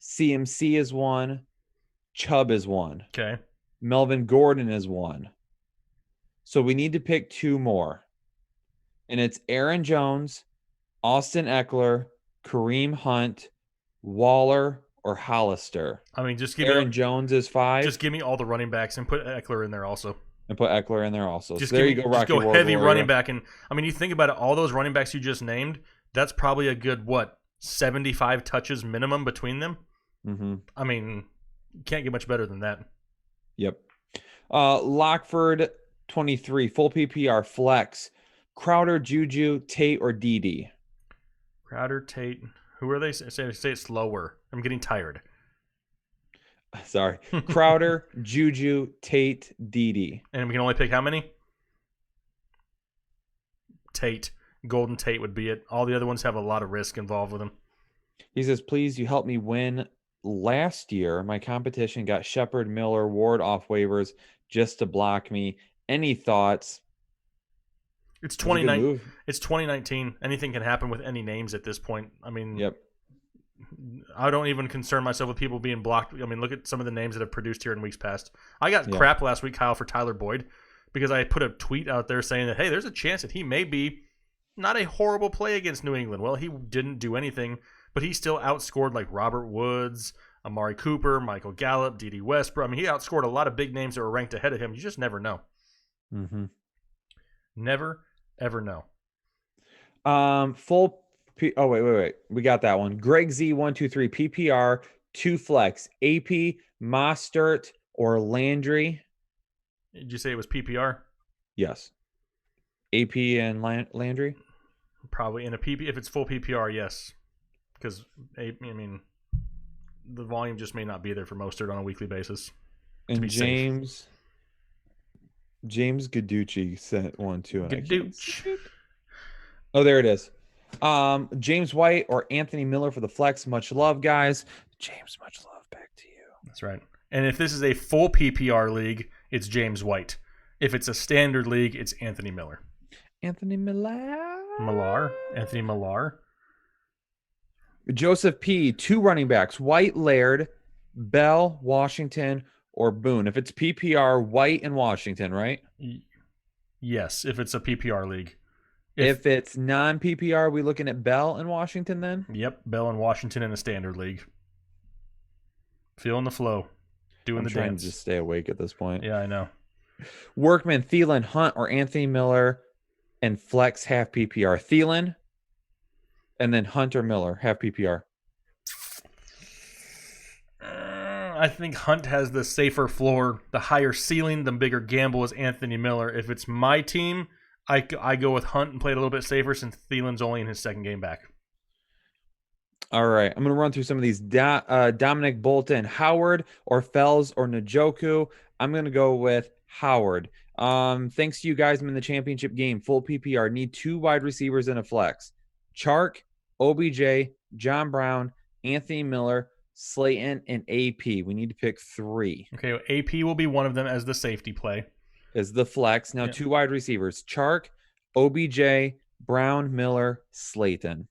CMC is 1, Chubb is 1. Okay. Melvin Gordon is 1. So we need to pick 2 more. And it's Aaron Jones, Austin Eckler, Kareem Hunt, Waller, or Hollister. I mean, just give Aaron Jones is 5. Just give me all the running backs and put Eckler in there also. And put Eckler in there also. Just so there you go, just Rocky go Road heavy Warrior. running back. And I mean, you think about it, all those running backs you just named, that's probably a good, 75 touches minimum between them? Mm-hmm. I mean, you can't get much better than that. Yep. Lockford, 23, full PPR, flex. Crowder, Juju, Tate, or Dede? Crowder, Tate. Who are they? Say it slower. I'm getting tired. Sorry. Crowder, Juju, Tate, Dede. And we can only pick how many? Tate. Golden Tate would be it. All the other ones have a lot of risk involved with them. He says, please, you helped me win last year. My competition got Shepard, Miller, Ward off waivers just to block me. Any thoughts? It's 2019. Anything can happen with any names at this point. I mean, yep. I don't even concern myself with people being blocked. I mean, look at some of the names that have produced here in weeks past. I got crap last week, Kyle, for Tyler Boyd because I put a tweet out there saying that, hey, there's a chance that he may be not a horrible play against New England. Well, he didn't do anything, but he still outscored like Robert Woods, Amari Cooper, Michael Gallup, Dede Westbrook. I mean, he outscored a lot of big names that were ranked ahead of him. You just never know. Mm-hmm. Never, ever know. Wait. We got that one. Greg Z 123 PPR 2 flex AP Mostert or Landry. Did you say it was PPR? Yes. AP and Landry. Probably in a PP. If it's full PPR, yes. Because I mean, the volume just may not be there for Mostert on a weekly basis to And be safe. James Gaducci sent one too, and I can't see Gadooch. it. Oh, there it is. James White or Anthony Miller for the flex. Much love, guys. James, much love. Back to you. That's right. And if this is a full PPR league, it's James White. If it's a standard league, it's Anthony Miller. Anthony Miller. Anthony Millar. Joseph P. 2 running backs: White, Laird, Bell, Washington, or Boone. If it's PPR, White and Washington, right? Yes, if it's a PPR league. If it's non-PPR, we looking at Bell and Washington then? Yep, Bell and Washington in a standard league. Feeling the flow. Doing the trying dance. to just stay awake at this point. Yeah, I know. Workman, Thielen, Hunt, or Anthony Miller, and flex half PPR. Thielen, and then Hunt or Miller, half PPR. I think Hunt has the safer floor, the higher ceiling, the bigger gamble is Anthony Miller. If it's my team, I go with Hunt and play it a little bit safer since Thielen's only in his second game back. All right, I'm going to run through some of these. Dominic Bolton, Howard, or Fells, or Njoku. I'm going to go with Howard. Thanks to you guys, I'm in the championship game. Full PPR. Need 2 wide receivers and a flex. Chark, OBJ, John Brown, Anthony Miller, Slayton, and AP. We need to pick 3. Okay, AP will be one of them as the safety play. Is the flex. Now 2 wide receivers. Chark, OBJ, Brown, Miller, Slayton.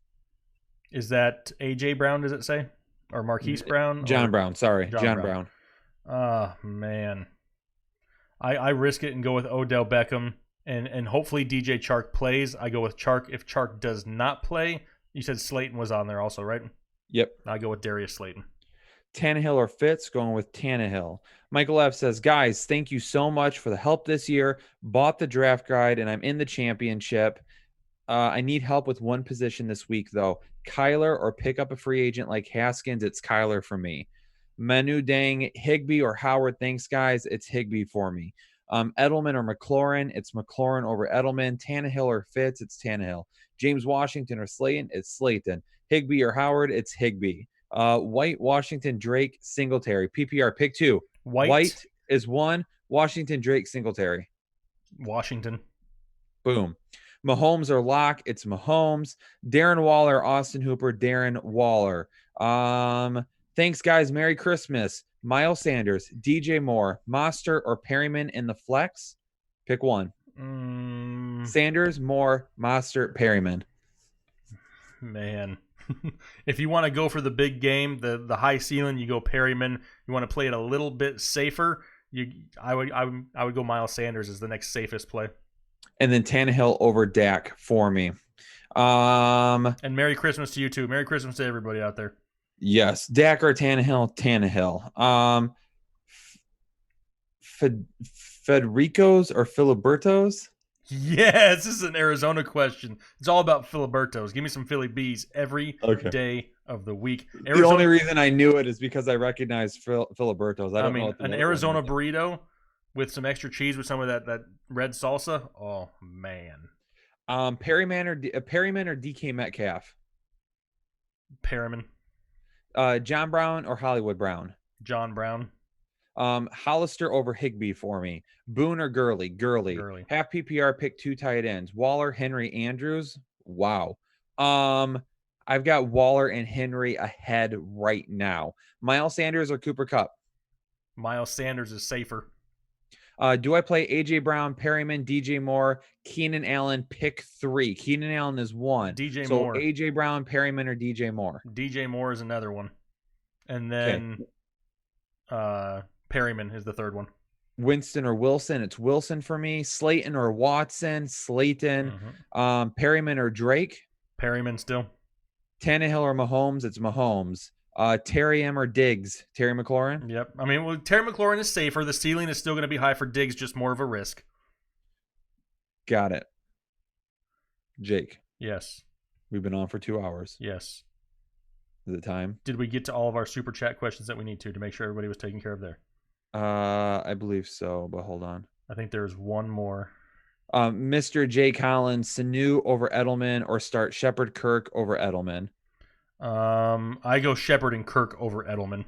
Is that AJ Brown, does it say? Or Marquise Brown? John Brown, sorry. John Brown. Oh, man. I risk it and go with Odell Beckham. And hopefully DJ Chark plays. I go with Chark. If Chark does not play, you said Slayton was on there also, right? Yep. I go with Darius Slayton. Tannehill or Fitz, going with Tannehill. Michael F. says, guys, thank you so much for the help this year. Bought the draft guide, and I'm in the championship. I need help with one position this week, though. Kyler or pick up a free agent like Haskins. It's Kyler for me. Manu Dang, Higbee or Howard. Thanks, guys. It's Higbee for me. Edelman or McLaurin. It's McLaurin over Edelman. Tannehill or Fitz. It's Tannehill. James Washington or Slayton. It's Slayton. Higbee or Howard. It's Higbee. White, Washington, Drake, Singletary. PPR, pick 2. White is 1. Washington, Drake, Singletary. Washington. Boom. Mahomes or Locke. It's Mahomes. Darren Waller, Austin Hooper, Darren Waller. Thanks, guys. Merry Christmas. Miles Sanders, DJ Moore, Monster, or Perryman in the flex. Pick 1. Sanders, Moore, Monster, Perryman. Man. If you want to go for the big game, the high ceiling, you go Perryman. You want to play it a little bit safer, I would go Miles Sanders as the next safest play. And then Tannehill over Dak for me. And Merry Christmas to you too. Merry Christmas to everybody out there. Yes, Dak or Tannehill. Federico's or Filiberto's? Yes, this is an Arizona question. It's all about Filiberto's. Give me some Philly Bees every day of the week. The only reason I knew it is because I recognized Filiberto's. I mean, an Arizona burrito with some extra cheese with some of that red salsa. Oh man. Perryman or DK Metcalf? Perryman. John Brown or Hollywood Brown? John Brown. Hollister over Higbee for me. Boone or Gurley? Gurley. Half PPR, pick 2 tight ends. Waller, Henry, Andrews. Wow. I've got Waller and Henry ahead right now. Miles Sanders or Cooper Kupp? Miles Sanders is safer. Do I play AJ Brown, Perryman, DJ Moore, Keenan Allen? Pick 3. Keenan Allen is 1. DJ Moore. AJ Brown, Perryman, or DJ Moore? DJ Moore is another one. And then Perryman is the third one. Winston or Wilson? It's Wilson for me. Slayton or Watson? Slayton. Perryman or Drake? Perryman still. Tannehill or Mahomes? It's Mahomes. Terry M or Diggs? Terry McLaurin? Yep. I mean, Terry McLaurin is safer. The ceiling is still going to be high for Diggs, just more of a risk. Got it. Jake. Yes. We've been on for 2 hours. Yes. Is it time? Did we get to all of our super chat questions that we need to make sure everybody was taken care of there? I believe so, but hold on. I think there's one more. Mr. J. Collins, Sanu over Edelman, or start Shepard Kirk over Edelman? I go Shepard and Kirk over Edelman.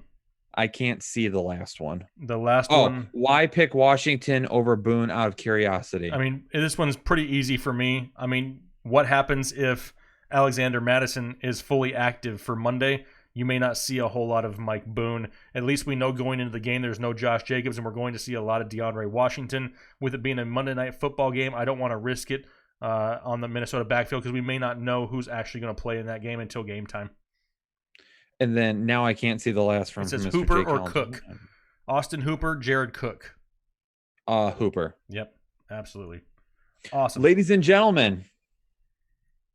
I can't see the last one. The last Oh, one, why pick Washington over Boone out of I curiosity? mean, this one's pretty easy for me. I mean, what happens if Alexander Madison is fully active for Monday? You may not see a whole lot of Mike Boone. At least we know going into the game there's no Josh Jacobs, and we're going to see a lot of DeAndre Washington. With it being a Monday night football game, I don't want to risk it on the Minnesota backfield because we may not know who's actually going to play in that game until game time. And then now I can't see the last from It says Mr. Hooper J. or Collins. Cook. Austin Hooper, Jared Cook. Hooper. Yep, absolutely. Awesome. Ladies and gentlemen,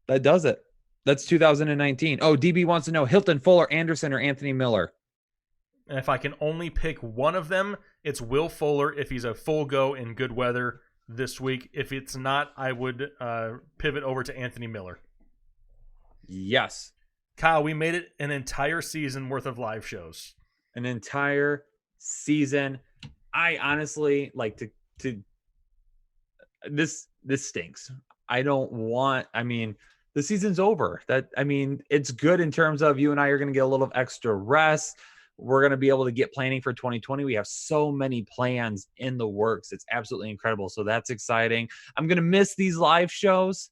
that does it. That's 2019. Oh, DB wants to know Hilton, Fuller, Anderson, or Anthony Miller. And if I can only pick one of them, it's Will Fuller if he's a full go in good weather this week. If it's not, I would pivot over to Anthony Miller. Yes. Kyle, we made it an entire season worth of live shows. An entire season. I honestly like to this stinks. I don't want, I mean, the season's over. It's good in terms of you and I are going to get a little extra rest. We're going to be able to get planning for 2020. We have so many plans in the works. It's absolutely incredible. So that's exciting. I'm going to miss these live shows,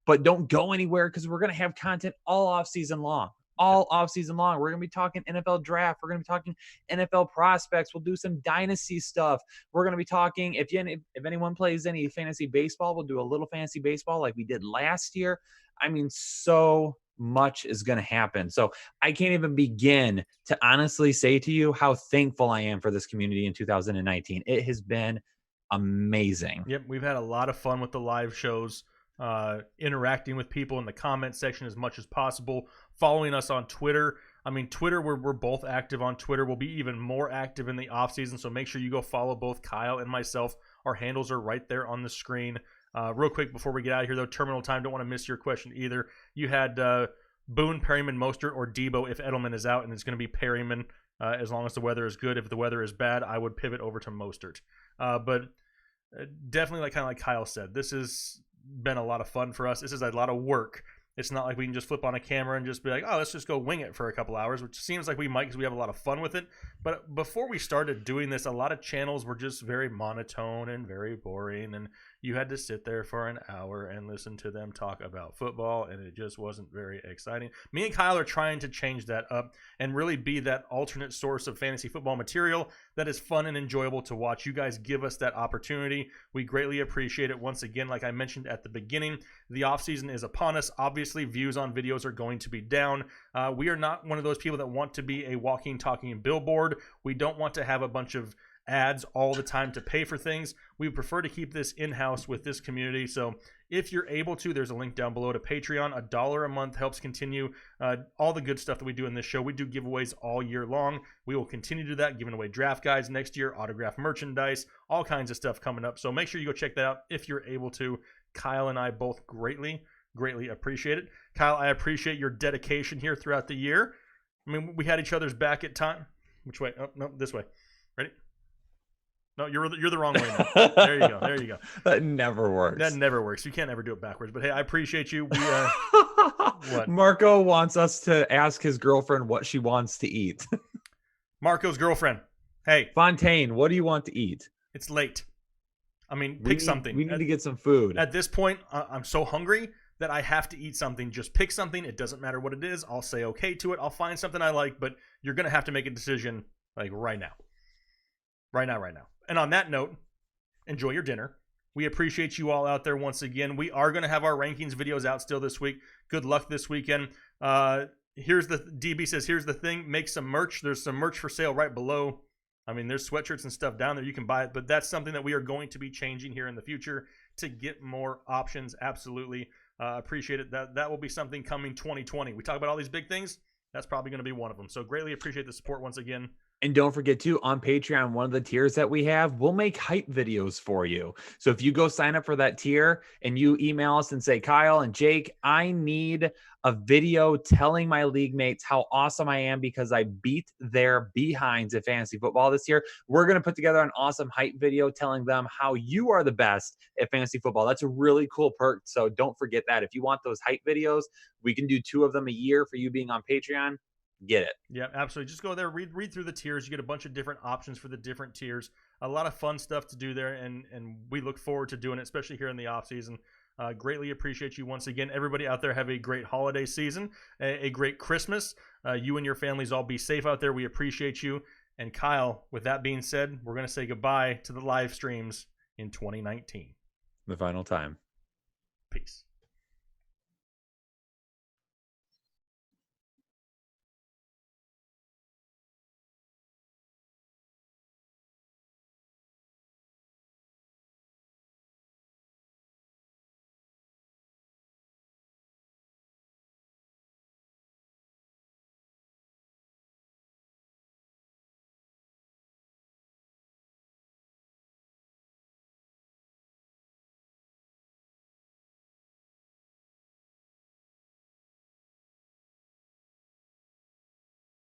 but don't go anywhere because we're going to have content all off season long. All off season long. We're going to be talking NFL draft. We're going to be talking NFL prospects. We'll do some dynasty stuff. We're going to be talking, if anyone plays any fantasy baseball, we'll do a little fantasy baseball like we did last year. I mean, so much is going to happen. So I can't even begin to honestly say to you how thankful I am for this community in 2019. It has been amazing. Yep, we've had a lot of fun with the live shows. Interacting with people in the comment section as much as possible, following us on Twitter. I mean, Twitter, we're both active on Twitter. We'll be even more active in the off season, so make sure you go follow both Kyle and myself. Our handles are right there on the screen. Real quick before we get out of here, though, terminal time, don't want to miss your question either. You had Boone, Perryman, Mostert, or Debo if Edelman is out, and it's going to be Perryman as long as the weather is good. If the weather is bad, I would pivot over to Mostert. But definitely, kind of like Kyle said, this has been a lot of fun for us. This is a lot of work. It's not like we can just flip on a camera and just be like, oh, let's just go wing it for a couple hours, which seems like we might because we have a lot of fun with it. But before we started doing this, a lot of channels were just very monotone and very boring, and you had to sit there for an hour and listen to them talk about football, and it just wasn't very exciting. Me and Kyle are trying to change that up and really be that alternate source of fantasy football material that is fun and enjoyable to watch. You guys give us that opportunity. We greatly appreciate it. Once again, like I mentioned at the beginning, the offseason is upon us. Obviously, views on videos are going to be down. We are not one of those people that want to be a walking, talking billboard. We don't want to have a bunch of ads all the time to pay for things. We prefer to keep this in-house with this community. So if you're able to, there's a link down below to Patreon. $1 a month helps continue all the good stuff that we do in this show. We do giveaways all year long. We will continue to do that, giving away draft guides next year, autographed merchandise, all kinds of stuff coming up. So make sure you go check that out if you're able to. Kyle and I both greatly appreciate it. Kyle, I appreciate your dedication here throughout the year. I mean, we had each other's back at time. Which way? Oh, no, this way. Ready? No, you're the wrong way now. There you go. That never works. That never works. You can't ever do it backwards. But hey, I appreciate you. What? Marco wants us to ask his girlfriend what she wants to eat. Marco's girlfriend. Hey, Fontaine, what do you want to eat? it's late. I mean, pick something. We need to get some food. At this point, I'm so hungry that I have to eat something. Just pick something. It doesn't matter what it is. I'll say okay to it. I'll find something I like, but you're going to have to make a decision like right now. Right now. And on that note, enjoy your dinner. We appreciate you all out there once again. We are going to have our rankings videos out still this week. Good luck this weekend. DB says, here's the thing. Make some merch. There's some merch for sale right below. I mean, there's sweatshirts and stuff down there. You can buy it, but that's something that we are going to be changing here in the future to get more options. Absolutely. Appreciate it. That will be something coming 2020. We talk about all these big things. That's probably going to be one of them. So greatly appreciate the support once again. And don't forget too, on Patreon, one of the tiers that we have, we'll make hype videos for you. So if you go sign up for that tier and you email us and say, Kyle and Jake, I need a video telling my league mates how awesome I am because I beat their behinds at fantasy football this year, we're going to put together an awesome hype video telling them how you are the best at fantasy football. That's a really cool perk. So don't forget that. If you want those hype videos, we can do 2 of them a year for you being on Patreon. Get it. Yeah, absolutely. Just go there, read through the tiers. You get a bunch of different options for the different tiers. A lot of fun stuff to do there, and we look forward to doing it, especially here in the off season. Greatly appreciate you once again. Everybody out there, have a great holiday season, a great Christmas. You and your families all be safe out there. We appreciate you. And Kyle, with that being said, we're going to say goodbye to the live streams in 2019. The final time. Peace.